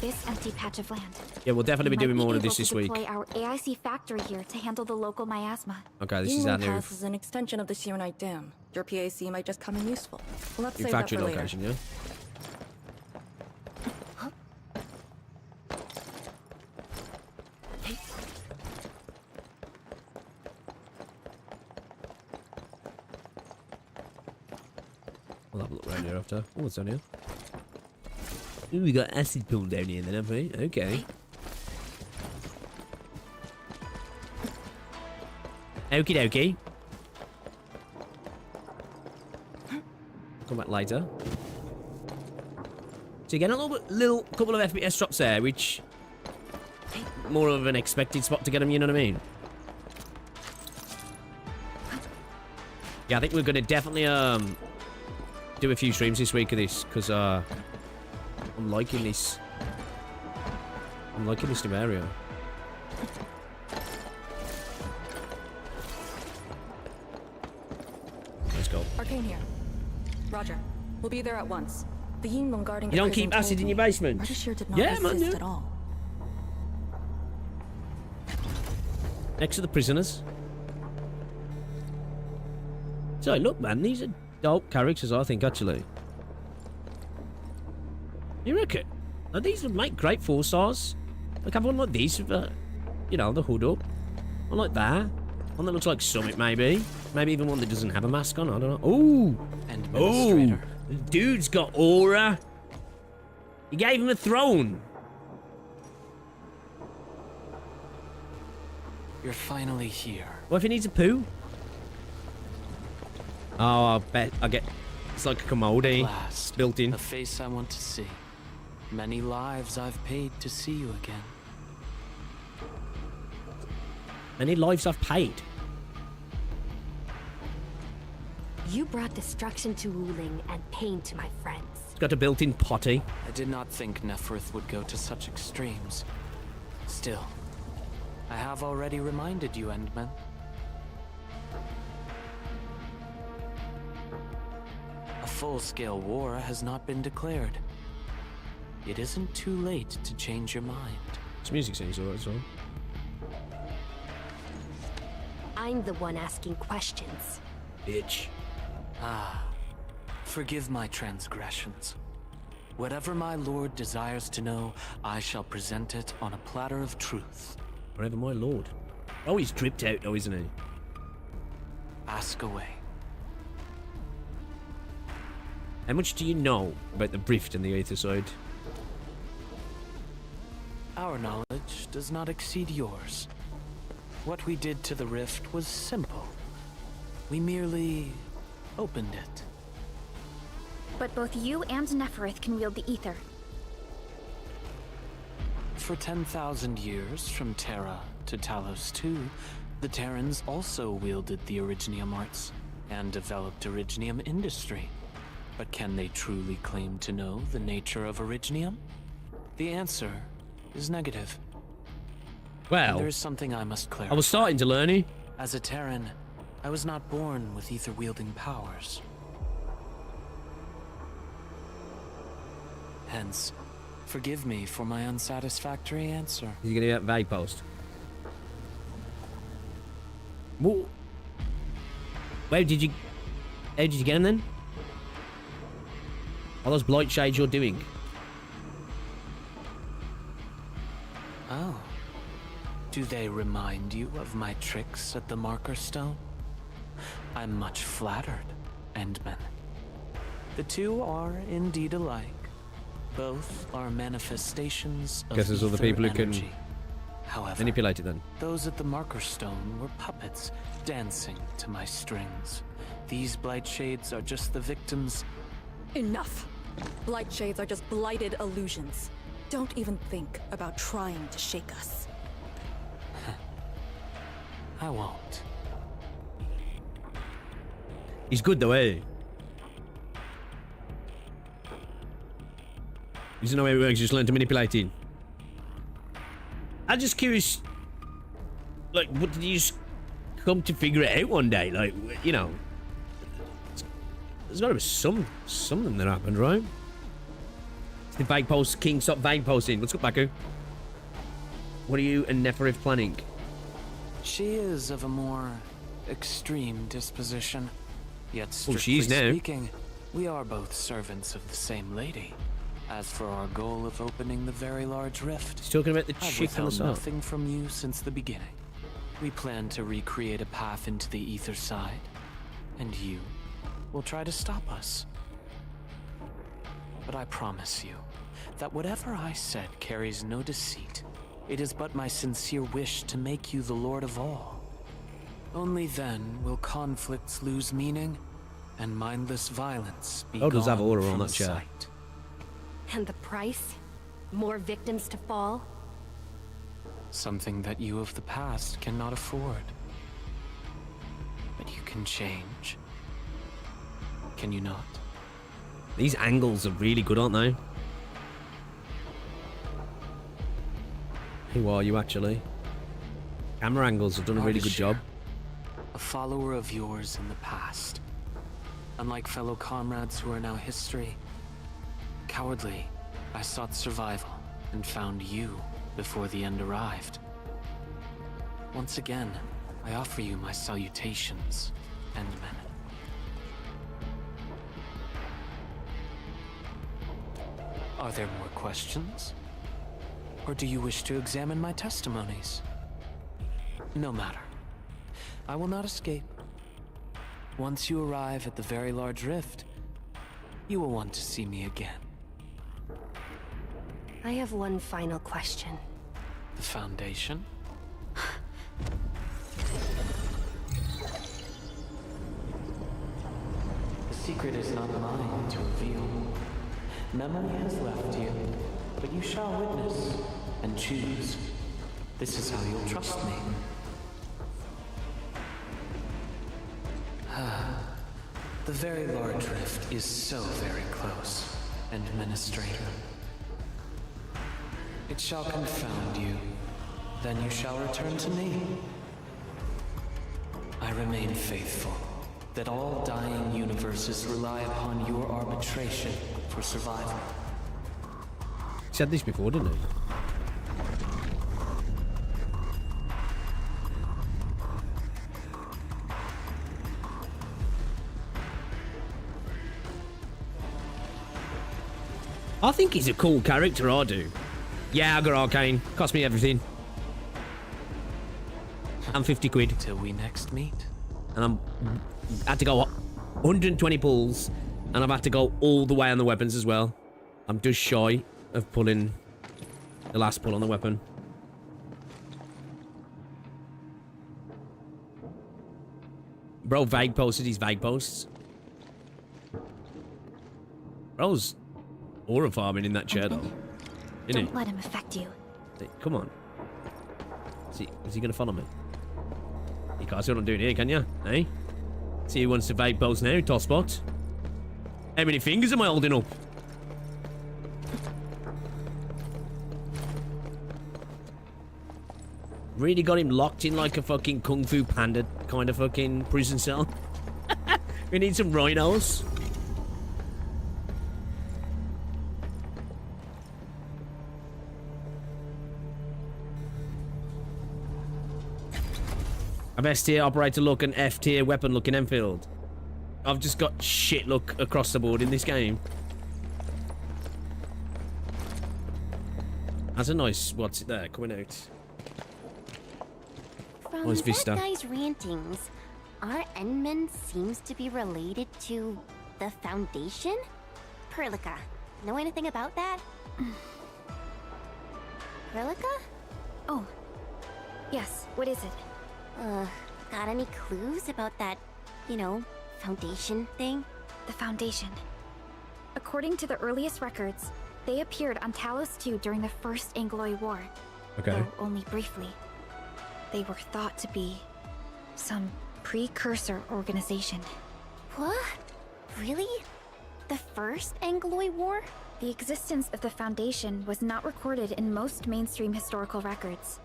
This empty patch of land. Yeah, we'll definitely be We doing might more of able this to week. deploy our AIC factory here to handle the local miasma. Okay, this is our Yunlong new Pass is an extension of the Serenite Dam. Your PAC might just come in useful. Let's new save that factory for later. location, yeah? We'll have a look around here after. Oh, what's down here? Ooh, we got acid pool down here then, have we? Okay. Okie dokie. Come back later. So again, a little couple of FPS drops there, which more of an expected spot to get them. You know what I mean? Yeah, I think we're gonna definitely do a few streams this week of this because I'm liking this. I'm liking this new area. Let's go. Arcane here. Roger. We'll be there at once. The Yunlong guarding You don't keep acid in your basement? Artishir did not Yeah, man, resist yeah. at all. Next to the prisoners. So look, man, these are dope characters, I think, actually. You reckon? Now, these would make great 4 stars. Like, have one like these with, you know, the hood up. One like that. One that looks like Summit, maybe. Maybe even one that doesn't have a mask on, I don't know. Ooh! And Oh! The dude's got aura. You gave him a throne. You're finally here. What if he needs a poo? Oh, I bet I get. It's like a commode. Last, built in. A face I want to see. Many lives I've paid to see you again. Many lives I've paid. You brought destruction to Wuling and pain to my friends. It's got a built-in potty. I did not think Neferth would go to such extremes. Still, I have already reminded you, Endman. A full-scale war has not been declared. It isn't too late to change your mind. This music seems alright as well. I'm the one asking questions. Bitch. Ah, forgive my transgressions. Whatever my lord desires to know, I shall present it on a platter of truth. Whatever my lord. Oh, he's dripped out though, isn't he? Ask away. How much do you know about the rift and the Aether side? Our knowledge does not exceed yours. What we did to the rift was simple. We merely opened it. But both you and Neferth can wield the ether. For 10,000 years, from Terra to Talos II, the Terrans also wielded the Originium arts and developed Originium industry. But can they truly claim to know the nature of Originium? The answer is negative. Well, there is something I must clarify. I was starting to learn it. As a Terran, I was not born with ether-wielding powers. Hence, forgive me for my unsatisfactory answer. You're gonna get vague post. What? How did you get him then? All those blight shades you're doing. Oh. Do they remind you of my tricks at the Marker Stone? I'm much flattered, Endman. The two are indeed alike. Both are manifestations of Guess there's other people who energy. can However, manipulate it then. those at the Marker Stone were puppets dancing to my strings. These blight shades are just the victims. Enough! Blight shades are just blighted illusions. Don't even think about trying to shake us. I won't. He's good though, eh? He doesn't know how it works, just learn to manipulate it. I'm just curious, like, what did you just come to figure it out one day? Like, you know, there's gotta be something that happened, right? It's the vague post, King, stop vague posting. What's up, Baku? What are you and Neferth planning? She is of a more extreme disposition. Yet strictly she's now. speaking, we are both servants of the same lady. As for our goal of opening the very large rift, He's talking about the I've chick on the withheld side. nothing from you since the beginning. We plan to recreate a path into the ether side, and you will try to stop us. But I promise you that whatever I said carries no deceit. It is but my sincere wish to make you the Lord of all. Only then will conflicts lose meaning, and mindless violence be Oh, does have gone order on from that chair. sight. And the price? More victims to fall? Something that you of the past cannot afford. But you can change. Can you not? These angles are really good, aren't they? Who are you actually? Camera angles have done a really good job. A follower of yours in the past. Unlike fellow comrades who are now history, cowardly, I sought survival and found you before the end arrived. Once again, I offer you my salutations, Endman. Are there more questions? Or do you wish to examine my testimonies? No matter. I will not escape. Once you arrive at the very large rift, you will want to see me again. I have one final question. The Foundation? The secret is not mine to reveal. Memory has left you, but you shall witness and choose. This is how you'll trust me. The very large rift is so very close, Administrator. It shall confound you. Then you shall return to me. I remain faithful, that all dying universes rely upon your arbitration for survival. He said this before, didn't he? I think he's a cool character, I do. Yeah, I got Arcane. Cost me everything. And 50 quid. Till we next meet. And had to go 120 pulls, and I've had to go all the way on the weapons as well. I'm just shy of pulling the last pull on the weapon. Bro vague posted his vague posts. Bro's aura farming in that chair though. Isn't Don't let him affect you. Come on. Is he gonna follow me? You can't see what I'm doing here, can you? Hey? See who wants to vape post now, Tosspot? How many fingers am I holding up? Really got him locked in like a fucking Kung Fu Panda kind of fucking prison cell. We need some rhinos. I've S-tier operator look and F-tier weapon look in Enfield. I've just got shit look across the board in this game. That's a nice, what's it there, coming out. From Nice that vista. guy's rantings, our Endman seems to be related to the Foundation? Perlica, know anything about that? Perlica? Oh, yes, what is it? Got any clues about that, you know, Foundation thing? The Foundation. According to the earliest records, they appeared on Talos II during the First Angloy War. Okay. Though only briefly. They were thought to be some precursor organization. What? Really? The First Angloy War? The existence of the Foundation was not recorded in most mainstream historical records.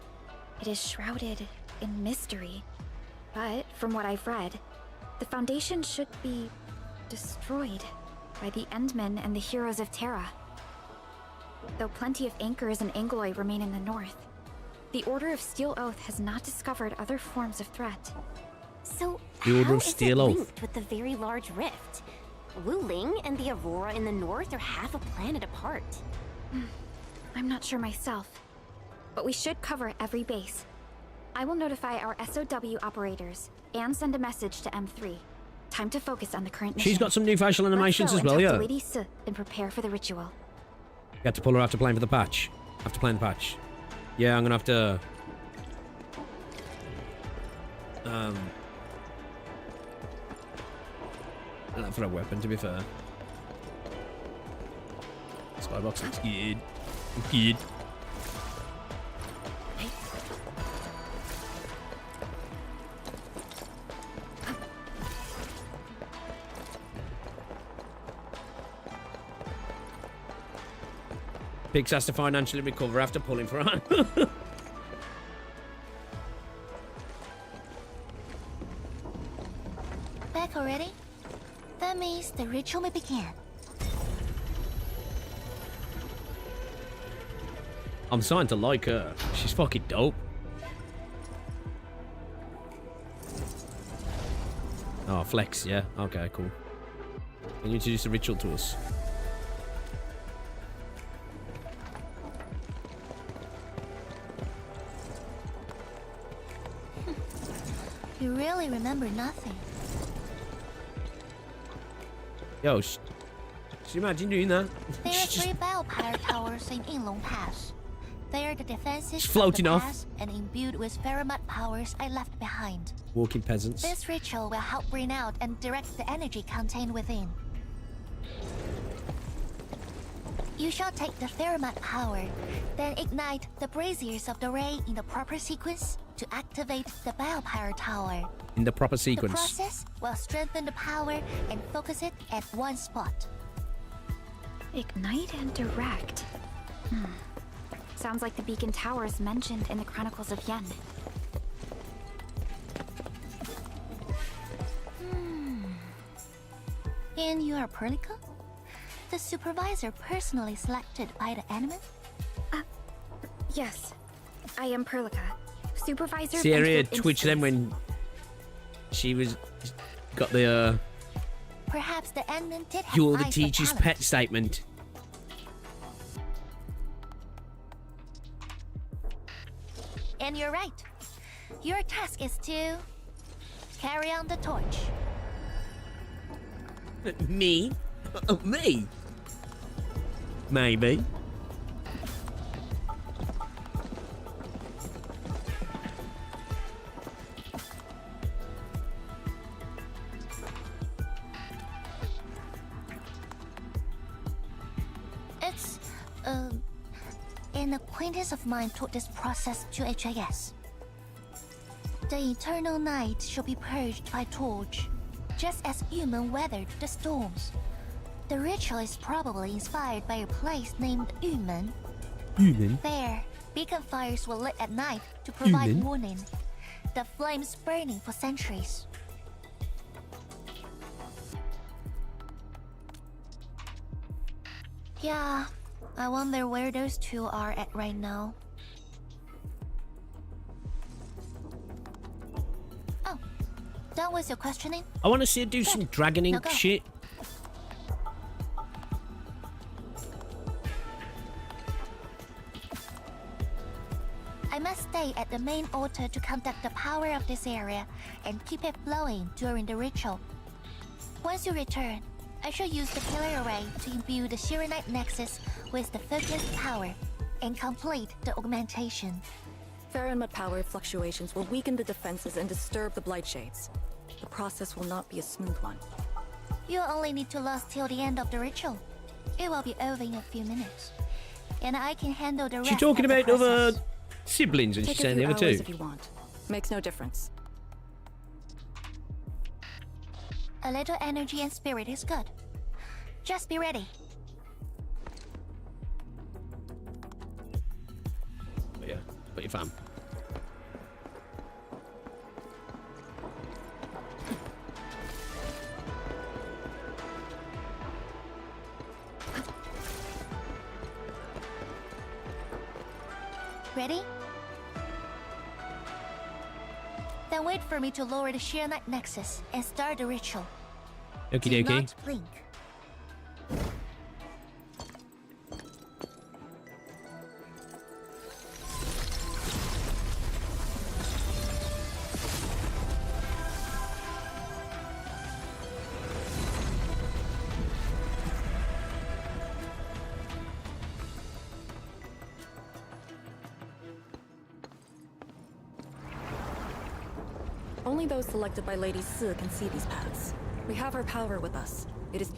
It is shrouded in mystery. But, from what I've read, the Foundation should be destroyed by the Endmen and the heroes of Terra. Though plenty of anchors and Angloy remain in the north, the Order of Steel Oath has not discovered other forms of threat. So, The Order how of is it Steel Oath. linked with the Very Large Rift? Wuling and the Aurora in the north are half a planet apart. I'm not sure myself, but we should cover every base. I will notify our SOW operators and send a message to M3. Time to focus on the current mission. She's got some new facial animations Let's as go well, and yeah. talk to Lady S and prepare for the ritual. You have to pull her after playing for the patch. After playing the patch. Yeah, I'm gonna have to... Not for a weapon, to be fair. Skybox looks good. Good. Pix has to financially recover after pulling for her. Back already? That means the ritual may begin. I'm starting to like her. She's fucking dope. Oh, flex, yeah. Okay, cool. Can you introduce the ritual to us? You really remember nothing. Yo, she's Can you imagine doing that? There are 3 Bellpire towers in Yinglong Pass. They are the defenses Just floating of the off. pass and imbued with Pheromote powers I left behind. Walking peasants. This ritual will help bring out and direct the energy contained within. You shall take the Pheromote power, then ignite the braziers of the ray in the proper sequence to activate the Bellpire tower. In the proper The sequence. process will strengthen the power and focus it at one spot. Ignite and direct. Sounds like the beacon towers mentioned in the Chronicles of Yen. And you are Perlica? The supervisor personally selected by the enemy? Yes, I am Perlica, supervisor. Sierra Endfield twitched them Institute. when she was got the Perhaps the admin did have you're the eyes for teacher's talent. pet statement. And you're right. Your task is to carry on the torch. Me? Me? Maybe. It's, an acquaintance of mine taught this process to HIS. The eternal night shall be purged by torch, just as human weathered the storms. The ritual is probably inspired by a place named Yumen. Human. There, beacon fires were lit at night to provide Yumen? warning. The flames burning for centuries. Yeah, I wonder where those 2 are at right now. Oh, done with your questioning? I want to see her do some Dragon Now Ink go. shit. I must stay at the main altar to conduct the power of this area and keep it flowing during the ritual. Once you return, I shall use the killer array to imbue the Shiranite Nexus with the focused power and complete the augmentation. Pheromote power fluctuations will weaken the defenses and disturb the Blight Shades. The process will not be a smooth one. You'll only need to last till the end of the ritual. It will be over in a few minutes. And I can handle the rest. She's talking of the about other process. siblings and she's Take a saying the few other hours two. if you want. Makes no difference. A little energy and spirit is good. Just be ready. But yeah, but you're fam. Ready? Then wait for me to lower the Shiranite Nexus and start the ritual. Okie Do dokie. not blink. Only those selected by Lady Si can see these paths. We have her power with us. It is...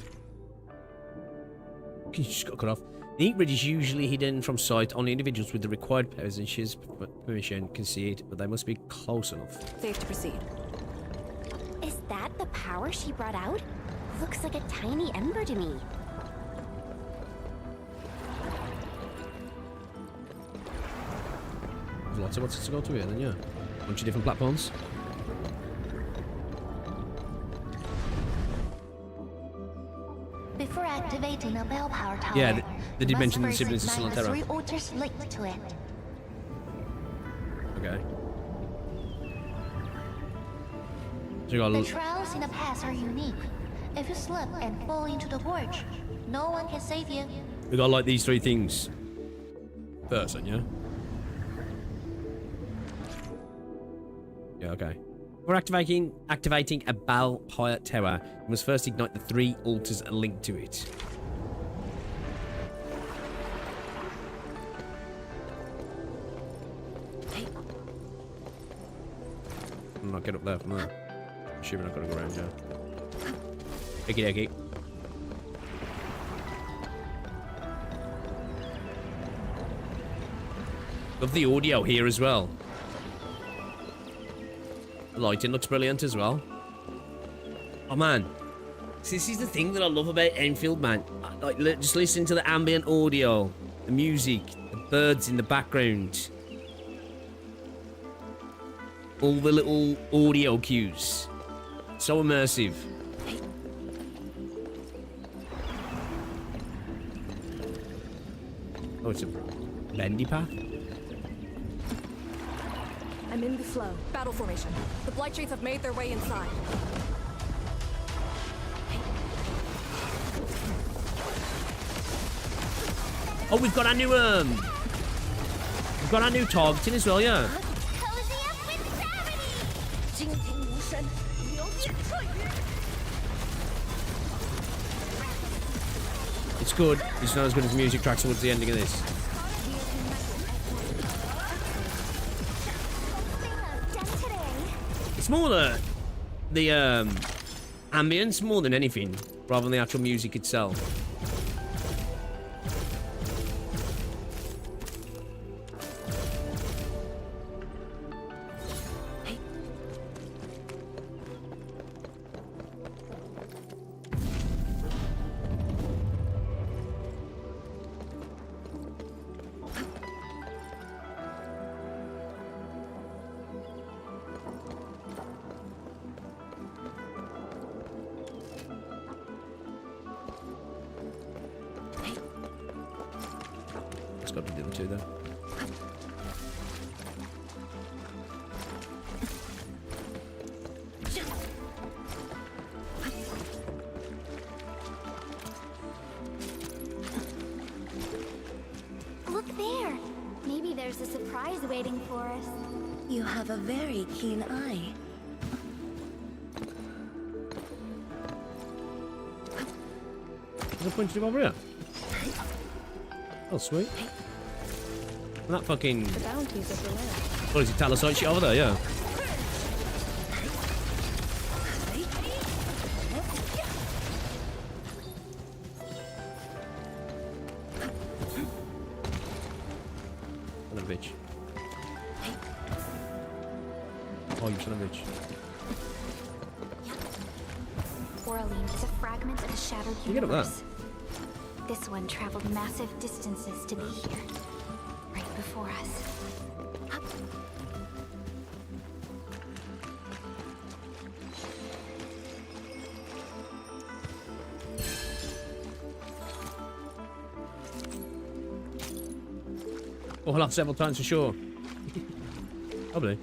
You just got cut off. The ink bridge is usually hidden from sight. Only individuals with the required powers and she's permission can see it, but they must be close enough. safe to proceed. Is that the power she brought out? Looks like a tiny ember to me. There's lots of what's to go to here then, yeah. Bunch of different platforms. Before activating a bell power tower, Yeah, they did you mention the must siblings are first still on ignite the Terra. 3 altars linked to it. Okay. So you got The trials in the past are unique. If you slip and fall into the gorge, no one can save you. we got like these 3 things. Person, yeah? Yeah, okay. We're activating a Bellpire Tower. We must first ignite the 3 altars linked to it. Can I not get up there from there? I'm sure we're not gonna go around here. Eggy eggy. Love the audio here as well. The lighting looks brilliant as well. Oh man, this is the thing that I love about Enfield, man. Like, just listen to the ambient audio, the music, the birds in the background, all the little audio cues. So immersive. Oh, it's a bendy path. I'm in the flow. Battle formation. The Blight Shades have made their way inside. Oh, we've got our new targeting as well, yeah. It's good. It's not as good as the music tracks towards the ending of this. It's more the ambience more than anything, rather than the actual music itself. Look there. Maybe there's a surprise waiting for us. You have a very keen eye. There's a point to go over here. Oh, sweet. And that fucking... The bounties of the land. What is it, Talasite shit over there? Yeah. Son of a bitch. Oh, you son of a bitch. Orlean is a fragment of the Shattered You get up there. Universe. This one traveled massive distances to be here, right before us. Oh, I'll have several times for sure. Probably.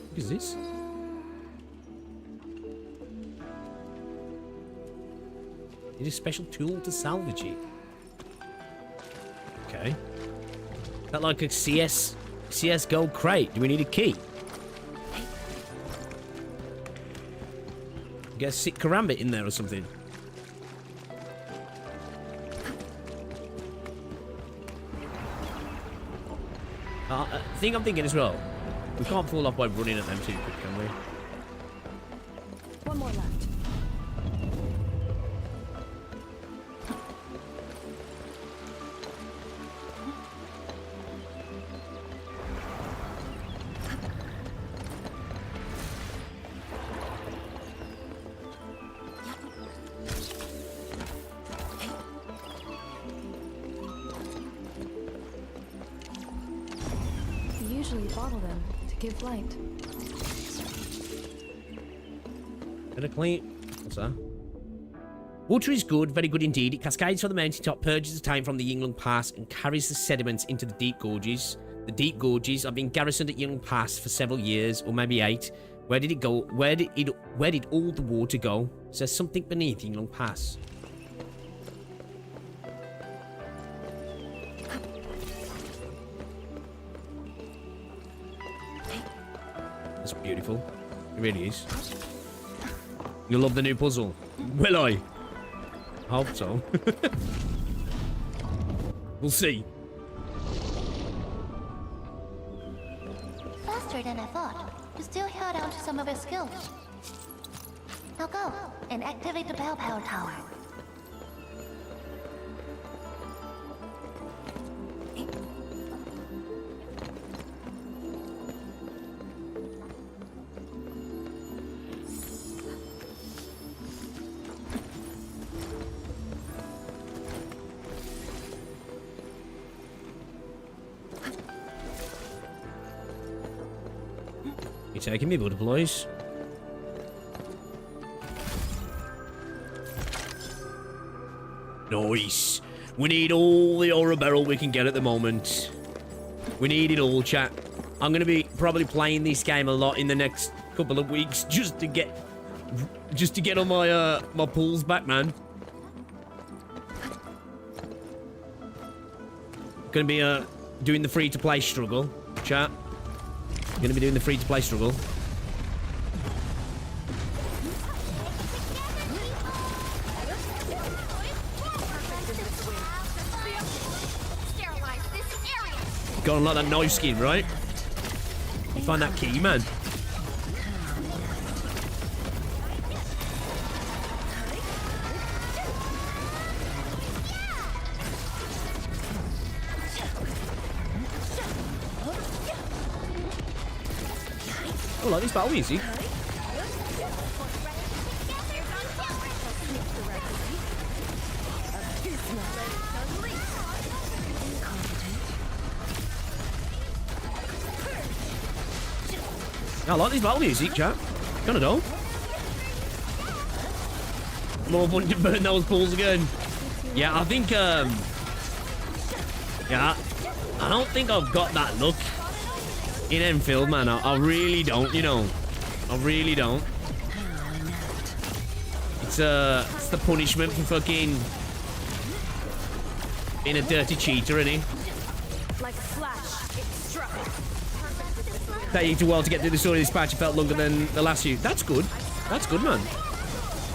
What is this? Need a special tool to salvage it. Okay. Is that like a CSGO crate? Do we need a key? Get a sick karambit in there or something. The thing I'm thinking as well, we can't fall off by running at them too quick, can we? One more left. We usually bottle them to give light. Gonna clean. What's that? Water is good, very good indeed. It cascades from the mountaintop, purges the time from the Yinglong Pass, and carries the sediments into the deep gorges. The deep gorges have been garrisoned at Yinglong Pass for several years, or maybe 8. Where did it go? Where did all the water go? Is there something beneath Yinglong Pass? That's beautiful. It really is. You'll love the new puzzle. Will I? I hope so. We'll see. faster than I thought. You still held on to some of your skills. Now go and activate the bell power tower. You taking me, butterflies? Nice. We need all the aura barrel we can get at the moment. We need it all, chat. I'm gonna be probably playing this game a lot in the next couple of weeks just to get on my my pulls back, man. Gonna be doing the free to play struggle, chat. Gonna be doing the free to play struggle. Gotta like that knife skin, right? You find that key, man. I like this battle music. I like this battle music, chat. Kinda don't. More fun to burn those pools again. Yeah, I think, yeah, I don't think I've got that look in Enfield, man. I really don't, you know. I really don't. It's the punishment for fucking being a dirty cheater, isn't he? Like a flash, it struck. Taking too well to get through the story of this patch. It felt longer than the last few. That's good. That's good, man.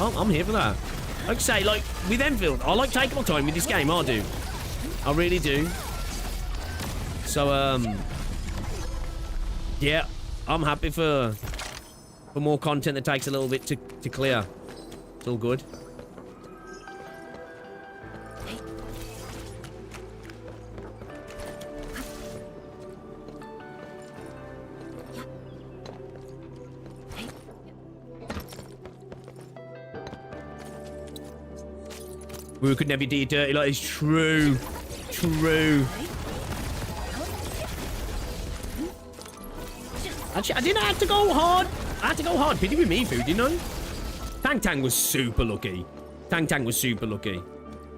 I'm here for that. Like I say, like, with Enfield, I like taking my time with this game. I do. I really do. So, yeah, I'm happy for more content that takes a little bit to clear. It's all good. We could never do dirty like it's true. True. Actually, I didn't have to go hard. I had to go hard. Pity with Mifu, didn't I? Tang was super lucky. Tang was super lucky.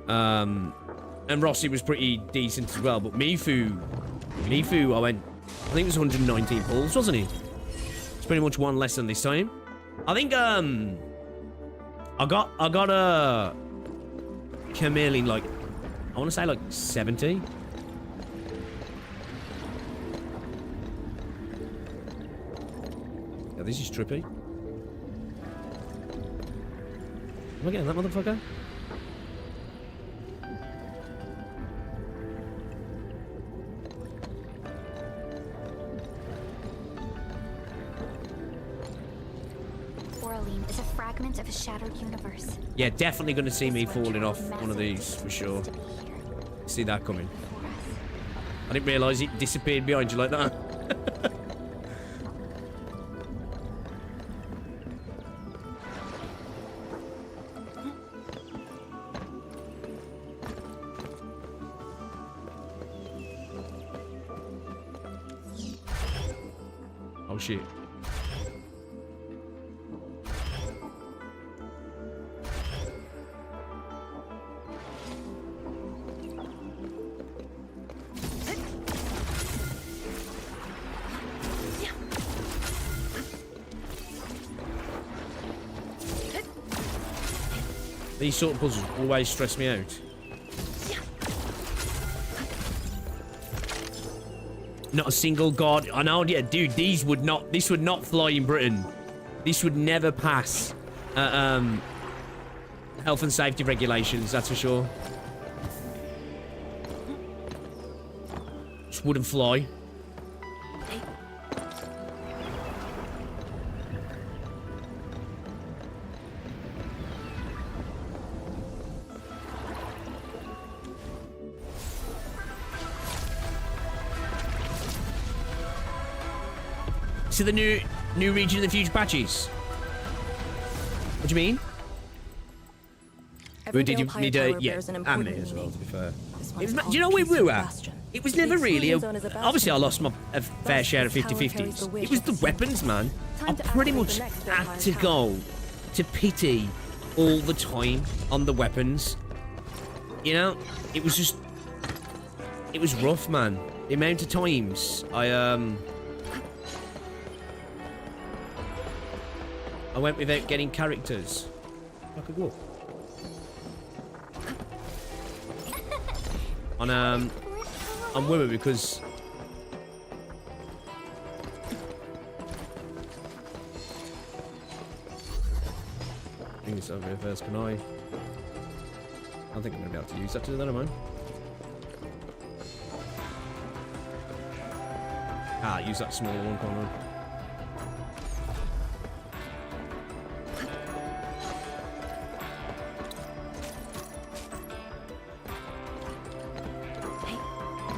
And Rossi was pretty decent as well. But Mifu, I went, I think it was 119 pulls, wasn't he? It's pretty much one less than this time. I think, I got a Camille in like, I want to say like 70. Yeah, this is trippy. Am I getting that motherfucker? Oraline is a fragment of a shattered universe. Yeah, definitely going to see me falling off one of these for sure. See that coming. I didn't realise it disappeared behind you like that. Oh shit. These sort of puzzles always stress me out. Not a single god. I know, yeah, dude, this would not fly in Britain. This would never pass health and safety regulations, that's for sure. Just wouldn't fly. to the new region in the future patches? What do you mean? Every Did you Veiled need High a Tower yeah? bears an And important me as well, meaning. to be fair. This It one's was, do called you know with Peace of the Rua? Bastion. It was The never really. exclusion zone is a bastion. Obviously, I lost my fair share of this tower carries 50-50s. the It wish was of the the sea. weapons, man. I Time to pretty activate much the next had vampire to tower. go to pity all the time on the weapons. You know, it was just, it was rough, man. The amount of times I went without getting characters. I could walk. On women because I think it's over here first. Can I don't think I'm gonna be able to use that to do that, am I? Ah, use that smaller one, can't I?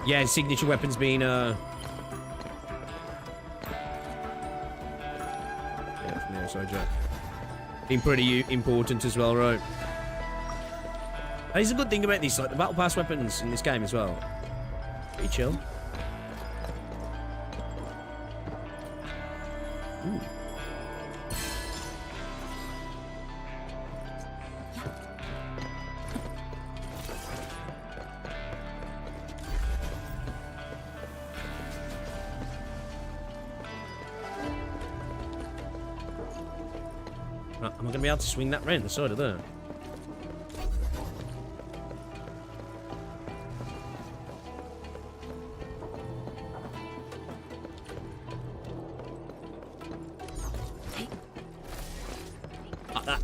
Yeah, signature weapons being yeah, from the outside, yeah. Being pretty important as well, right? And it's a good thing about these, like the battle pass weapons in this game as well. Pretty chill. Ooh. Right, am I going to be able to swing that round the side of there?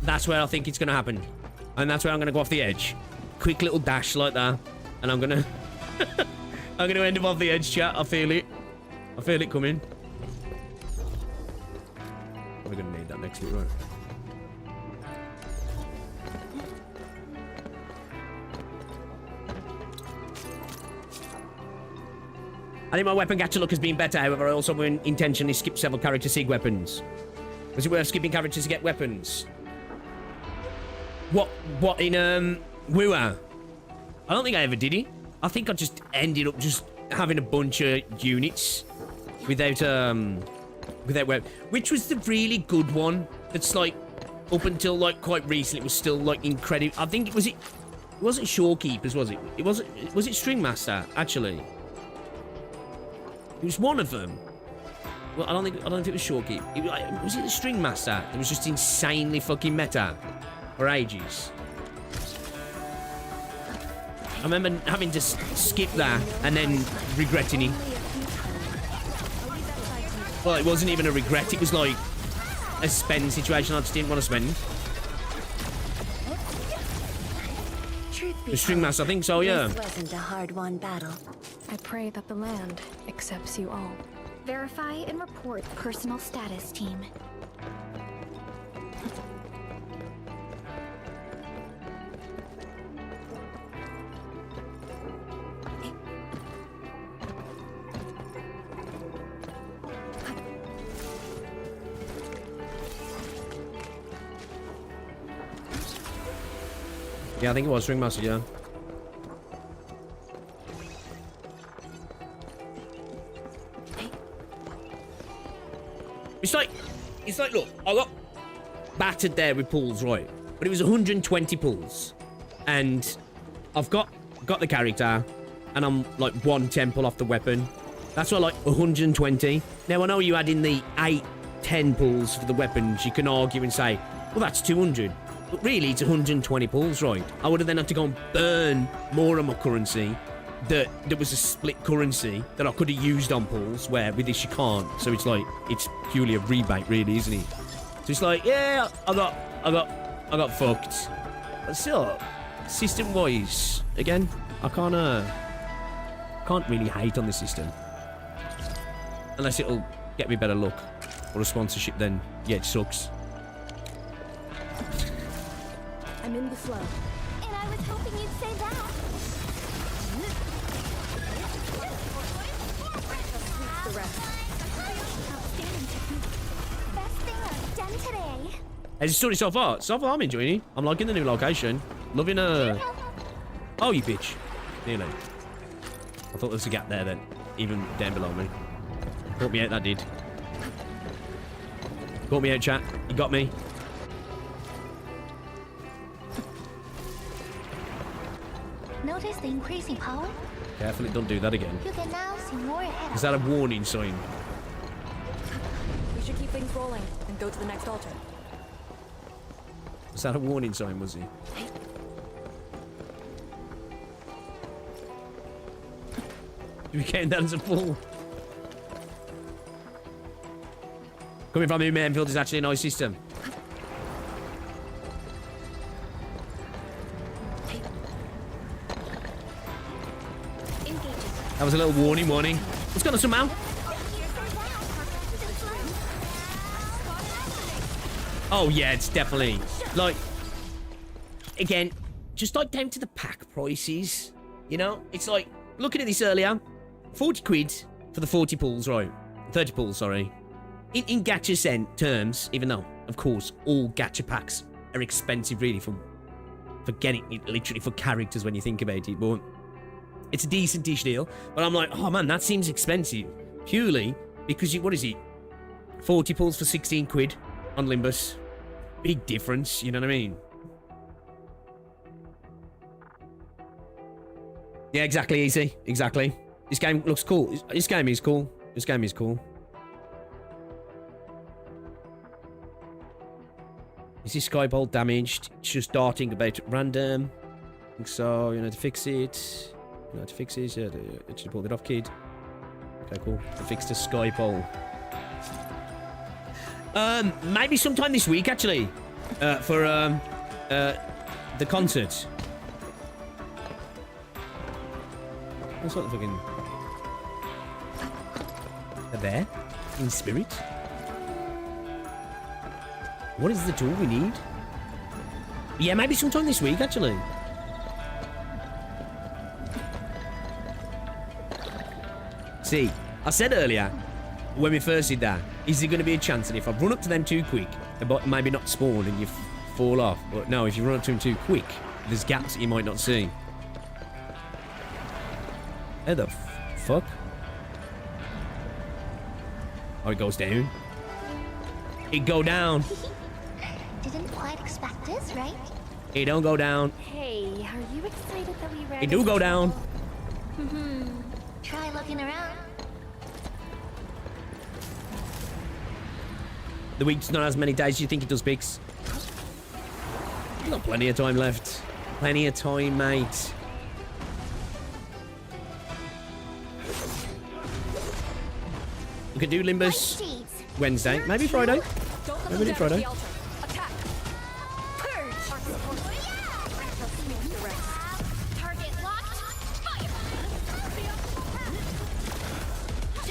That's where I think it's going to happen. And that's where I'm going to go off the edge. Quick little dash like that. And I'm going to... I'm going to end up off the edge, chat. I feel it. I feel it coming. We're going to need that next bit, right? I think my weapon gacha look has been better, however, I also intentionally skipped several character sig weapons. Was it worth skipping characters to get weapons? What in Wua? I don't think I ever did it. I think I just ended up just having a bunch of units without weapon, which was the really good one. That's like up until like quite recently it was still like incredible. I think it wasn't Shorekeepers, was it? Was it String Master actually? It was one of them. Well, I don't think it was Shorekeep. Was it the String Master? It was just insanely fucking meta for ages. I remember having to skip that and then regretting it. Well, it wasn't even a regret. It was like a spend situation. I just didn't want to spend. The String Master, I think so, yeah. This wasn't a hard-won battle. I pray that the land accepts you all. Verify and report personal status, team. Yeah, I think it was String Master, yeah. It's like, look, I got battered there with pulls, right? But it was 120 pulls. And I've got the character, and I'm like 1 temple off the weapon. That's why like 120. Now, I know you add in the 8-10 pulls for the weapons. You can argue and say, well, that's 200. But really, it's 120 pulls, right? I would have then had to go and burn more of my currency. That was a split currency that I could have used on pulls, where with this you can't. So it's like, it's purely a rebate, really, isn't it? So it's like, yeah, I got fucked. But still, system-wise, again, I can't really hate on the system. Unless it'll get me better luck or a sponsorship, then yeah, it sucks. I'm in the flow. And I was hoping you'd say that. The rest. Outstanding technique. It's story so far. So far, I'm enjoying it. I'm liking the new location. Loving Oh, you bitch. Nearly. I thought there was a gap there then. Even down below me. Caught me out, that did. Caught me out, chat. You got me. Notice the increasing power? Carefully, don't do that again. You can now see more ahead. Is that a warning sign? We should keep things rolling and go to the next altar. Was that a warning sign, was he? Do we count that as a full? Coming from New Endfield is actually a nice system. That was a little warning. Let's go to somehow. Oh yeah, it's definitely like, again, just like down to the pack prices. You know, it's like looking at this earlier, 40 quid for the 40 pulls, right? 30 pulls, sorry. In gacha terms, even though, of course, all gacha packs are expensive, really, for getting it literally for characters when you think about it. But it's a decent-ish deal. But I'm like, oh man, that seems expensive. Purely because, what is it? 40 pulls for 16 quid on Limbus. Big difference, you know what I mean? Yeah, exactly, easy. Exactly. This game looks cool. This game is cool. This game is cool. Is this skybolt damaged? It's just darting about at random. I think so. You know how to fix it. You know how to fix it. Yeah, it should pull it off, kid. Okay, cool. I fixed the skybolt. Maybe sometime this week, actually. For the concert. What's that fucking... They're there? In spirit? What is the tool we need? Yeah, maybe sometime this week, actually. See, I said earlier, when we first did that, is there going to be a chance that if I run up to them too quick, but maybe not spawn and you fall off? But no, if you run up to them too quick, there's gaps that you might not see. How the fuck? Oh, it goes down. It go down. Didn't quite expect this, right? It don't go down. Hey, are you excited that we read? It do go down. Try looking around. The week's not as many days as you think it does, Bix. We've got plenty of time left. Plenty of time, mate. We could do Limbus Wednesday, maybe Friday. Maybe do Friday.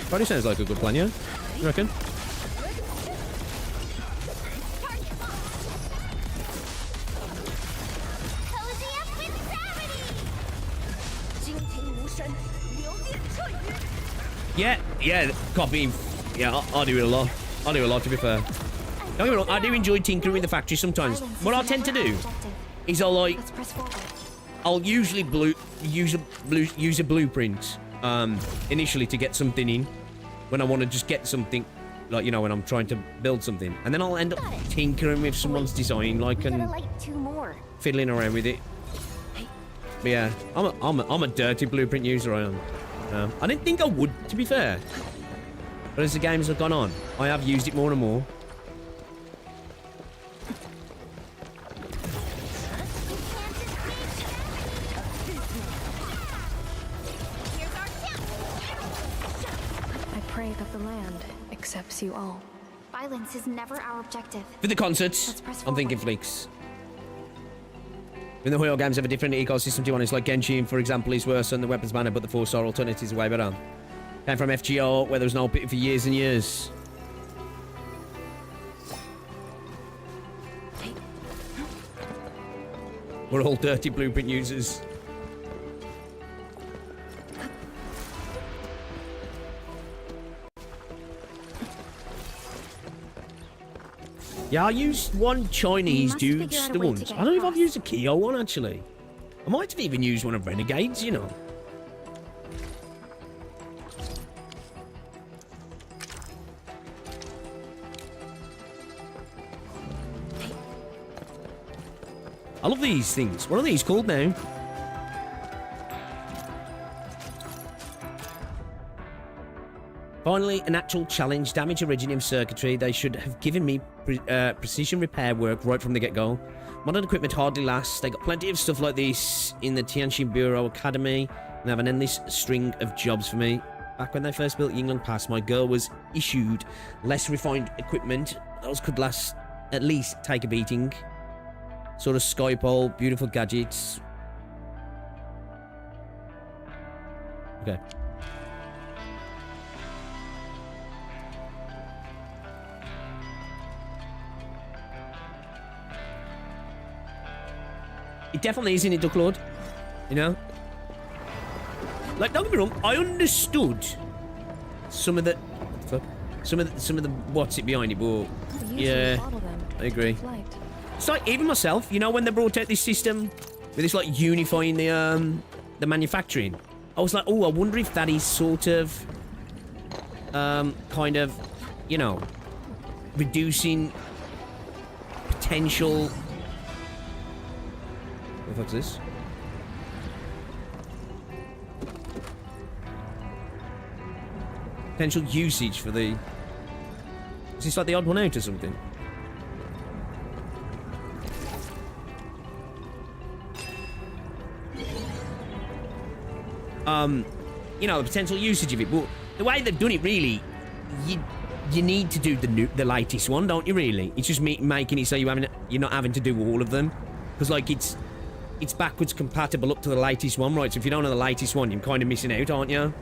Friday sounds like a good plan, yeah? You reckon? Yeah, copy. Yeah, I do it a lot. I do a lot, to be fair. Don't get me wrong, I do enjoy tinkering with the factory sometimes. What I tend to do is I'll usually use a blueprint initially to get something in when I want to just get something, like, you know, when I'm trying to build something, and then I'll end up tinkering with someone's design, like, and fiddling around with it. But yeah, I'm a dirty blueprint user. I am. I didn't think I would, to be fair. But as the games have gone on, I have used it more and more. I pray that the land accepts you all. Violence is never our objective. For the concerts, I'm thinking Fleeks. When the Hoyo games have a different ecosystem to one, it's like Genshin, for example, is worse on the weapons banner, but the 4-star alternatives are way better. Came from FGO, where there was no pity for years and years. We're all dirty blueprint users. Yeah, I used one Chinese must dude figure out a the way to once. get I don't know if I've across. used a Kyo one, actually. I might have even used one of Renegades, you know. I love these things. What are these called now? Finally, an actual challenge. Damage Originium circuitry. They should have given me precision repair work right from the get-go. Modern equipment hardly lasts. They got plenty of stuff like this in the Tianjin Bureau Academy and have an endless string of jobs for me. Back when they first built Yingling Pass, my girl was issued less refined equipment. Those could last, at least take a beating. Sort of skypole, beautiful gadgets. Okay. It definitely is in it, Ducklord. You know? Like, don't get me wrong, I understood some of the... Some of the what's it behind it, but... Yeah, I agree. It's like, even myself, you know, when they brought out this system with this, like, unifying the manufacturing, I was like, oh, I wonder if that is sort of, kind of, you know, reducing potential... What the fuck's this? Potential usage for the... Is this like the odd one out or something? You know, the potential usage of it, but the way they've done it, really, you need to do the latest one, don't you? Really, it's just making it so you're not having to do all of them, because like it's backwards compatible up to the latest one, right? So if you don't know the latest one, you're kind of missing out, aren't you?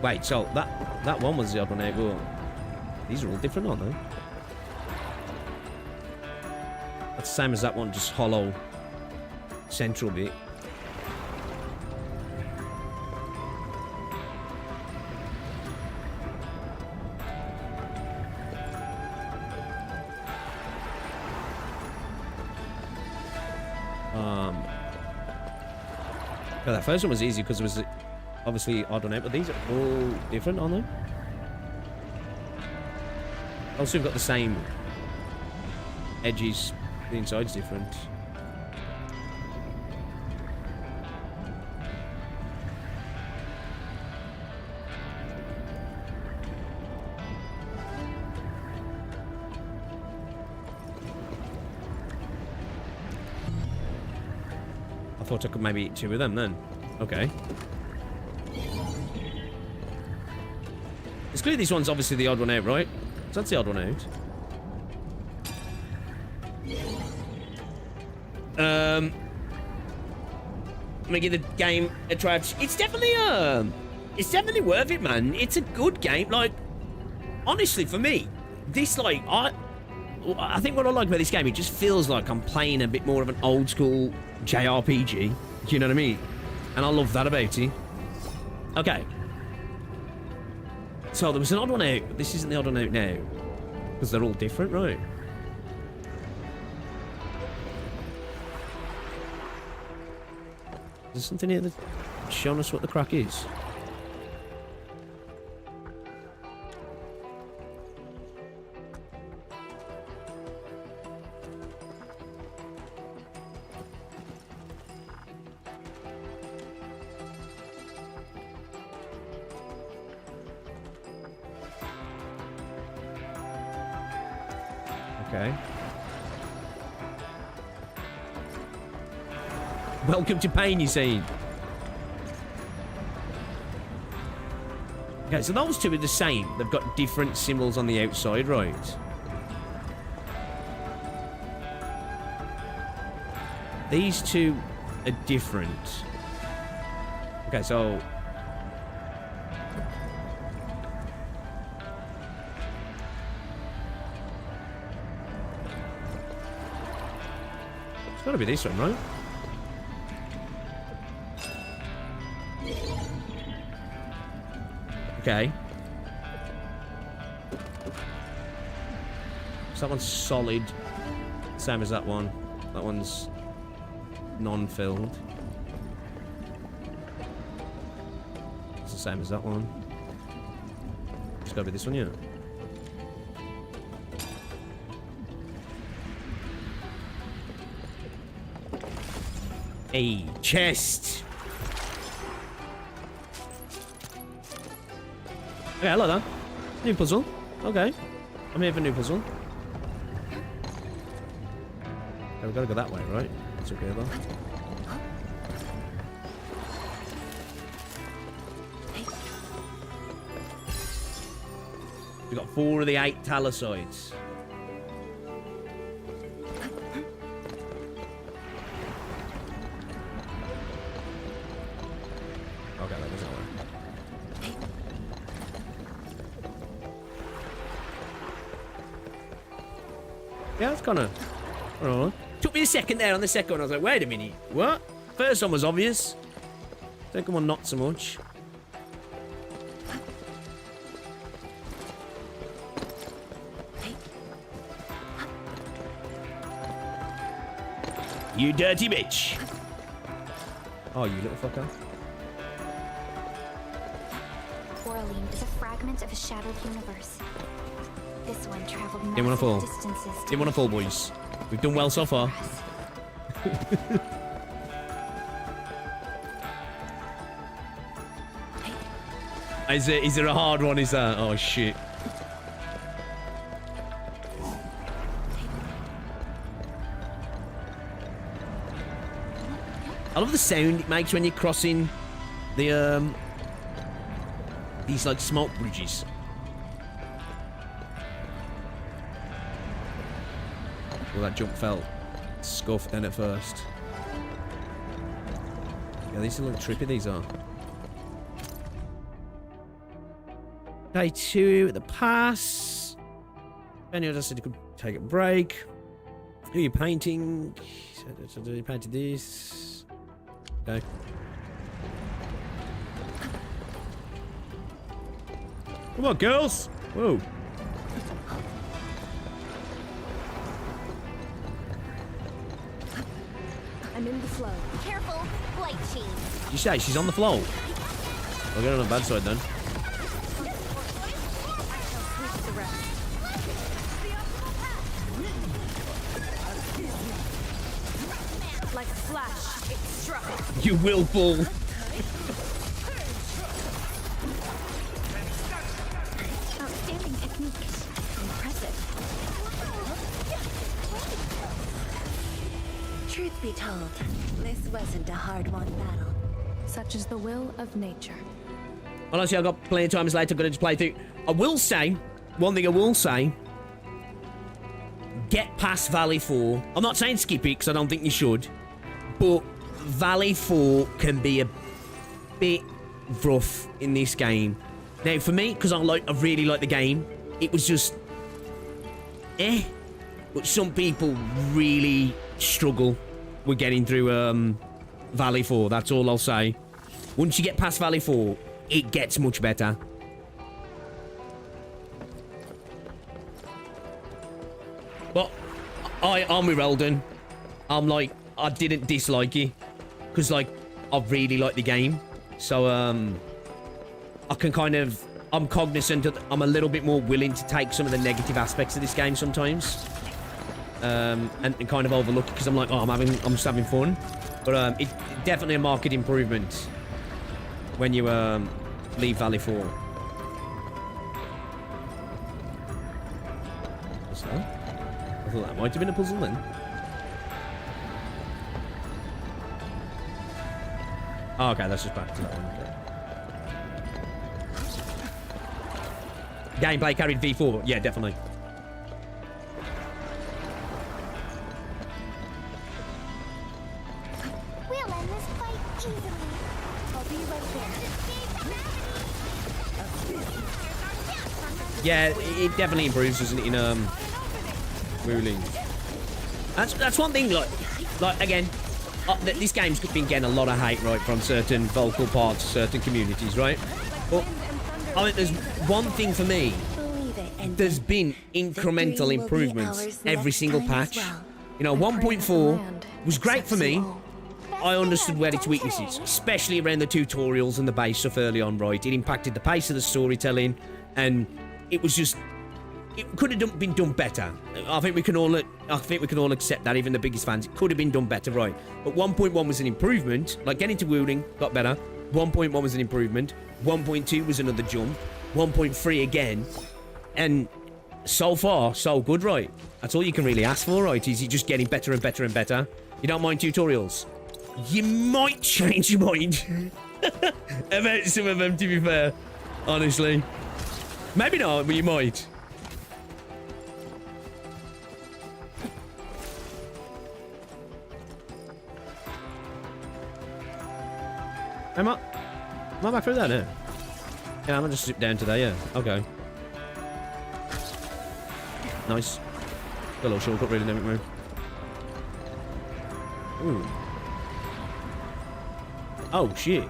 Wait, so that one was the odd one out, but these are all different, aren't they? That's the same as that one, just hollow central bit. Yeah, that first one was easy because it was obviously odd one out, but these are all different, aren't they? Also, we've got the same edges. The inside's different. I thought I could maybe eat two of them then. Okay. It's clear this one's obviously the odd one out, right? So that's the odd one out. Let me give the game a try. It's definitely worth it, man. It's a good game. Like, honestly, for me, this, like, I think what I like about this game, it just feels like I'm playing a bit more of an old school JRPG. Do you know what I mean? And I love that about it. Okay. So there was an odd one out, but this isn't the odd one out now. Because they're all different, right? Is there something here that's showing us what the crack is? Okay. Welcome to pain, you see. Okay, so those two are the same. They've got different symbols on the outside, right? These two are different. Okay, so... It's gotta be this one, right? Okay. So that one's solid. Same as that one. That one's non-filled. It's the same as that one. It's gotta be this one, yeah. A chest. Okay, I like that. New puzzle. Okay. I'm here for a new puzzle. Okay, we gotta go that way, right? It's okay though. We got 4 of the 8 talosides. Okay, that was that one. Yeah, it's kind of. Oh, took me a second there on the second one. I was like, wait a minute, what? First one was obvious. Second one, not so much. You dirty bitch. Oh, you little fucker. Coraline is a fragment of a shattered universe. This one traveled Didn't want to fall. massive distances. Didn't want to fall, boys. We've done well so far. Is there a hard one? Is that? Oh shit. I love the sound it makes when you're crossing the these like smoke bridges. Well, that jump felt scuffed then at first. Yeah, these are a little trippy, these are. Day 2 at the pass. Anyone just said you could take a break. Who are you painting? You painted this. Okay. Come on, girls. Whoa. I'm in the flow. Careful, light chain. You say she's on the floor? I'll get on the bad side then. Like a flash, it struck. You will fall. Outstanding technique. Impressive. Truth be told, this wasn't a hard-won battle. Such is the will of nature. Honestly, I've got plenty of times later. I'm going to just play through. I will say, one thing I will say, get past Valley 4. I'm not saying skip it, because I don't think you should. But Valley 4 can be a bit rough in this game. Now, for me, because I really like the game, it was just But some people really struggle with getting through Valley 4. That's all I'll say. Once you get past Valley 4, it gets much better. But I'm with Eldon. I'm like, I didn't dislike it. Because, like, I really like the game. So, I can kind of... I'm cognizant that I'm a little bit more willing to take some of the negative aspects of this game sometimes. And kind of overlook it because I'm like, oh, I'm just having fun. But it's definitely a marked improvement when you leave Valley 4. What's that? I thought that might have been a puzzle then. Oh, okay, that's just back to that one. Okay. Gameplay carried V4. Yeah, definitely. We'll end this fight easily. I'll be right there. Yeah, it definitely improves, doesn't it, in ruling. That's one thing, like, Like, again, this game's been getting a lot of hate, right, from certain vocal parts, certain communities, right? But I mean, there's one thing for me. There's been incremental improvements every single patch. You know, 1.4 was great for me. I understood where its weaknesses, especially around the tutorials and the base stuff early on, right? It impacted the pace of the storytelling, and it was just... It could have been done better. I think we can all accept that, even the biggest fans. It could have been done better, right? But 1.1 was an improvement. Like, getting to wielding got better. 1.1 was an improvement. 1.2 was another jump. 1.3 again. And so far, so good, right? That's all you can really ask for, right? Is you just getting better and better and better. You don't mind tutorials? You might change your mind about some of them, to be fair. Honestly. Maybe not, but you might. Am I back through that now? Yeah, I'm gonna just zip down to there, yeah. Okay. Nice. Got a little shortcut, really, didn't we? Ooh. Oh, shit.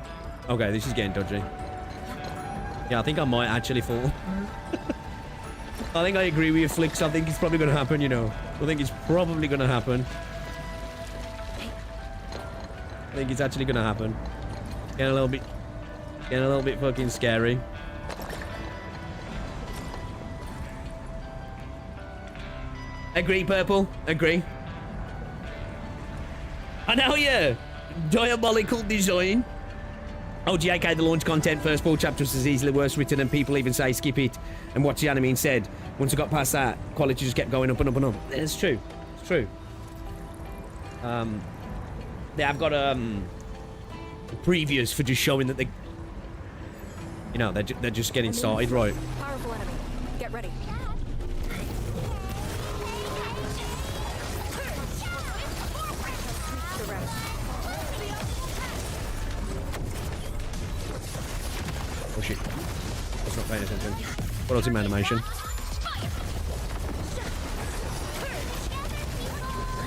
Okay, this is getting dodgy. Yeah, I think I might actually fall. I think I agree with you, Flicks. I think it's probably gonna happen, you know. I think it's probably gonna happen. I think it's actually gonna happen. Getting a little bit fucking scary. Agree, Purple. Agree. I know, yeah. Diabolical design. Oh, GAK, the launch content, first 4 chapters is easily worse written, and people even say skip it and watch the anime instead. Once I got past that, quality just kept going up and up and up. It's true. It's true. Yeah, I've got previews for just showing that they, you know, they're just getting started, right? Powerful enemy. Get ready. Oh shit! I was not paying attention. What else in my animation?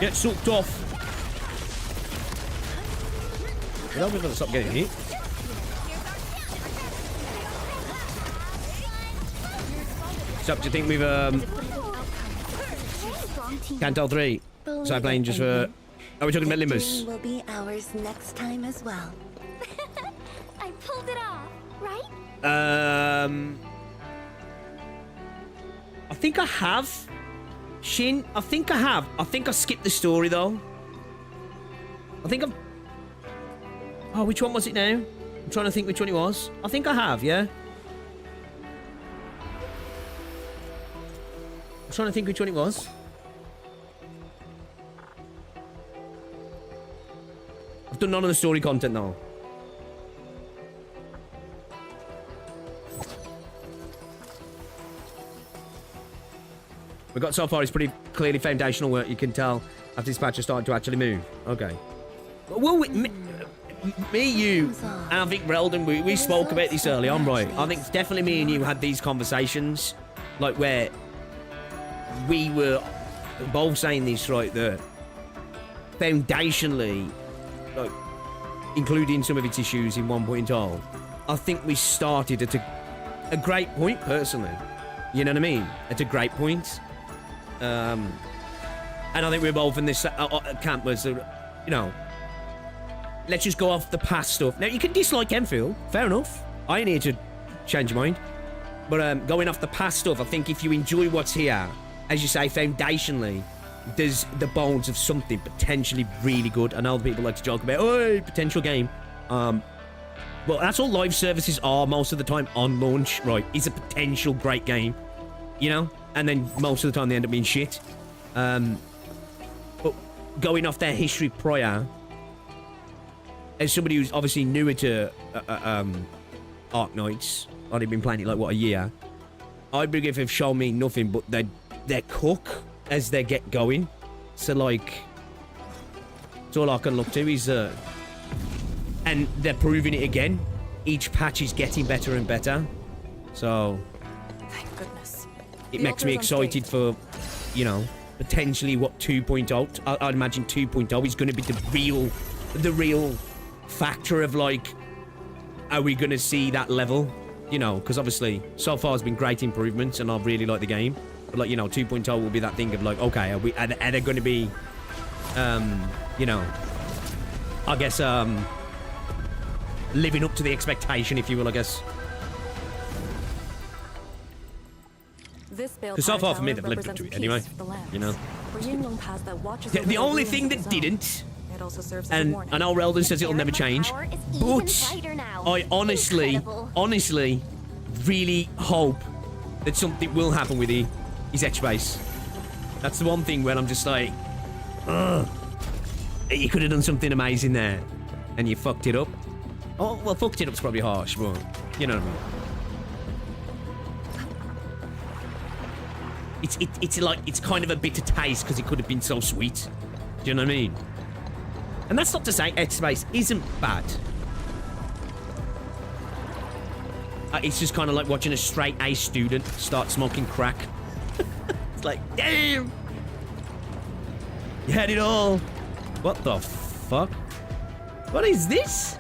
Get sucked off. I don't think I'll stop getting hit. So, do you think we've Cantel 3? So I'm playing just for... Are we talking about Limbus? Will be ours next time as well. I pulled it off, right? I think I have. Shin, I think I have. I think I skipped the story though. I think I've... Oh, which one was it now? I'm trying to think which one it was. I think I have, yeah? I'm trying to think which one it was. I've done none of the story content though. We got so far, it's pretty clearly foundational work. You can tell after this patch is starting to actually move. Okay. Well, me, you, and I think Reldon, we spoke about this early on, right? I think definitely me and you had these conversations, like where we were both saying this, right? That foundationally, like, including some of its issues in 1.0, I think we started at a great point, personally. You know what I mean? At a great point. And I think we're both in this camp where, you know, let's just go off the past stuff. Now, you can dislike Enfield. Fair enough. I ain't here to change your mind. But going off the past stuff, I think if you enjoy what's here, as you say, foundationally, there's the bones of something potentially really good. I know people like to joke about, oh, potential game. But that's all live services are most of the time on launch, right? It's a potential great game, you know? And then most of the time they end up being shit. But going off their history prior, as somebody who's obviously newer to Arknights, I've only been playing it like, what, a year? I believe if they've shown me nothing but they cook as they get going. So, like, it's all I can look to is... and they're proving it again. Each patch is getting better and better. So... Thank goodness. It makes me excited for, you know, potentially what 2.0. I'd imagine 2.0 is going to be the real factor of like, are we going to see that level? You know, because obviously so far has been great improvements, and I really like the game. But like, you know, 2.0 will be that thing of like, okay, are they going to be, you know, I guess living up to the expectation, if you will, I guess. Because so far for me, they've lived up to it anyway. You know. The only thing that didn't, and I know Reldon says it'll never change, but I honestly really hope that something will happen with his X-Base. That's the one thing where I'm just like, ugh. You could have done something amazing there, and you fucked it up. Oh, well, fucked it up's probably harsh, but you know what I mean. It's like, it's kind of a bitter taste because it could have been so sweet. Do you know what I mean? And that's not to say X-Base isn't bad. It's just kind of like watching a straight A student start smoking crack. It's like, damn! You had it all. What the fuck? What is this?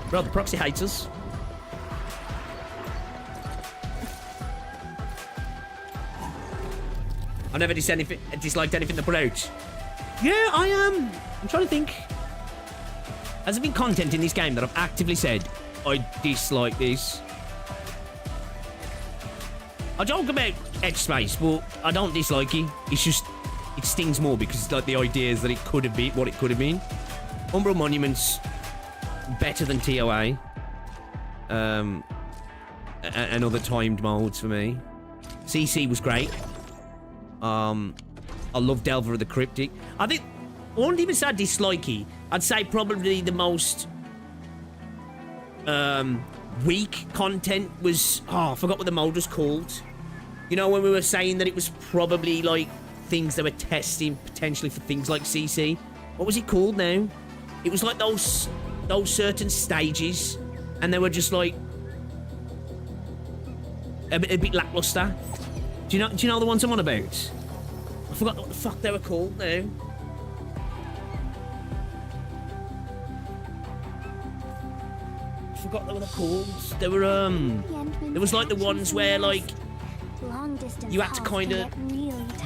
Bro, the proxy hates us. I never disliked anything they put out. Yeah, I am. I'm trying to think. Has there been content in this game that I've actively said, I dislike this? I joke about X-Space, but I don't dislike it. It's just, it stings more because it's like the ideas that it could have been, what it could have been. Umbral Monuments, better than TOA. And other timed modes for me. CC was great. I love Delver of the Cryptic. I think, I wouldn't even say dislikey. I'd say probably the most weak content was, I forgot what the mode was called. You know, when we were saying that it was probably like things they were testing potentially for things like CC. What was it called now? It was like those certain stages, and they were just like a bit lackluster. Do you know the ones I'm on about? I forgot what the fuck they were called now. I forgot what they were called. They were there was like the ones where like you had to kind of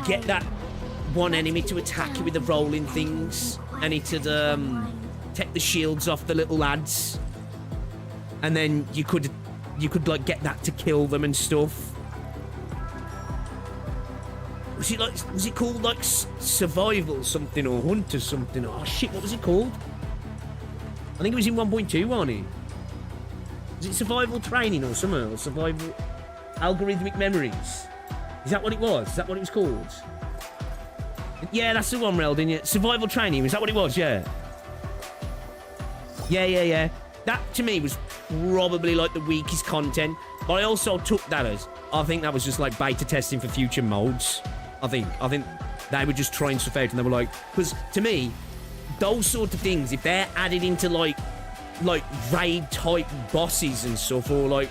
get that one enemy to attack you with the rolling things, and it'd take the shields off the little lads, and then you could like get that to kill them and stuff. Was it called like survival something or hunter something? Oh shit, what was it called? I think it was in 1.2, wasn't it? Was it survival training or something? Or survival algorithmic memories? Is that what it was? Is that what it was called? Yeah, that's the one, Reldon. Yeah. Survival training, is that what it was? Yeah. Yeah. That, to me, was probably, like, the weakest content. But I also took that as, I think that was just, like, beta testing for future modes. I think they were just trying stuff out, and they were like... Because, to me, those sort of things, if they're added into, like raid-type bosses and stuff, or, like,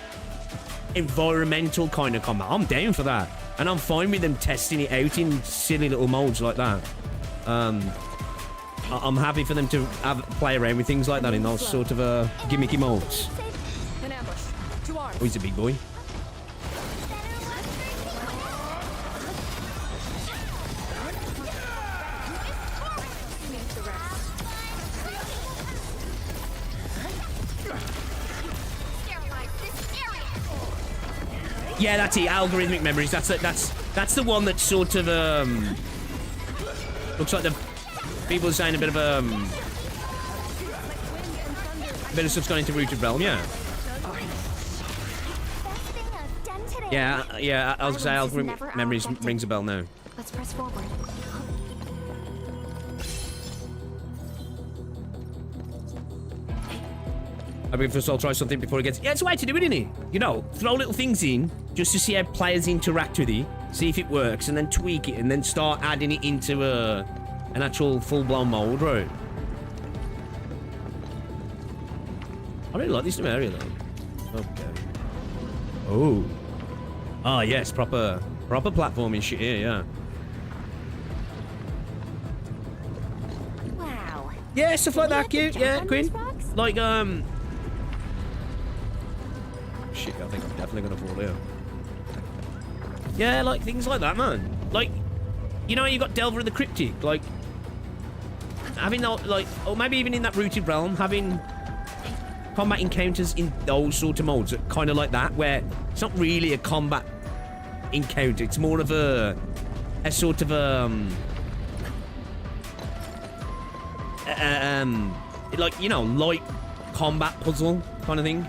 environmental kind of combat, I'm down for that. And I'm fine with them testing it out in silly little modes like that. I'm happy for them to play around with things like that in those sort of gimmicky modes. Oh, he's a big boy. Yeah, that's it. Algorithmic memories. That's the one that sort of looks like the people are saying a bit of stuff's gone into Rooted Realm. Yeah. Yeah. I was gonna say algorithmic memories rings a bell now. Let's press forward. I mean, first I'll try something before it gets... Yeah, it's a way to do it, isn't it? You know, throw little things in just to see how players interact with it, see if it works, and then tweak it, and then start adding it into an actual full-blown mold, right? I really like this new area, though. Okay. Oh. Ah, yes, proper platforming shit here, yeah. Wow. Yeah, stuff like that, cute. Yeah, on Quinn. these rocks? Like, shit, I think I'm definitely gonna fall here. Yeah, like, things like that, man. Like, you know, you got Delver of the Cryptic, like, having that, like, or maybe even in that rooted realm, having combat encounters in those sort of modes, kind of like that, where it's not really a combat encounter, it's more of a sort of like, you know, light combat puzzle kind of thing.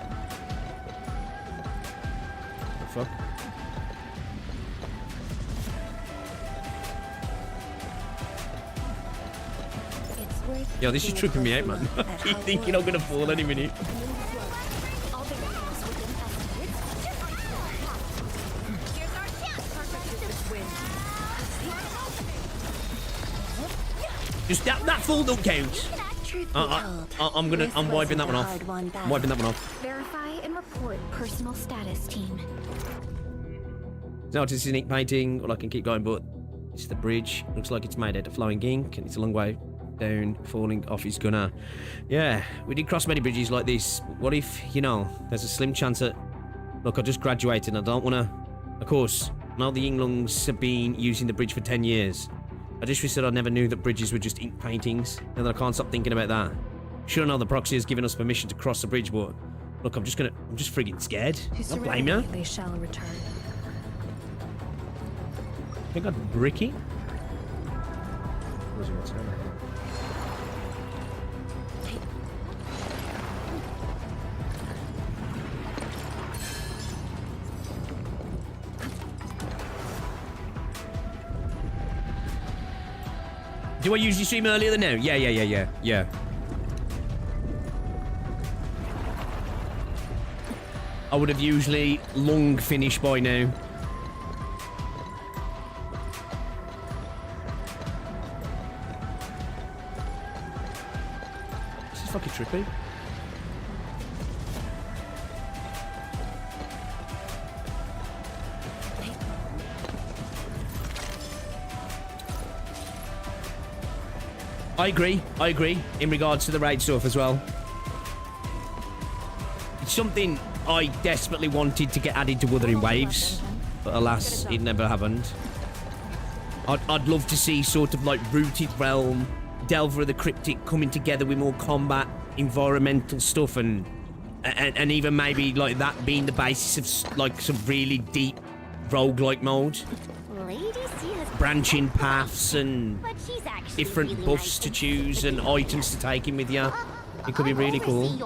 The fuck? Yo, this is tripping me out, man. I keep thinking I'm gonna fall any minute. Just that fall don't count. I'm wiping that one off. I'm wiping that one off. Verify and report personal status, team. Now it's a sneak painting, or I can keep going, but it's the bridge. Looks like it's made out of flowing ink, and it's a long way down, falling off his gunner. Yeah, we did cross many bridges like this. What if, you know, there's a slim chance that... Look, I just graduated and I don't want to... Of course, now the Yinglungs have been using the bridge for 10 years. I just wish that I never knew that bridges were just ink paintings, and that I can't stop thinking about that. Sure, I know the proxy has given us permission to cross the bridge, but... Look, I'm just friggin' scared. Don't blame you. They shall return. I think I'd bricky. Where's your turn? Do I usually stream earlier than now? Yeah. I would have usually long finished by now. This is fucking trippy. I agree, in regards to the raid stuff as well. It's something I desperately wanted to get added to Wuthering Waves, but alas, it never happened. I'd love to see sort of like Rooted Realm, Delver of the Cryptic coming together with more combat, environmental stuff, and even maybe like that being the basis of like some really deep roguelike mode. Branching paths and different buffs to choose and items to take in with you. It could be really cool.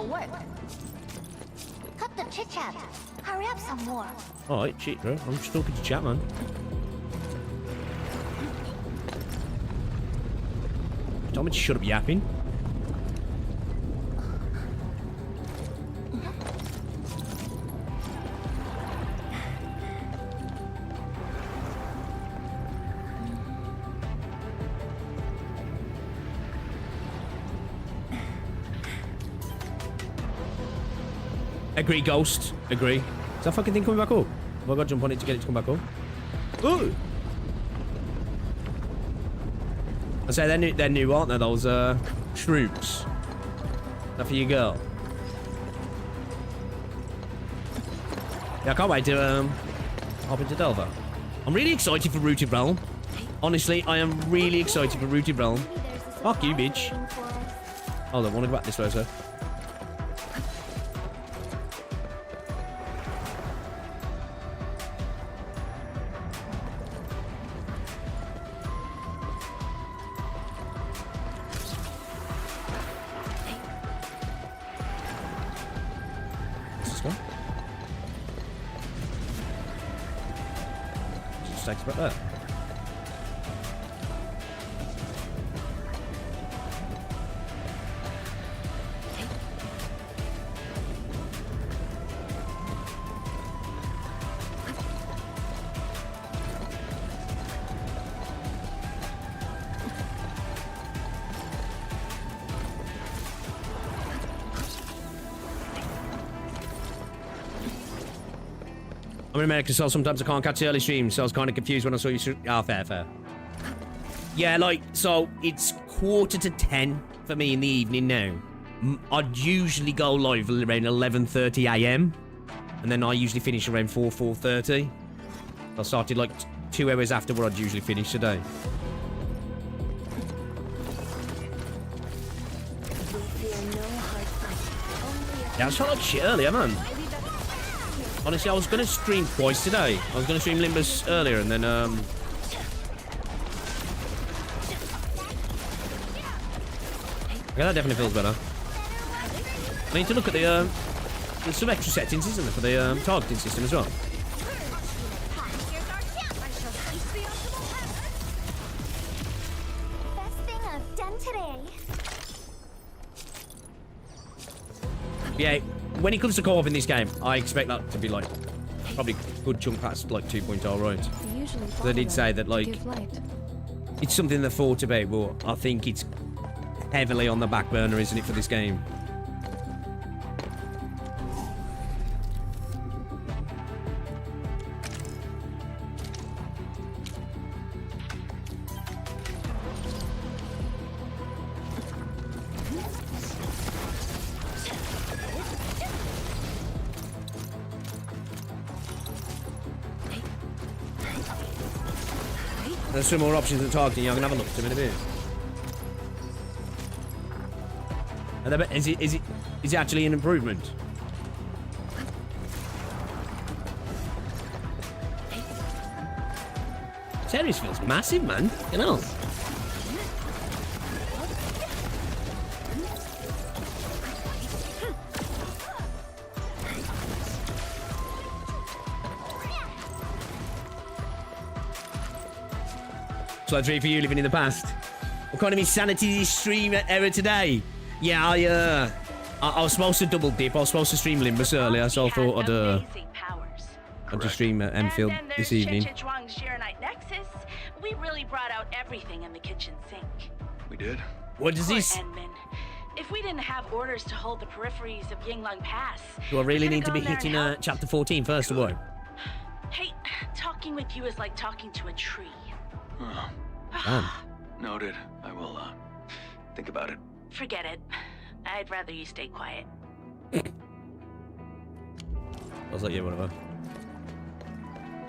Cut the chit chat. Hurry up some more. Alright, shit, bro. I'm just talking to chat, man. Tell me to shut up yapping. Agree, Ghost. Agree. Is that fucking thing coming back up? Have I got to jump on it to get it to come back up? Ooh! I say they're new, aren't they? Those troops. That for your girl. Yeah, I can't wait to hop into Delver. I'm really excited for Rooted Realm. Honestly, I am really excited for Rooted Realm. Fuck you, bitch. Hold on, I want to go back this way, sir. Right there. I'm in America, so sometimes I can't catch the early streams, so I was kind of confused when I saw you. Fair. Yeah, like, so it's 9:45 for me in the evening now. I'd usually go live around 11:30 a.m. and then I usually finish around 4:30. I started like 2 hours after what I'd usually finish today. Yeah, I was trying like shit earlier, man. Honestly, I was going to stream twice today. I was going to stream Limbus earlier and then, yeah, that definitely feels better. I need to look at the, there's some extra settings, isn't there, for the targeting system as well. Best thing I've done today. Yeah, when it comes to co-op in this game, I expect that to be like probably a good chunk past like 2.0, right? They did say that like it's something they thought about, but I think it's heavily on the back burner, isn't it, for this game? There's some more options than targeting. Yeah, I'm gonna have a look at them in a bit. Is it actually an improvement? Series feels massive, man. You know. Slide 3 for you living in the past. What kind of insanity is stream error today? Yeah, I was supposed to double dip. I was supposed to stream Limbus earlier, so I thought I'd just stream Enfield this evening. Nexus. We really brought out everything in the kitchen sink. We did? What is this? Enman. If we didn't have orders to hold the peripheries of Yinglong Pass, Do I really need to be hitting chapter 14 first or what? Hey, talking with you is like talking to a tree. Oh. Noted. I will, think about it. Forget it. I'd rather you stay quiet. I was like, yeah, whatever.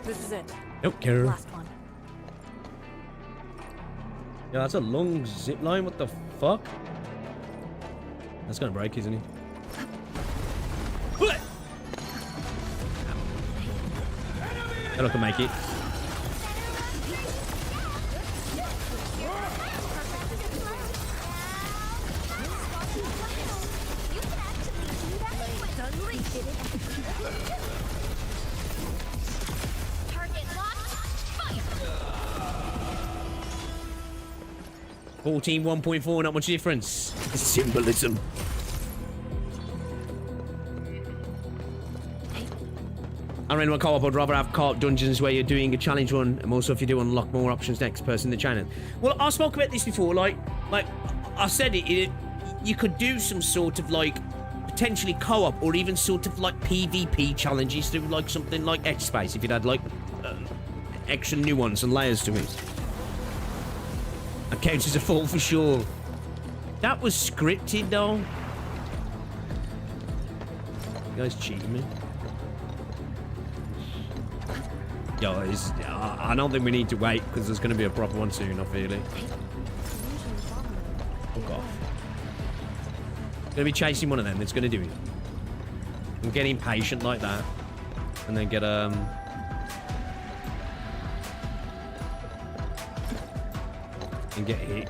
This is it. Nope, care. Last one. Yeah, that's a long zip line. What the fuck? That's gonna break, isn't he? I can make it. Target locked. Fire. 14, 1.4, not much difference. Symbolism. I ran one co-op. I'd rather have co-op dungeons where you're doing a challenge run, and also if you do unlock more options next person in the channel. Well, I spoke about this before. Like I said it. You could do some sort of like potentially co-op or even sort of like PvP challenges through like something like X Space if you'd had like extra nuance and layers to it. That counts as a fall for sure. That was scripted though. You guys cheating me. Guys, I don't think we need to wait because there's going to be a proper one soon, I feel it. Fuck off. Gonna be chasing one of them that's gonna do it. I'm getting impatient like that. And then get and get hit.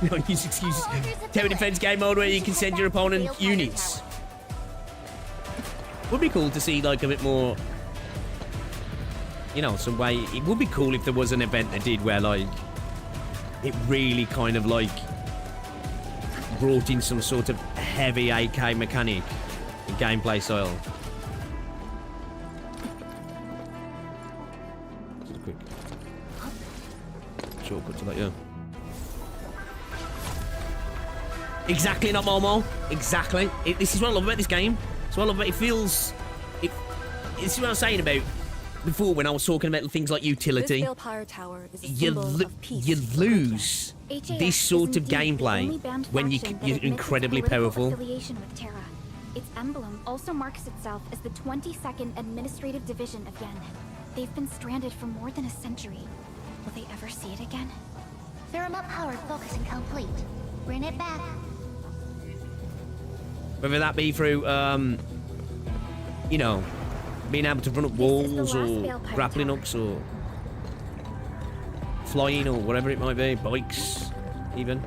Don't use excuses. Tower defense game mode where you can send your opponent units. Would be cool to see like a bit more, you know, some way. It would be cool if there was an event that did where like it really kind of like brought in some sort of heavy AK mechanic and gameplay style. Just a quick shortcut to that, yeah. Exactly, not Momo. Exactly. This is what I love about this game. It's what I love about it. It feels... This is what I was saying about before when I was talking about things like utility. You lose this sort of gameplay when you're incredibly powerful. Its emblem also marks itself as the 22nd Administrative Division of Yen. They've been stranded for more than a century. Will they ever see it again? Thermal powered focusing complete. Bring it back. Whether that be through, you know, being able to run up walls or grappling hooks or flying or whatever it might be, bikes even.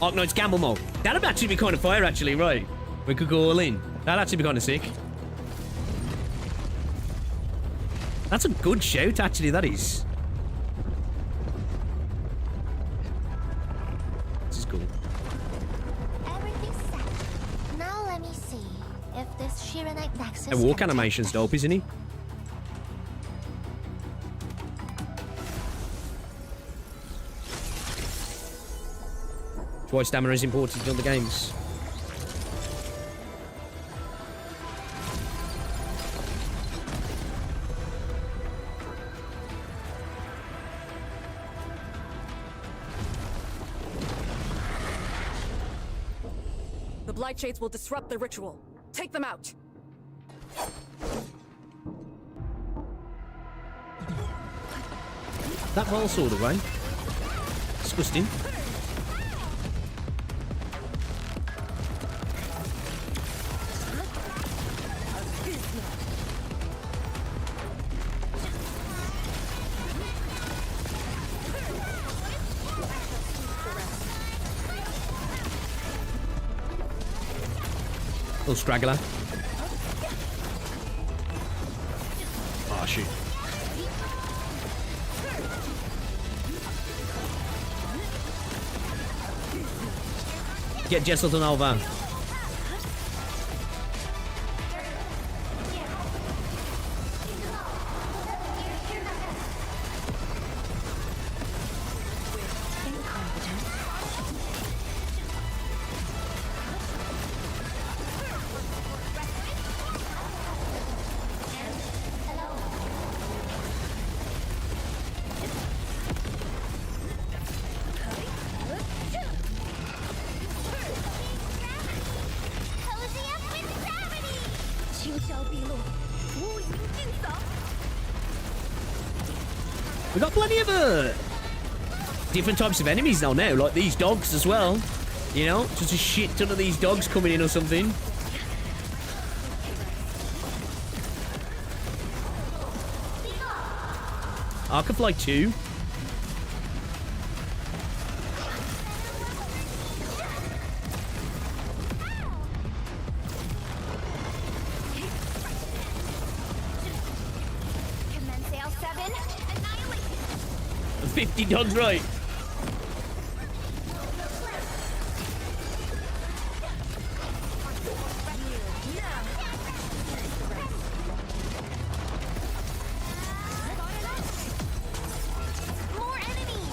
Arknights gamble mode. That'd actually be kind of fire, actually, right? We could go all in. That'd actually be kind of sick. That's a good shout, actually, that is. This is cool. Everything's set. Now let me see if this Shiranite Nexus. The walk animation's dope, isn't he? That's why stamina is important in the games. The Blight Shades will disrupt the ritual. Take them out. That ball sword away. Disgusting. Little straggler. Oh, shoot. Get Jesselton over. We got plenty of different types of enemies now, like these dogs as well. You know, just a shit ton of these dogs coming in or something. I could fly too. Commence L7. Annihilate. 50 dogs, right? More enemies.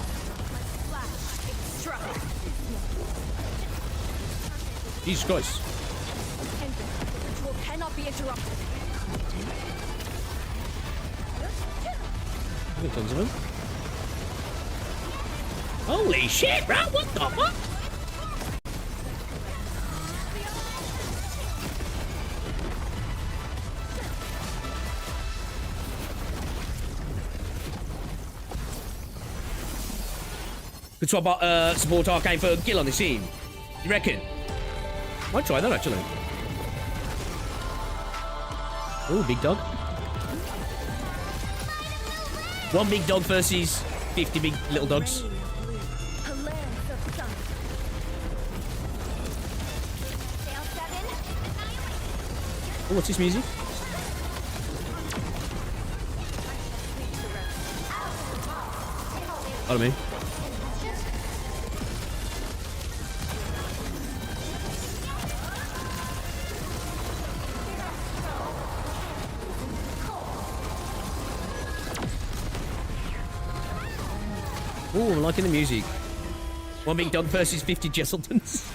Jesus Christ. The ritual cannot be interrupted. Look at tons of them. Holy shit, bro! What the fuck? Could swap out, support Arcane for Gil on the team. You reckon? Might try that actually. Oh, big dog. One big dog versus 50 big little dogs. Oh, what's this music? What I mean? Ooh, I'm liking the music. One big dog versus 50 Jesseltons.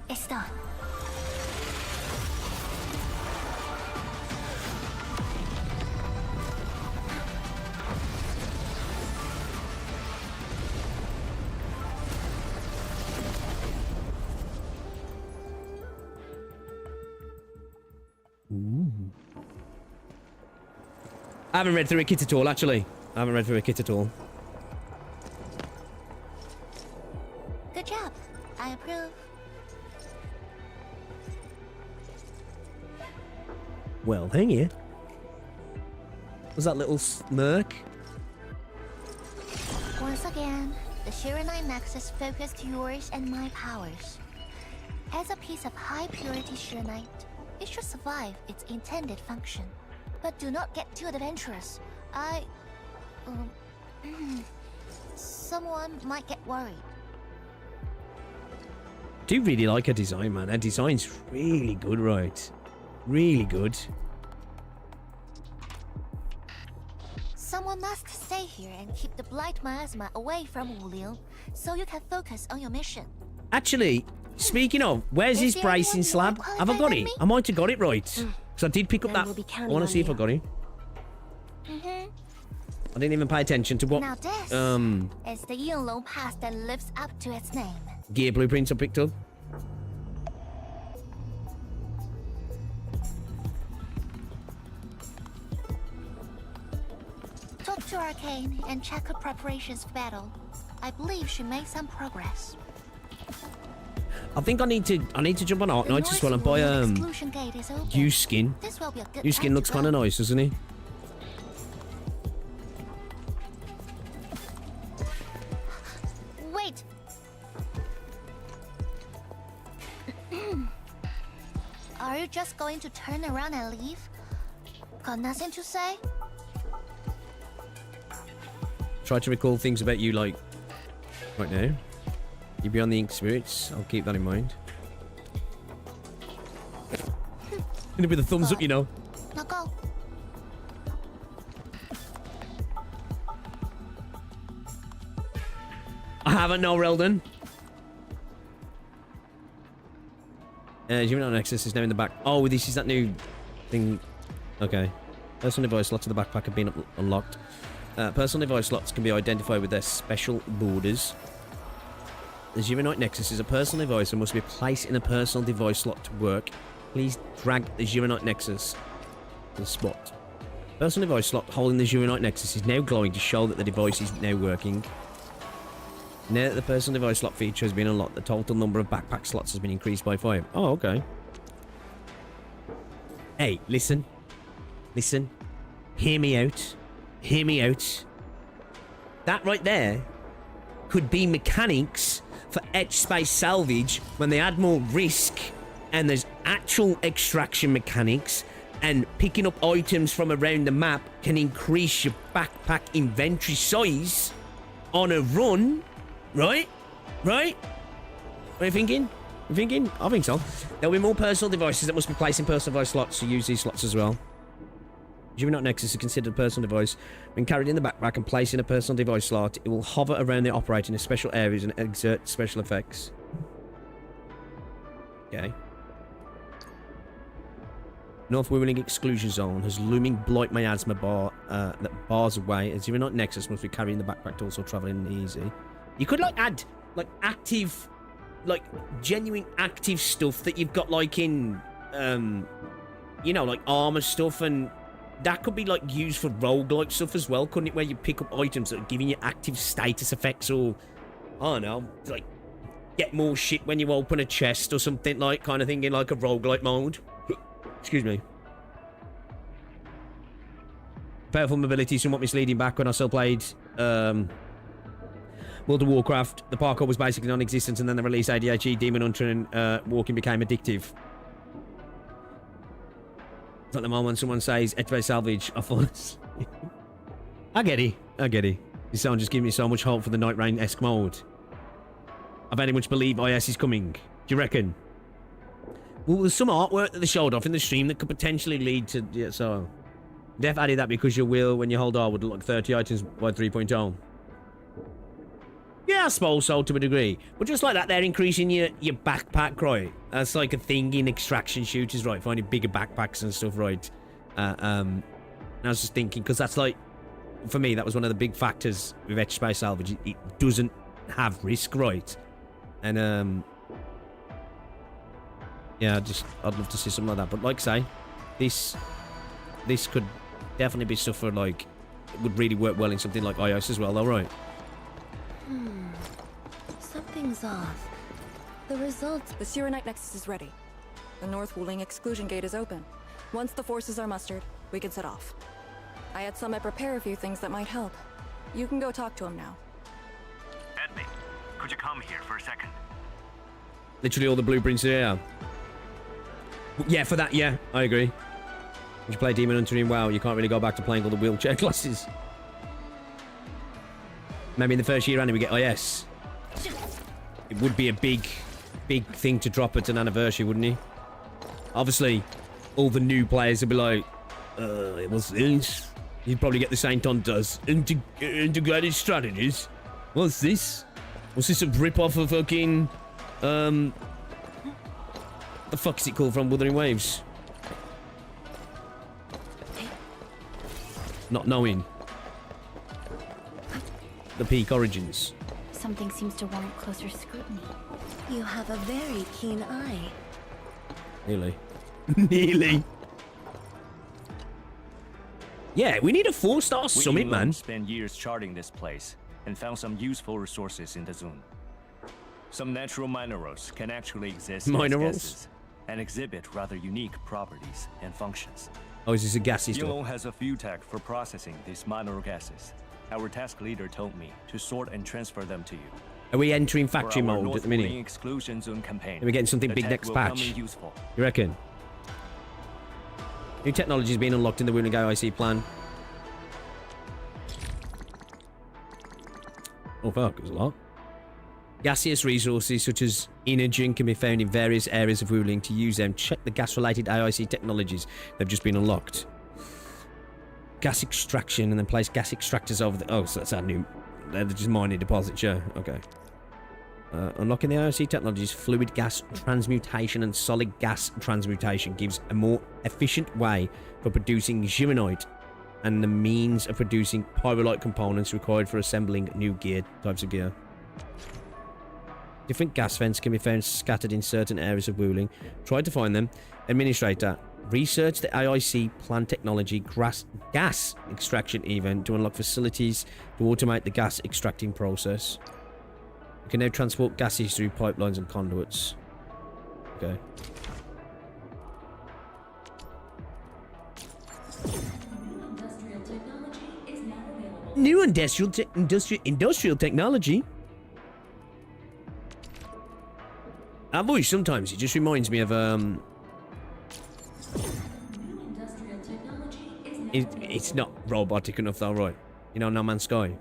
It's done. Ooh. I haven't read through a kit at all, actually. I haven't read through a kit at all. Good job. I approve. Well, thank you. Was that little smirk? Once again, the Shiranite Nexus focused yours and my powers. As a piece of high-purity Shiranite, it should survive its intended function. But do not get too adventurous. Someone might get worried. I do really like her design, man. Her design's really good, right? Really good. Someone must stay here and keep the blight miasma away from Wuliu, so you can focus on your mission. Actually, speaking of, where's his bracing slab? Have I got it? I might have got it right. Because I did pick up that. I want to see if I got it. I didn't even pay attention to what Now this is the Yinglong pass that lives up to its name. gear blueprints I picked up. Talk to Arcane and check her preparations for battle. I believe she made some progress. I think I need to jump on Arknights as well and buy Exclusion gate is open. used skin. This will be a good Used skin time looks to kind of go. nice, doesn't he? Wait. Are you just going to turn around and leave? Got nothing to say? Try to recall things about you like right now. You beyond the ink spirits. I'll keep that in mind. Gonna be the thumbs up, you know. Now go. I haven't, no, Reldon. Human Nexus is now in the back. Oh, this is that new thing. Okay. Personal device slots in the backpack have been unlocked. Personal device slots can be identified with their special borders. The Juvenite Nexus is a personal device and must be placed in a personal device slot to work. Please drag the Juvenite Nexus to the spot. Personal device slot holding the Juvenite Nexus is now glowing to show that the device is now working. Now that the personal device slot feature has been unlocked, the total number of backpack slots has been increased by 5. Oh, okay. Hey, listen. Listen. Hear me out. Hear me out. That right there could be mechanics for etch space salvage when they add more risk and there's actual extraction mechanics, and picking up items from around the map can increase your backpack inventory size on a run. Right? Right? What are you thinking? You thinking? I think so. There'll be more personal devices that must be placed in personal device slots, so use these slots as well. Juvenite Nexus is considered a personal device. When carried in the backpack and placed in a personal device slot, it will hover around the operator in special areas and exert special effects. Okay. North Wuling Exclusion Zone has looming blight miasma bar that bars away. As Juvenite Nexus must be carried in the backpack to also travel in easy. You could like add like active, like genuine active stuff that you've got like in, you know, like armor stuff, and that could be like used for roguelike stuff as well, couldn't it? Where you pick up items that are giving you active status effects, or I don't know, like get more shit when you open a chest or something, like kind of thing in like a roguelike mode. Excuse me. Powerful mobility, somewhat misleading back when I still played World of Warcraft. The parkour was basically non-existent, and then they released ADHD, Demon Hunter, and walking became addictive. It's like the moment someone says, "Etve salvage," I fall asleep. I get it. I get it. This sound just giving me so much hope for the Night Rain-esque mode. I very much believe IS is coming. Do you reckon? Well, there's some artwork that they showed off in the stream that could potentially lead to... Yeah, so... Def added that because your wheel, when you hold R, would look like 30 items by 3.0. Yeah, I suppose so, to a degree. But just like that, they're increasing your backpack, right? That's like a thing in extraction shooters, right? Finding bigger backpacks and stuff, right? And I was just thinking, because that's like... For me, that was one of the big factors with Etch Space Salvage. It doesn't have risk, right? And, yeah, I'd love to see something like that. But like I say, this could definitely be stuff for, like, it would really work well in something like iOS as well, though, right? Something's off. The results... The Sirenite Nexus is ready. The North Wuling exclusion gate is open. Once the forces are mustered, we can set off. I had Summit prepare a few things that might help. You can go talk to him now. Edme, could you come here for a second? Literally all the blueprints here. Yeah, for that, yeah, I agree. If you play Demon Hunter in WoW, you can't really go back to playing all the wheelchair classes. Maybe in the first year, Andy, we get IS. It would be a big thing to drop at an anniversary, wouldn't it? Obviously, all the new players would be like, what's this? You'd probably get the Saint Hunters. Integrated strategies? What's this? Was this a rip-off of fucking... the fuck is it called from Wuthering Waves? Not knowing. The Peak Origins. Something seems to warrant closer scrutiny. You have a very keen eye. Nearly. Nearly. Yeah, we need a 4-star summit, man. We spent years charting this place and found some useful resources in the zone. Some natural minerals can actually exist as gases and exhibit rather unique properties and functions. Oh, is this a gassy stuff? Yulong has a few tech for processing these mineral gases. Our task leader told me to sort and transfer them to you. Are we entering factory mode at the minute? Exclusion zone campaign. Are we getting something big next patch? You reckon? New technology is being unlocked in the Wuling IC plan. Oh fuck, there's a lot. Gaseous resources such as energy can be found in various areas of Wuling. To use them, check the gas-related AIC technologies. They've just been unlocked. Gas extraction, and then place gas extractors over the... Oh, so that's our new... They're just mining deposits, yeah. Okay. Unlocking the IOC technologies, fluid gas transmutation and solid gas transmutation gives a more efficient way for producing Gironite and the means of producing pyrolite components required for assembling new types of gear. Different gas vents can be found scattered in certain areas of Wuling. Try to find them. Administrator, research the AIC plant technology gas extraction event to unlock facilities to automate the gas extracting process. You can now transport gases through pipelines and conduits. Okay. New industrial technology. That voice sometimes it just reminds me of it's not robotic enough though, right? You know, No Man's Sky.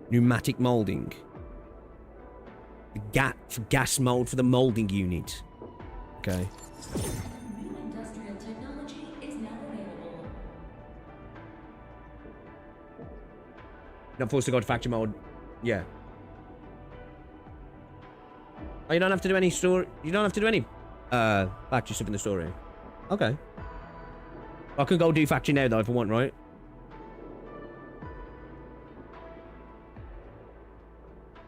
Pneumatic molding. Gas mold for the molding unit. Okay. Not forced to go to factory mode. Yeah. Oh, you don't have to do any story. You don't have to do any factory stuff in the story. Okay. I can go do factory now though if I want, right?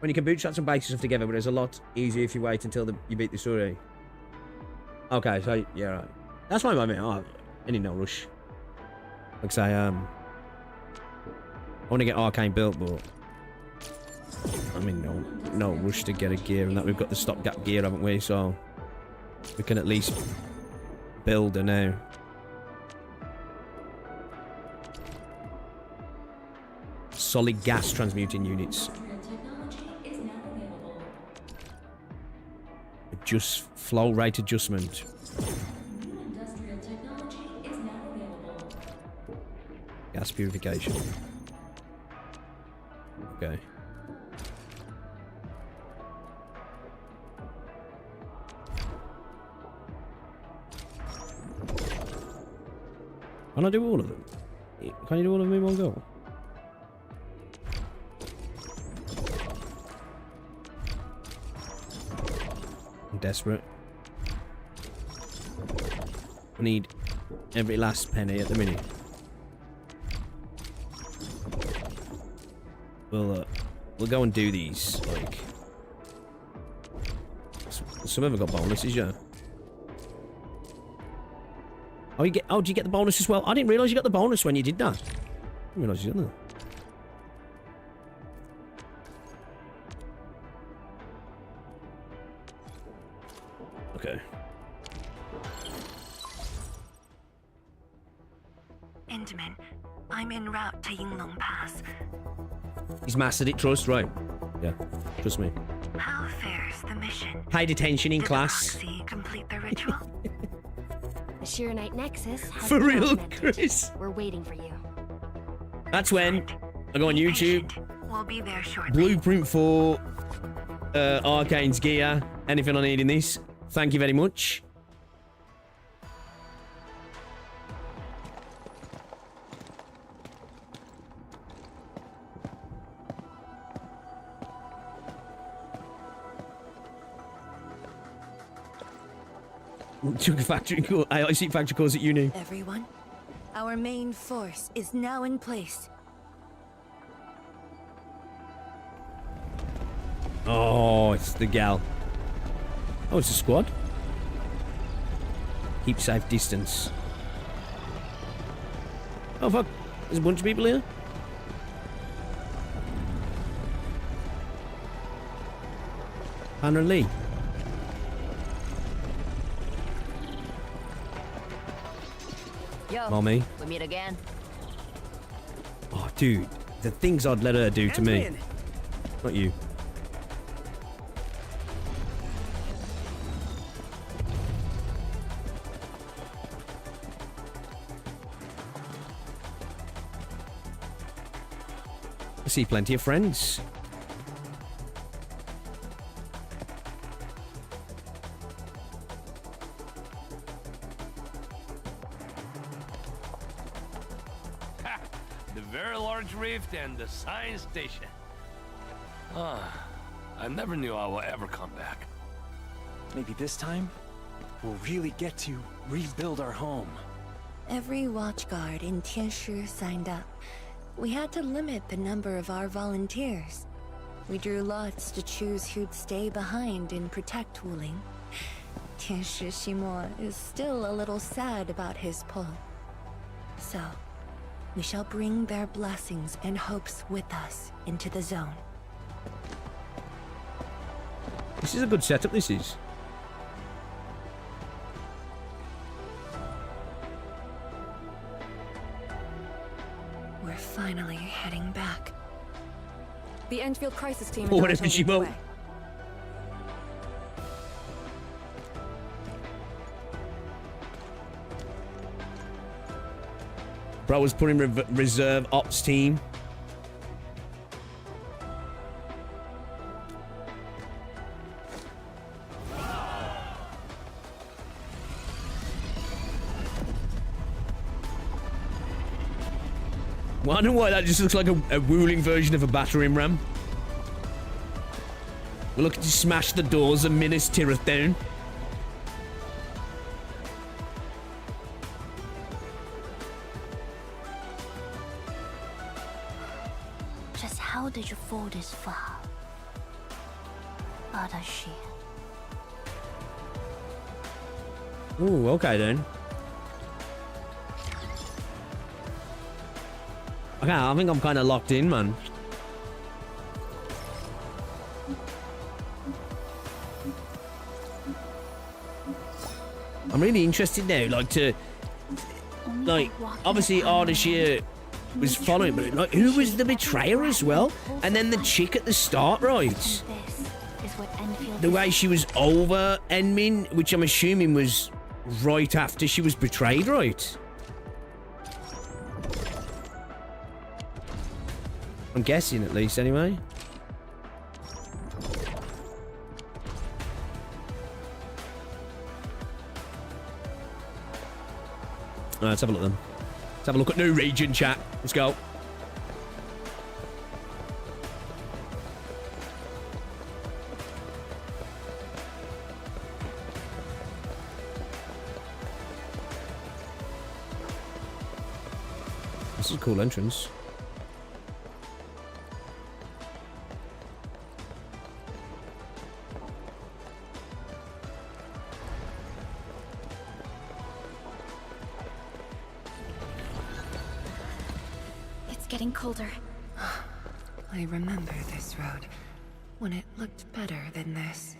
When you can bootstrap some basic stuff together, but it's a lot easier if you wait until you beat the story. Okay, so yeah, right. That's fine by me. Oh, any no rush. Like I say, I want to get Arcane built, but I mean, no rush to get a gear, and that we've got the stopgap gear, haven't we? So we can at least build her now. Solid gas transmuting units. Just flow rate adjustment. Gas purification. Okay. Can I do all of them? Can you do all of them in one go? I'm desperate. I need every last penny at the minute. We'll go and do these, like... Some of them got bonuses, yeah. Oh, do you get the bonus as well? I didn't realise you got the bonus when you did that. I didn't realise you did that. Okay. Intamin, I'm en route to Yinglong Pass. He's mastered it, trust, right? Yeah, trust me. How fares the mission? Paid attention in class. Did Oxy complete the ritual? The Shirenite Nexus has For been real, augmented. Chris? We're waiting for you. That's when I go on YouTube. We'll be there shortly. Blueprint for Arcane's gear. Anything I need in this. Thank you very much. Took a factory course. I see factory course at uni. Everyone, our main force is now in place. Oh, it's the gal. Oh, it's a squad. Keep safe distance. Oh fuck! There's a bunch of people here. Hannah Lee. Yo, Mommy. we meet again. Oh, dude, the things I'd let her do to me. Not you. I see plenty of friends. The very large rift and the science station. I never knew I would ever come back. Maybe this time, we'll really get to rebuild our home. Every watchguard in Tianshi signed up. We had to limit the number of our volunteers. We drew lots to choose who'd stay behind and protect Wuling. Tianshi Shimo is still a little sad about his pull. So, we shall bring their blessings and hopes with us into the zone. This is a good setup, this is. We're finally heading back. The Endfield crisis team. Oh, whatever she won't. Bro was putting reserve ops team. Well, I don't know why that just looks like a Wuling version of a battering ram. We're looking to smash the doors of Minas Tirith down. Just how did you fall this far? Adashi. Ooh, okay then. Okay, I think I'm kind of locked in, man. I'm really interested now, like, obviously Ardashir was following, but like, who was the betrayer as well? And then the chick at the start, right? The way she was over Enmin, which I'm assuming was right after she was betrayed, right? I'm guessing, at least, anyway. Alright, let's have a look then. Let's have a look at new region, chat. Let's go. This is a cool entrance. It's getting colder. I remember this road when it looked better than this.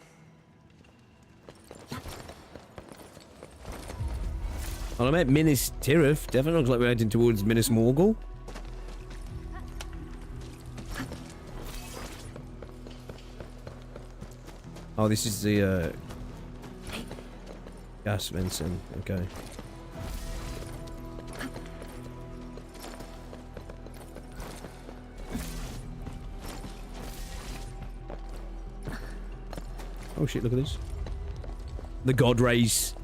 Well, I met Minas Tirith. Definitely looks like we're heading towards Minas Morgul. Oh, this is the gas Vincent. Okay. Oh shit, look at this. The God Rays.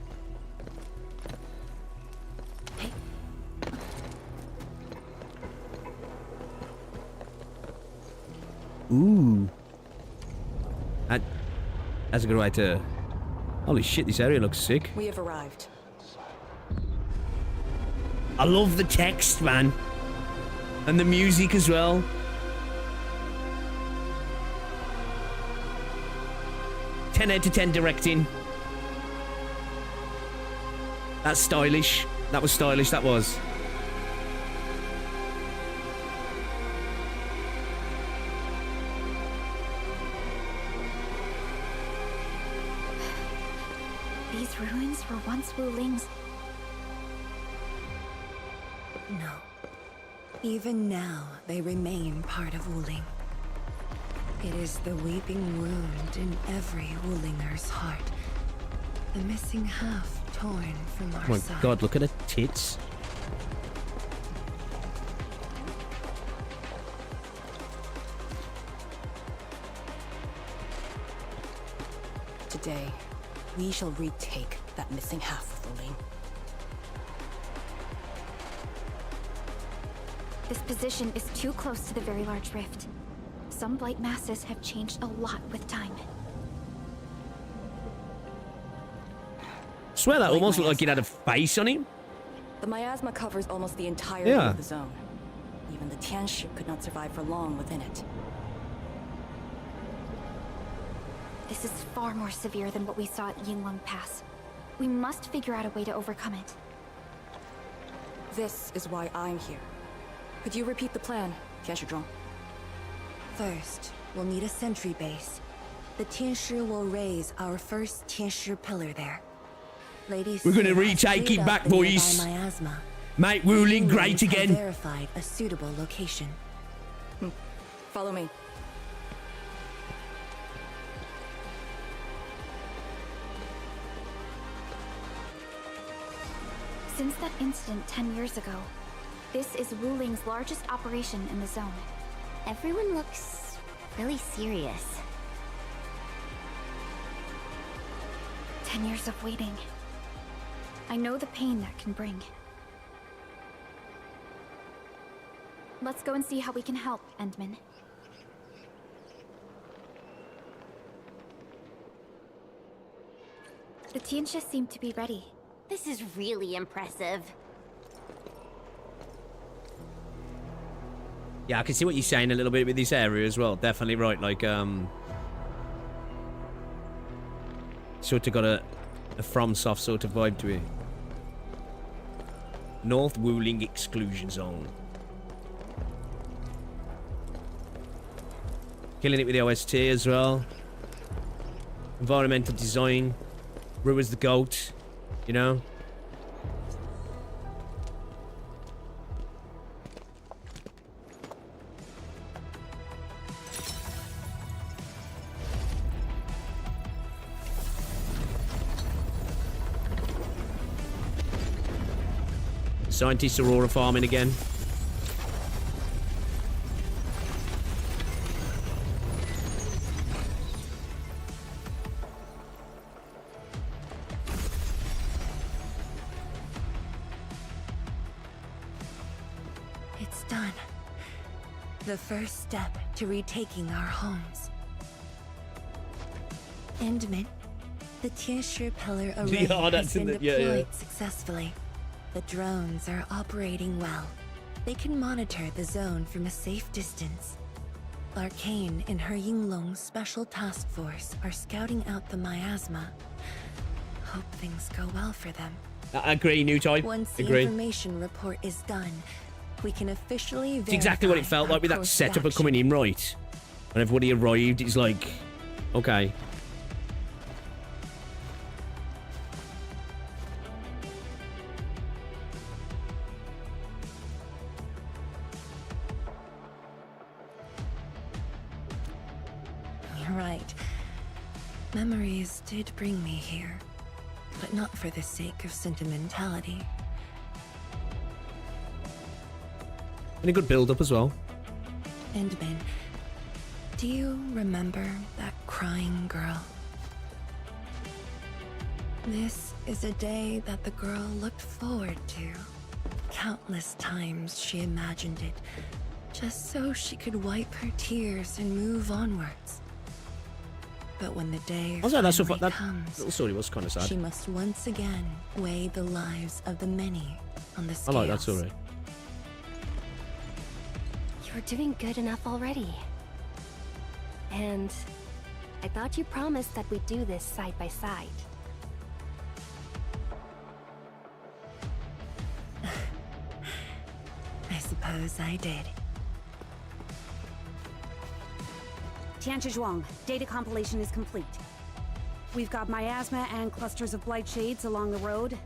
Ooh. That's a good way to... Holy shit, this area looks sick. We have arrived. I love the text, man. And the music as well. Ten out of 10 directing. That's stylish. That was stylish, that was. These ruins were once Wuling's. No. Even now, they remain part of Wuling. It is the weeping wound in every Wulinger's heart. The missing half torn from our Oh my side. god, look at her tits. Today, we shall retake that missing half of Wuling. This position is too close to the very large rift. Some blight masses have changed a lot with time. Swear that almost looked like it had a face on him. The miasma covers almost the entirety Yeah. of the zone. Even the Tian ship could not survive for long within it. This is far more severe than what we saw at Yinglong Pass. We must figure out a way to overcome it. This is why I'm here. Could you repeat the plan, Tian Shizhuang? First, we'll need a sentry base. The Tianshi will raise our first Tianshi pillar there. Lady We're gonna Su has retake cleared it up back, the nearby boys. miasma. Make Wuling great Wulings have again. verified a suitable location. Follow me. Since that incident 10 years ago, this is Wuling's largest operation in the zone. Everyone looks really serious. 10 years of waiting. I know the pain that can bring. Let's go and see how we can help, Endman. The Tianxia seem to be ready. This is really impressive. Yeah, I can see what you're saying a little bit with this area as well. Definitely right. Like, sort of got a FromSoft sort of vibe to it. North Wuling Exclusion Zone. Killing it with the OST as well. Environmental design. Ruiz the goat. You know? Scientists are aura farming again. The first step to retaking our homes. Endman, the Tianshi pillar array has been deployed successfully. The drones are operating well. They can monitor the zone from a safe distance. Arcane and her Yinglong Special Task Force are scouting out the miasma. Hope things go well for them. I agree, new toy. Once the Agree. information report is done, we can officially verify. It's exactly what it felt like with that setup of coming in, right? When everybody arrived, it's like, okay. You're right. Memories did bring me here, but not for the sake of sentimentality. And a good build-up as well. Endman, do you remember that crying girl? This is a day that the girl looked forward to. Countless times she imagined it, just so she could wipe her tears and move onwards. But when the day finally comes, little story was kind of sad. she must once again weigh the lives of the many on the I scales. like that story. You're doing good enough already. And I thought you promised that we'd do this side by side. I suppose I did. Tianchi, data compilation is complete. We've got miasma and clusters of blight shades along the road.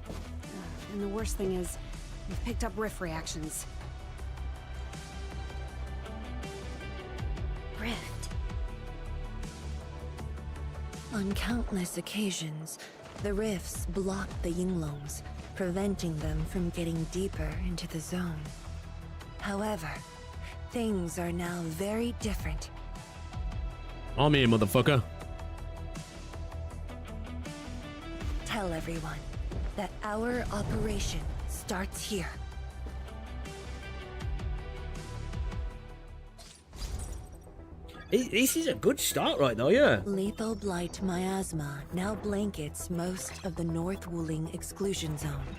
And the worst thing is, we've picked up rift reactions. Rift. On countless occasions, the rifts block the Yinglongs, preventing them from getting deeper into the zone. However, things are now very different. I'm here, motherfucker. Tell everyone that our operation starts here. This is a good start right though, yeah. Lethal blight miasma now blankets most of the North Wuling exclusion zone.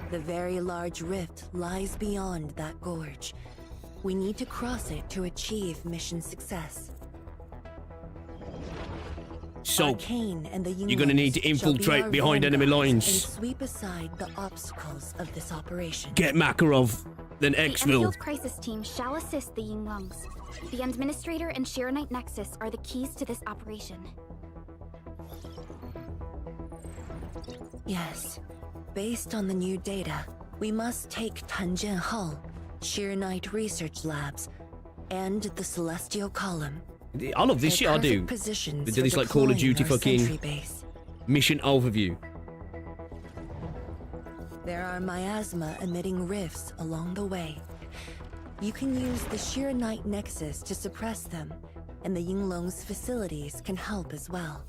The very large rift lies beyond that gorge. We need to cross it to achieve mission success. So, Arcane and the you're gonna need to infiltrate behind enemy lines. And sweep aside the obstacles of this operation. Get Makarov, then The Exville. Enfield Crisis Team shall assist the Yinglongs. The Administrator and Shiranite Nexus are the keys to this operation. Yes. Based on the new data, we must take Tanjian Hull, Shiranite Research Labs, and the Celestial Column. I love this shit I do. They do this like Call of Duty fucking mission overview. There are miasma-emitting rifts along the way. You can use the Shiranite Nexus to suppress them, and the Yinglong's facilities can help as well.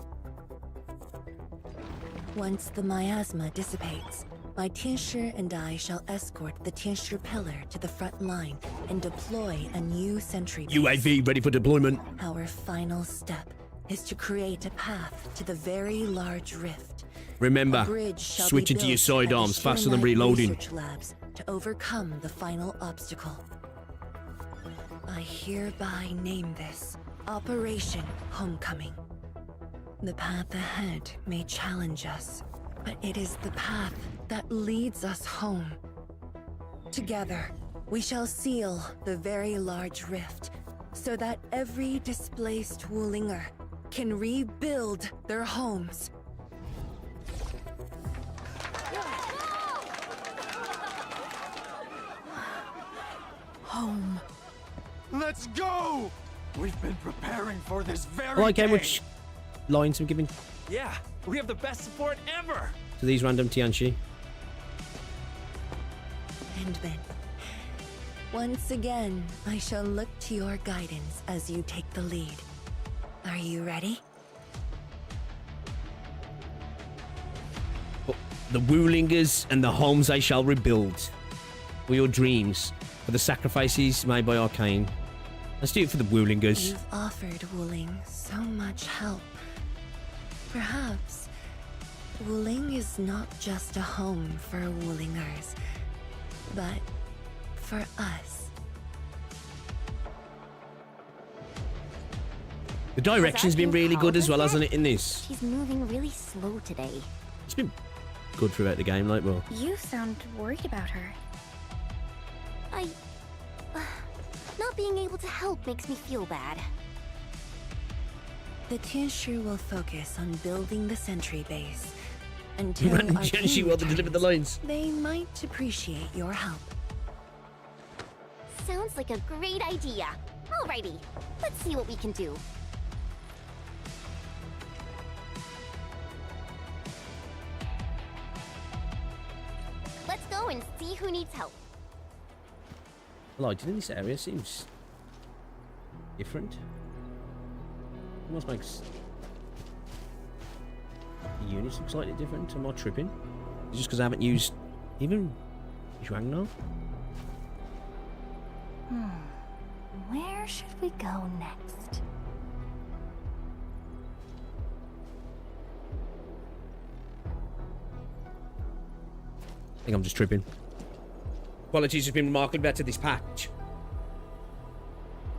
Once the miasma dissipates, my Tianshi and I shall escort the Tianshi pillar to the front line and deploy a new sentry base. UAV ready for deployment. Our final step is to create a path to the very large rift. Remember, A bridge shall switch be into your built at the sidearms faster than Shiranite reloading. Research Labs to overcome the final obstacle. I hereby name this Operation Homecoming. The path ahead may challenge us, but it is the path that leads us home. Together, we shall seal the very large rift so that every displaced Wulinger can rebuild their homes. Home. Let's go! We've been preparing for this very I like how day. much lines I'm giving Yeah, we have the best support ever! to these random Tianchi. Endman, once again, I shall look to your guidance as you take the lead. Are you ready? The Wulingers and the homes they shall rebuild. For your dreams, for the sacrifices made by Arcane. Let's do it for the Woolingers. You've offered Wuling so much help. Perhaps Wuling is not just a home for Woolingers, but for us. The direction's been really good as well, hasn't it, in this? She's moving really slow today. It's been good throughout the game, like, well. You sound worried about her. Not being able to help makes me feel bad. The Tianshu will focus on building the sentry base. Until Random Arcane Tianshu will deliver the lines. They might appreciate your help. Sounds like a great idea. Alrighty, let's see what we can do. Let's go and see who needs help. Lighting in this area seems different. Almost makes the units look slightly different. Am I tripping? It's just because I haven't used even Zhuang now. Where should we go next? I think I'm just tripping. Quality's just been remarkably better this patch.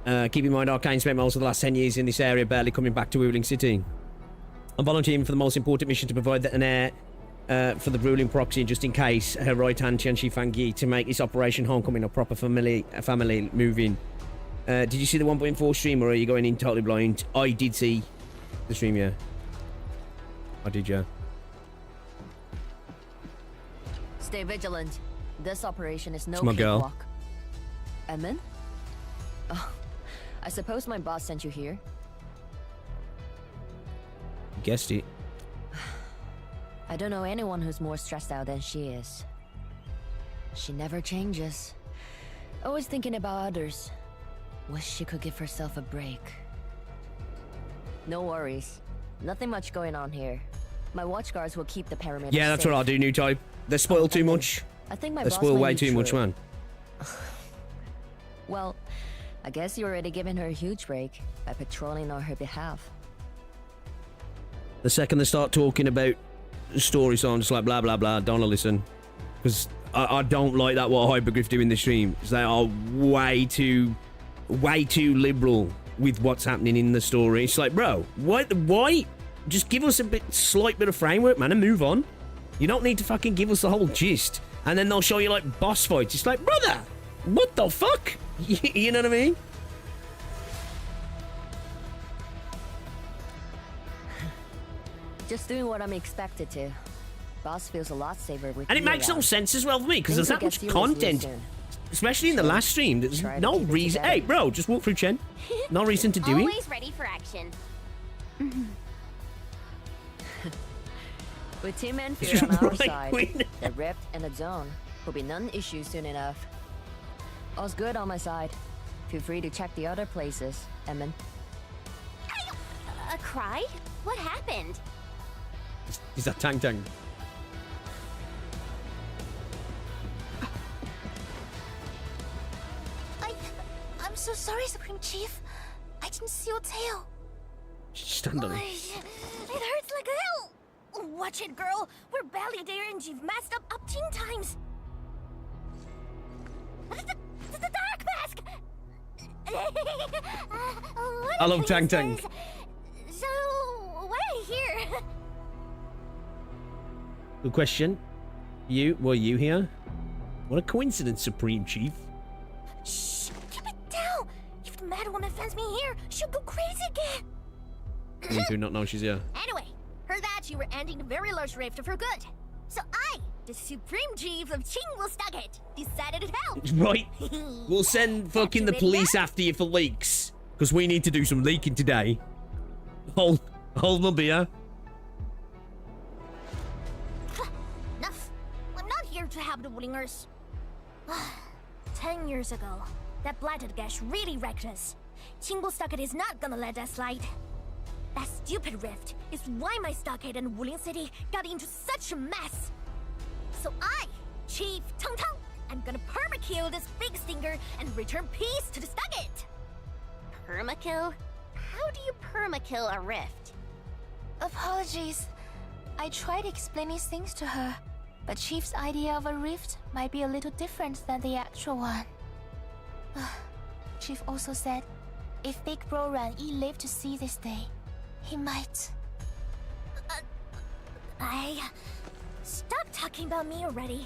Keep in mind, Arcane spent most of the last 10 years in this area, barely coming back to Wuling City. I'm volunteering for the most important mission to provide an heir for the ruling proxy, just in case her right hand Tianchi Fangyi, to make this Operation Homecoming a proper family moving. Did you see the 1.4 stream, or are you going in totally blind? I did see the stream, yeah. I did, yeah. Stay vigilant. This operation is no It's my girl. cakewalk. Edmund? Oh, I suppose my boss sent you here. Guessed it. I don't know anyone who's more stressed out than she is. She never changes. Always thinking about others. Wish she could give herself a break. No worries. Nothing much going on here. My watchguards will keep the perimeter Yeah, that's safe. what I'll do, new type. They spoil too much. I think my They boss spoil might way be too much, true. man. Well, I guess you're already giving her a huge break by patrolling on her behalf. The second they start talking about the story, so I'm just like, blah, blah, blah, don't wanna listen. Because I don't like that what Hypergriff do in the stream. Because they are way too liberal with what's happening in the story. It's like, bro, why? Just give us a slight bit of framework, man, and move on. You don't need to fucking give us the whole gist. And then they'll show you, like, boss fights. It's like, brother, what the fuck? You know what I mean? Just doing what I'm expected to. Boss feels a lot safer with And it you makes no around. sense as well for me, because there's Things that will much get serious real content. soon. Especially in the last stream. There's Try to no keep it reason. together. Hey, bro, just walk through Chen. No reason to do it. Always ready for action. With Team It's Enfield on our right, side, Queen. the Rift and the Zone will be non-issue soon enough. All's good on my side. Feel free to check the other places, Emin. A cry? What happened? Is that Tang Tang? I'm so sorry, Supreme Chief. I didn't see your tail. Stand on it. It hurts like hell. Watch it, girl. We're barely there and you've messed up 10 times. The dark mask! I love Tang Tang. So, why are you here? Good question. Were you here? What a coincidence, Supreme Chief. Shh, keep it down. If the mad woman finds me here, she'll go crazy again. Me too, not know she's here. Anyway, heard that you were ending a very large rift for good. So I, the Supreme Chief of Chingwell-Stucket, decided to help. Right. We'll send fucking the police after you for leaks. Because we need to do some leaking today. Hold my beer. Enough. I'm not here to help the Woolingers. 10 years ago, that blighted gash really wrecked us. Chingwell-Stucket is not gonna let that slide. That stupid rift is why my stockade and Wuling City got into such a mess. So I, Chief Tong Tong, I'm gonna perma-kill this big stinker and return peace to the stockade. Permakill? How do you permakill a rift? Apologies. I tried explaining things to her, but Chief's idea of a rift might be a little different than the actual one. Chief also said, if Big Bro Ran-Yi lived to see this day, he might... Stop talking about me already.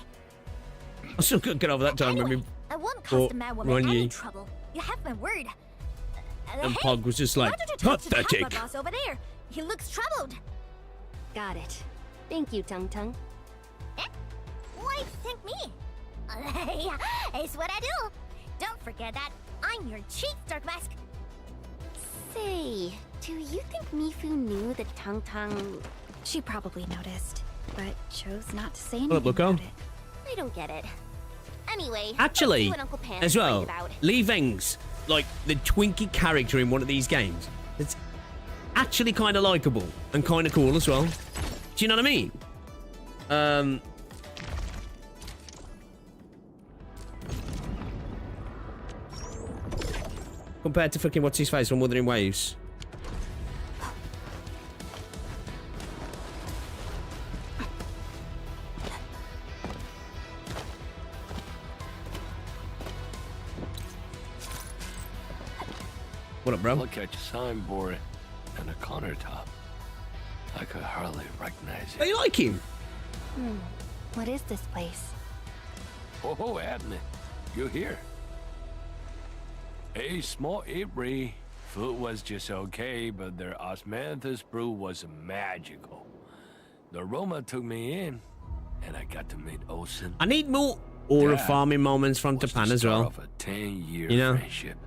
I still couldn't get over that time when we I won't cause the mad woman Ran-Yi. any trouble. You have my word. and Hey, Pog was just like, why don't you talk to the pathetic. Papa boss over there? He looks troubled. Got it. Thank you, Tung Tung. Why thank me? It's what I do. Don't forget that. I'm your chief, Dark Mask. Say, do you think Mifu knew that Tung Tung... She probably noticed, but chose not to say What up, anything Luco? about it. I don't get it. Anyway, Actually, you and Uncle Pan as well, worried about. Lee Veng's like the Twinkie character in one of these games. It's actually kind of likable and kind of cool as well. Do you know what I mean? Compared to freaking what's his face from Wuthering Waves. What up, bro? Look at your signboard and a countertop. I could hardly recognize Oh, it. you like him? What is this place? Oh, Admin, you here? A small eatery. Food was just okay, but their osmanthus brew was magical. The aroma took me in, and I got to meet Olsen. I need more aura That farming moments from was Japan the as start well. Of a 10-year You know? friendship.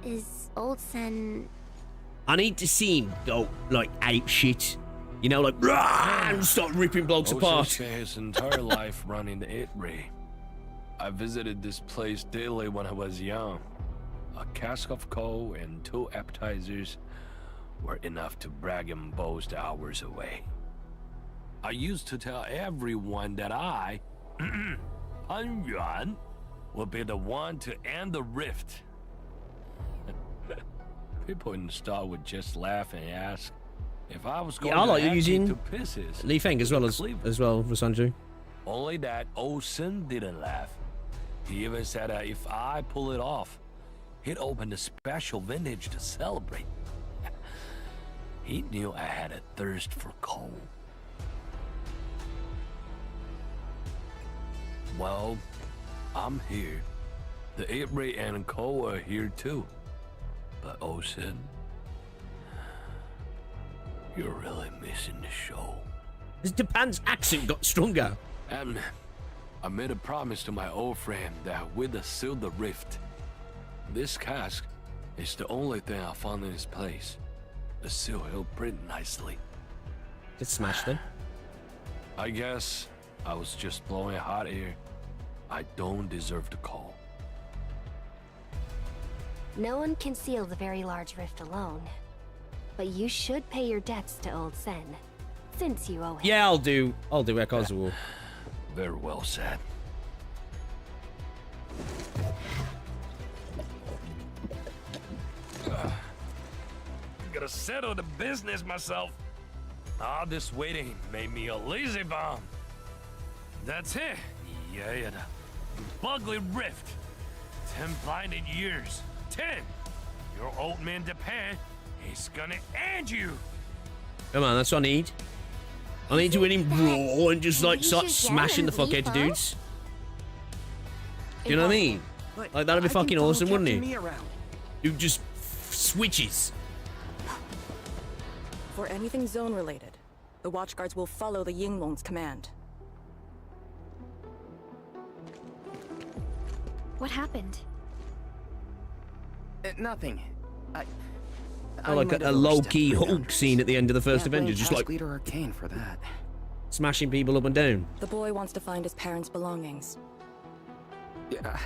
Is Old Sen... I need to see him go like ape shit. You know, like "Rah!" and start ripping blokes Olsen apart. spent his entire life running the eatery. I visited this place daily when I was young. A cask of coal and 2 appetizers were enough to brag and boast hours away. I used to tell everyone that I, Han Yuan, would be the one to end the rift. People in the store would just laugh and ask if I was going Yeah, I to like hack using to pieces. Lee Feng as well in as Cleveland. Rasanju. Only that Olsen didn't laugh. He even said that if I pull it off, he'd open a special vintage to celebrate. He knew I had a thirst for coal. Well, I'm here. The Avery and coal are here too. But Olsen, you're really missing the show. His Japan's accent got stronger. And I made a promise to my old friend that we'd seal the rift. This cask is the only thing I found in this place. The seal held pretty nicely. Just smash them. I guess I was just blowing hot air. I don't deserve the call. No one can seal the very large rift alone. But you should pay your debts to Old Sen, since you owe him. Yeah, I'll do Echoes of War. Very well said. Gotta settle the business myself. All this waiting made me a lazy bomb. That's it. Yeah, the ugly rift. 10 blinded years. 10. Your old man Japan is gonna end you. Come on, that's what I need. I need to win him raw and just like start smashing the fuck out of dudes. Do you know what I mean? Like that'd be fucking awesome, wouldn't it? Dude just switches. For anything zone related, the watchguards will follow the Yinglong's command. What happened? Nothing. Oh, like a low-key Hulk scene at the end of the first Avenger, just like leader Arcane for that. smashing people up and down. The boy wants to find his parents' belongings. Yeah.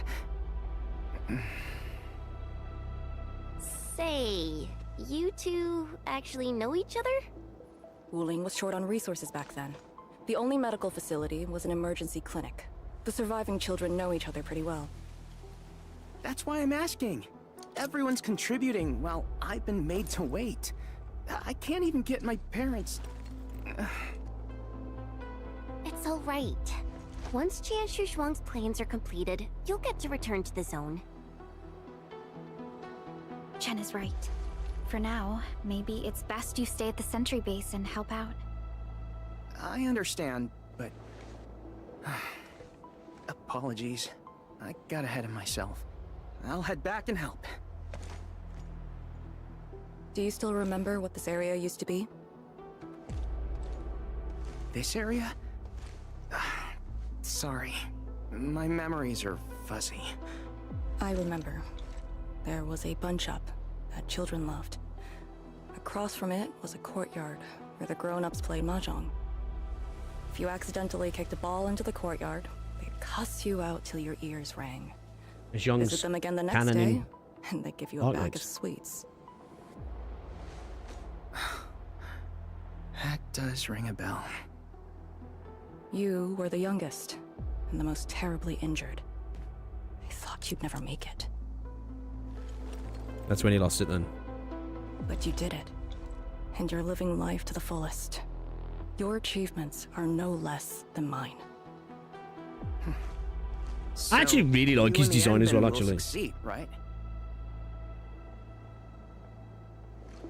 Say, you two actually know each other? Wuling was short on resources back then. The only medical facility was an emergency clinic. The surviving children know each other pretty well. That's why I'm asking. Everyone's contributing while I've been made to wait. I can't even get my parents... It's all right. Once Jianshu Zhuang's plans are completed, you'll get to return to the zone. Chen is right. For now, maybe it's best you stay at the sentry base and help out. I understand, but... Apologies. I got ahead of myself. I'll head back and help. Do you still remember what this area used to be? This area? Sorry. My memories are fuzzy. I remember. There was a bun shop that children loved. Across from it was a courtyard where the grown-ups played mahjong. If you accidentally kicked a ball into the courtyard, they'd cuss you out till your ears rang. Visit them again the next day, and they'd give you a bag of sweets. That does ring a bell. You were the youngest, and the most terribly injured. I thought you'd never make it. That's when he lost it then. But you did it. And you're living life to the fullest. Your achievements are no less than mine. I actually really like his design as well, actually. Succeed, right?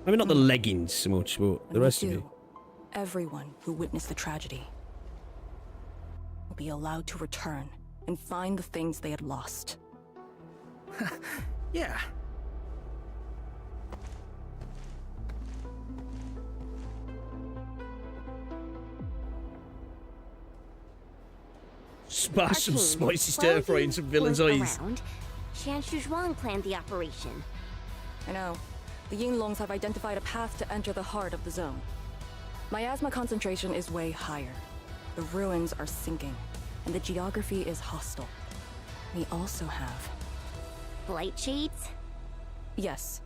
Maybe not the leggings so much, but the rest of it. Everyone who witnessed the tragedy will be allowed to return and find the things they had lost. Yeah. Smash some Arcane, spicy stir fry in some villain's eyes. Jianshu Zhuang planned the operation. I know. The Yinlongs have identified a path to enter the heart of the zone. Miasma concentration is way higher. The ruins are sinking, and the geography is hostile. We also have... Blight shades? Yes.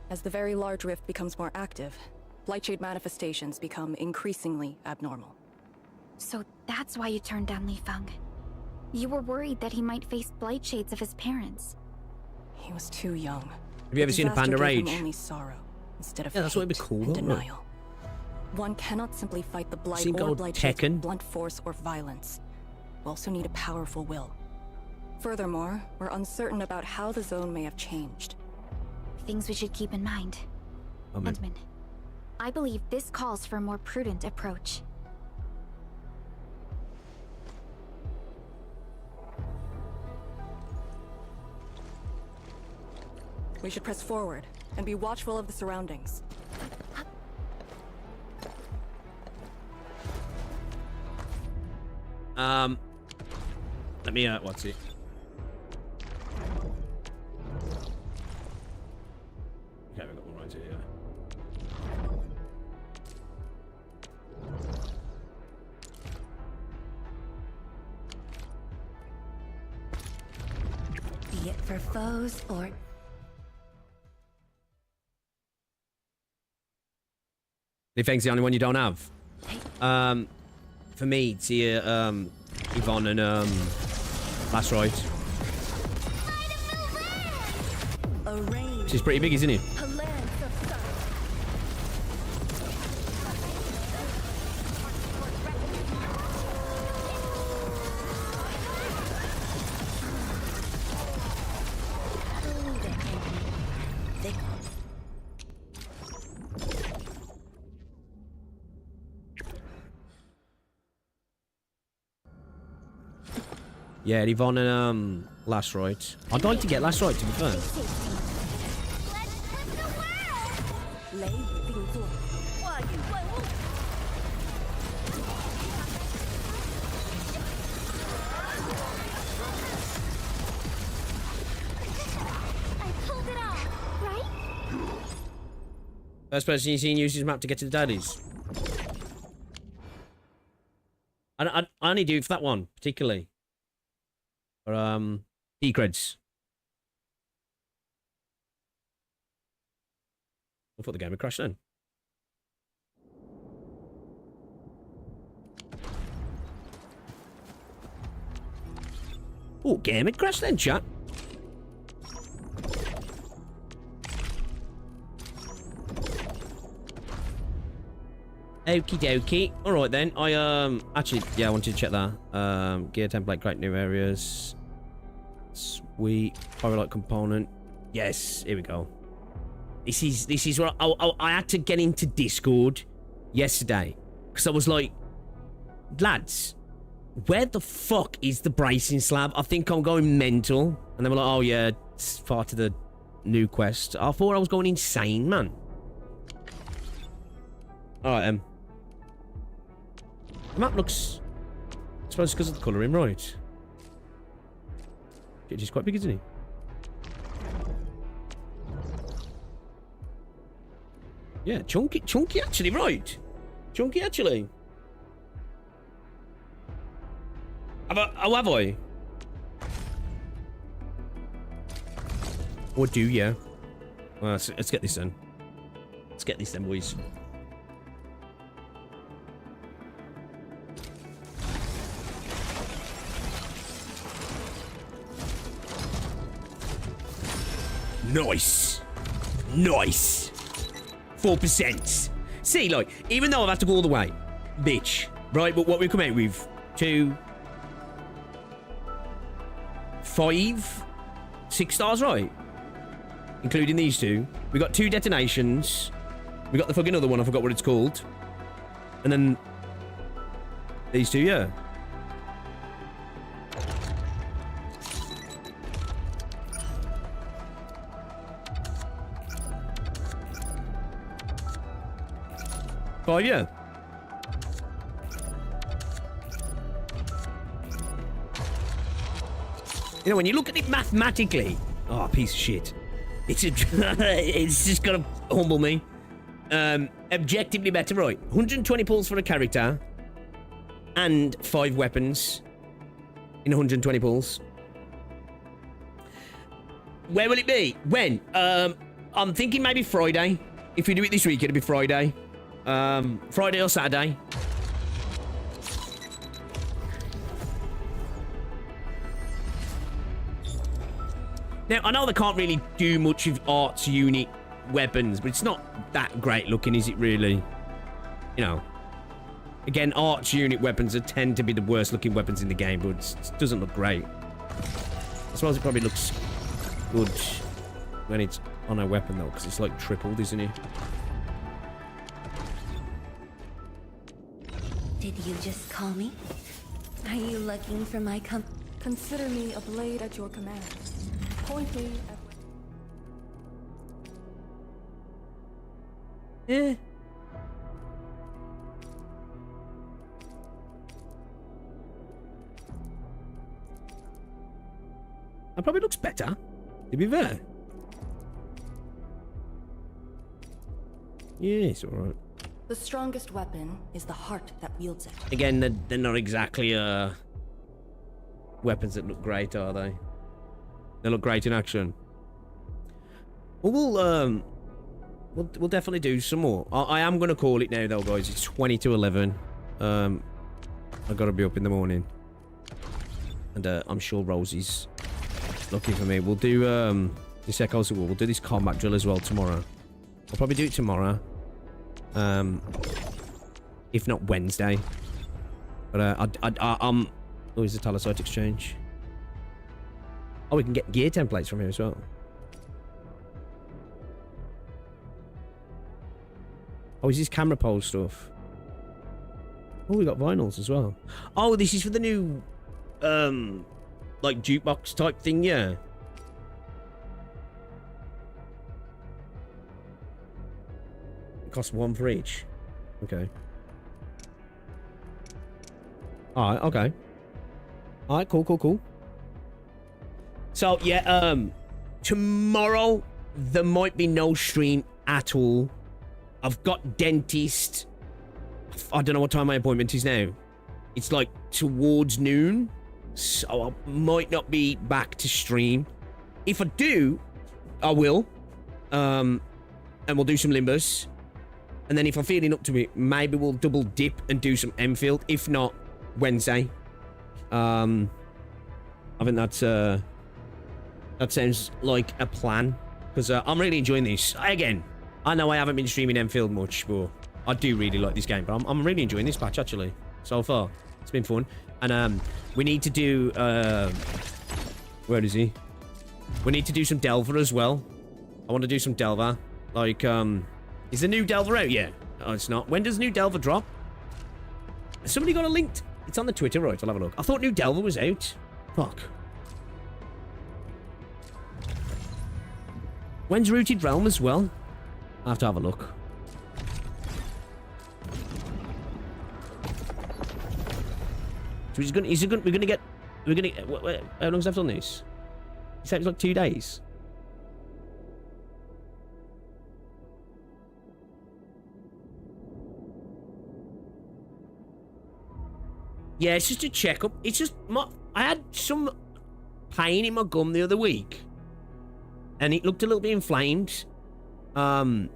As the very large rift becomes more active, Blightshade manifestations become increasingly abnormal. So that's why you turned down Li Feng. You were worried that he might face blight shades of his parents. He was too young. Have you ever seen a panda rage? Only sorrow instead of that's what it'd be cool, and though, denial. One cannot simply fight the blight Seen or gold blight shades with Tekken? blunt force or violence. We also need a powerful will. Furthermore, we're uncertain about how the zone may have changed. Things we should keep in mind. Edmund, I believe this calls for a more prudent approach. We should press forward and be watchful of the surroundings. Let me, what's it? Okay, we've got one right here. Be it for foes or... Li Feng's the only one you don't have. For me, it's here, Yvonne and Last Ride. She's pretty big, isn't he? Yeah, Yvonne and Last Ride. I'd like to get Last Ride, to be fair. First person you've seen use his map to get to the daddies. I only do it for that one, particularly. Or, E-creds. I thought the game had crashed then. Oh, game had crashed then, chat. Okie dokie. All right then. Actually, yeah, I wanted to check that. Gear template, create new areas. Sweet. Pyrolite component. Yes, here we go. This is what I had to get into Discord yesterday because I was like, lads, where the fuck is the bracing slab? I think I'm going mental. And they were like, oh yeah, it's part of the new quest. I thought I was going insane, man. Alright, the map looks, I suppose because of the colouring, right? He's quite big, isn't he? Yeah, chunky actually, right? Chunky actually. Have I? Or do, yeah. Well, let's get this then. Let's get this then, boys. Nice. Nice. 4%. See, like, even though I've had to go all the way, bitch, right? But what we come out with, 2, 5, 6 stars, right? Including these two. We got 2 detonations. We got the fucking other one, I forgot what it's called. And then these 2, yeah. Five, yeah. You know, when you look at it mathematically, oh, piece of shit. It's just gonna humble me. Objectively better, right? 120 pulls for a character and 5 weapons in 120 pulls. Where will it be? When? I'm thinking maybe Friday. If we do it this week, it'll be Friday. Friday or Saturday. Now, I know they can't really do much of Arts unit weapons, but it's not that great looking, is it really? You know. Again, Arts unit weapons tend to be the worst looking weapons in the game, but it doesn't look great. I suppose it probably looks good when it's on a weapon, though, because it's like tripled, isn't it? Did you just call me? Are you looking for my Consider me a blade at your command. Point me at... Eh. That probably looks better, to be fair. Yeah, it's alright. The strongest weapon is the heart that wields it. Again, they're not exactly weapons that look great, are they? They look great in action. Well, we'll definitely do some more. I am going to call it now, though, guys. It's 20 to 11. I've got to be up in the morning. And I'm sure Rosie's looking for me. We'll do this Echoes of War. We'll do this combat drill as well tomorrow. I'll probably do it tomorrow. If not Wednesday. But oh, is the Talasite exchange? Oh, we can get gear templates from here as well. Oh, is this camera pole stuff? Oh, we got vinyls as well. Oh, this is for the new like jukebox type thing, yeah. It costs 1 for each. Okay. Alright, okay. Alright, cool. So, yeah, tomorrow, there might be no stream at all. I've got dentist. I don't know what time my appointment is now. It's like towards noon. So I might not be back to stream. If I do, I will. And we'll do some Limbus. And then if I'm feeling up to it, maybe we'll double dip and do some Enfield. If not, Wednesday. I think that's that sounds like a plan. Because I'm really enjoying this. Again, I know I haven't been streaming Enfield much, but I do really like this game, but I'm really enjoying this patch, actually, so far. It's been fun. And we need to do... where is he? We need to do some Delver as well. I want to do some Delver. Like, is the new Delver out yet? Oh, it's not. When does new Delver drop? Has somebody got a link? It's on the Twitter, right? I'll have a look. I thought new Delver was out. Fuck. When's Rooted Realm as well? I have to have a look. So we're gonna get, how long's left on this? He said it was like 2 days. Yeah, it's just a checkup. It's just I had some pain in my gum the other week, and it looked a little bit inflamed. And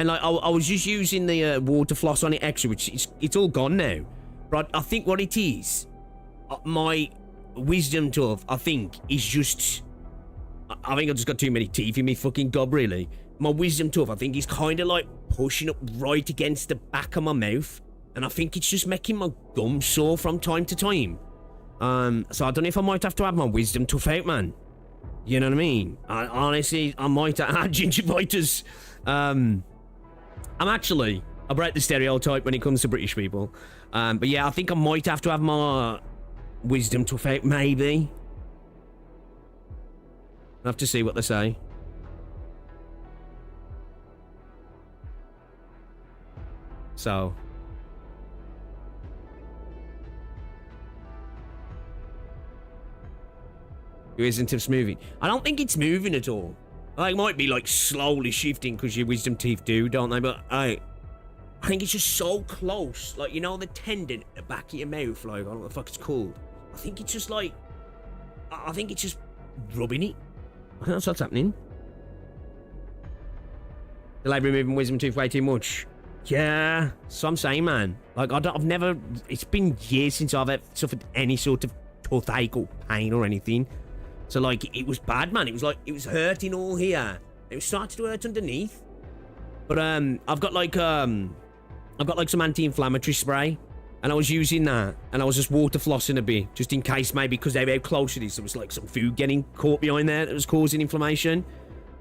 like I was just using the water floss on it extra, which it's all gone now. But I think what it is, my wisdom tooth, I think, is just. I think I've just got too many teeth in me fucking gob, really. My wisdom tooth, I think, is kind of like pushing up right against the back of my mouth. And I think it's just making my gum sore from time to time. So I don't know if I might have to have my wisdom tooth out, man. You know what I mean? Honestly, I might have gingivitis. I'm actually, I break the stereotype when it comes to British people. But yeah, I think I might have to have my wisdom tooth out, maybe. I'll have to see what they say. So... Wisdom tooth's moving. I don't think it's moving at all. Like, it might be like slowly shifting because your wisdom teeth do, don't they? But I think it's just so close. Like, you know, the tendon at the back of your mouth. Like, I don't know what the fuck it's called. I think it's just like, I think it's just rubbing it. I think that's what's happening. The like removing wisdom tooth way too much. Yeah, so I'm saying, man. Like, I've never. It's been years since I've suffered any sort of toothache or pain or anything. So, like, it was bad, man. It was like, it was hurting all here. It was starting to hurt underneath. But, I've got some anti-inflammatory spray. And I was using that. And I was just water flossing a bit. Just in case, maybe, because they were how close it is. There was, like, some food getting caught behind there that was causing inflammation.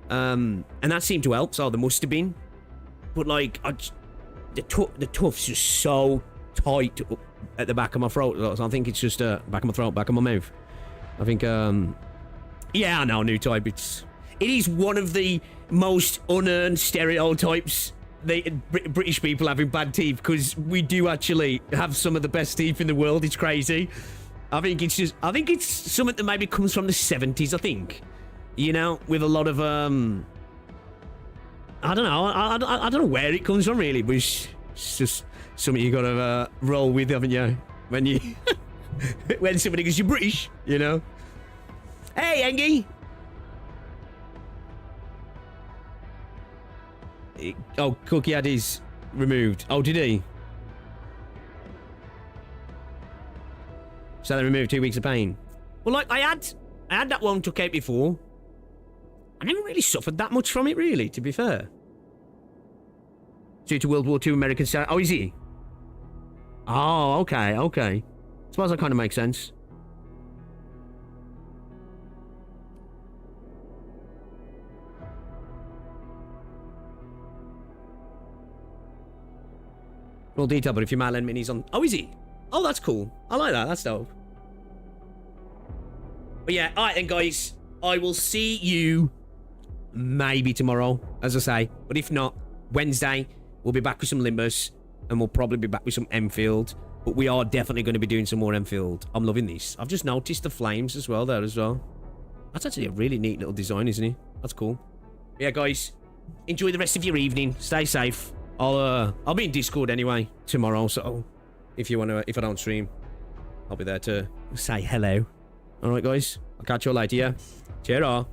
And that seemed to help. So, there must have been. But, like, the tooth's just so tight up at the back of my throat. So I think it's just, back of my throat, back of my mouth. I think, yeah, I know, new type. It is one of the most unearned stereotypes British people having bad teeth, because we do actually have some of the best teeth in the world. It's crazy. I think it's something that maybe comes from the 70s, I think. You know, with a lot of, I don't know. I don't know where it comes from, really, but it's just something you gotta roll with, haven't you? When you... when somebody goes, you're British, you know? Hey, Engie! Oh, Cookie had his removed. Oh, did he? So they removed 2 weeks of pain. Well, like, I had that one took out before. I never really suffered that much from it, really, to be fair. Due to World War II American style. Oh, is he? Oh, okay. I suppose that kind of makes sense. Full detail, but if your man lend minis on... Oh, is he? Oh, that's cool. I like that. That's dope. But yeah, alright then, guys. I will see you maybe tomorrow, as I say. But if not, Wednesday, we'll be back with some Limbus. And we'll probably be back with some Enfield. But we are definitely going to be doing some more Enfield. I'm loving this. I've just noticed the flames as well there as well. That's actually a really neat little design, isn't it? That's cool. Yeah, guys. Enjoy the rest of your evening. Stay safe. I'll be in Discord anyway tomorrow, so if I don't stream, I'll be there to say hello. Alright, guys. I'll catch you all later, yeah? Cheers.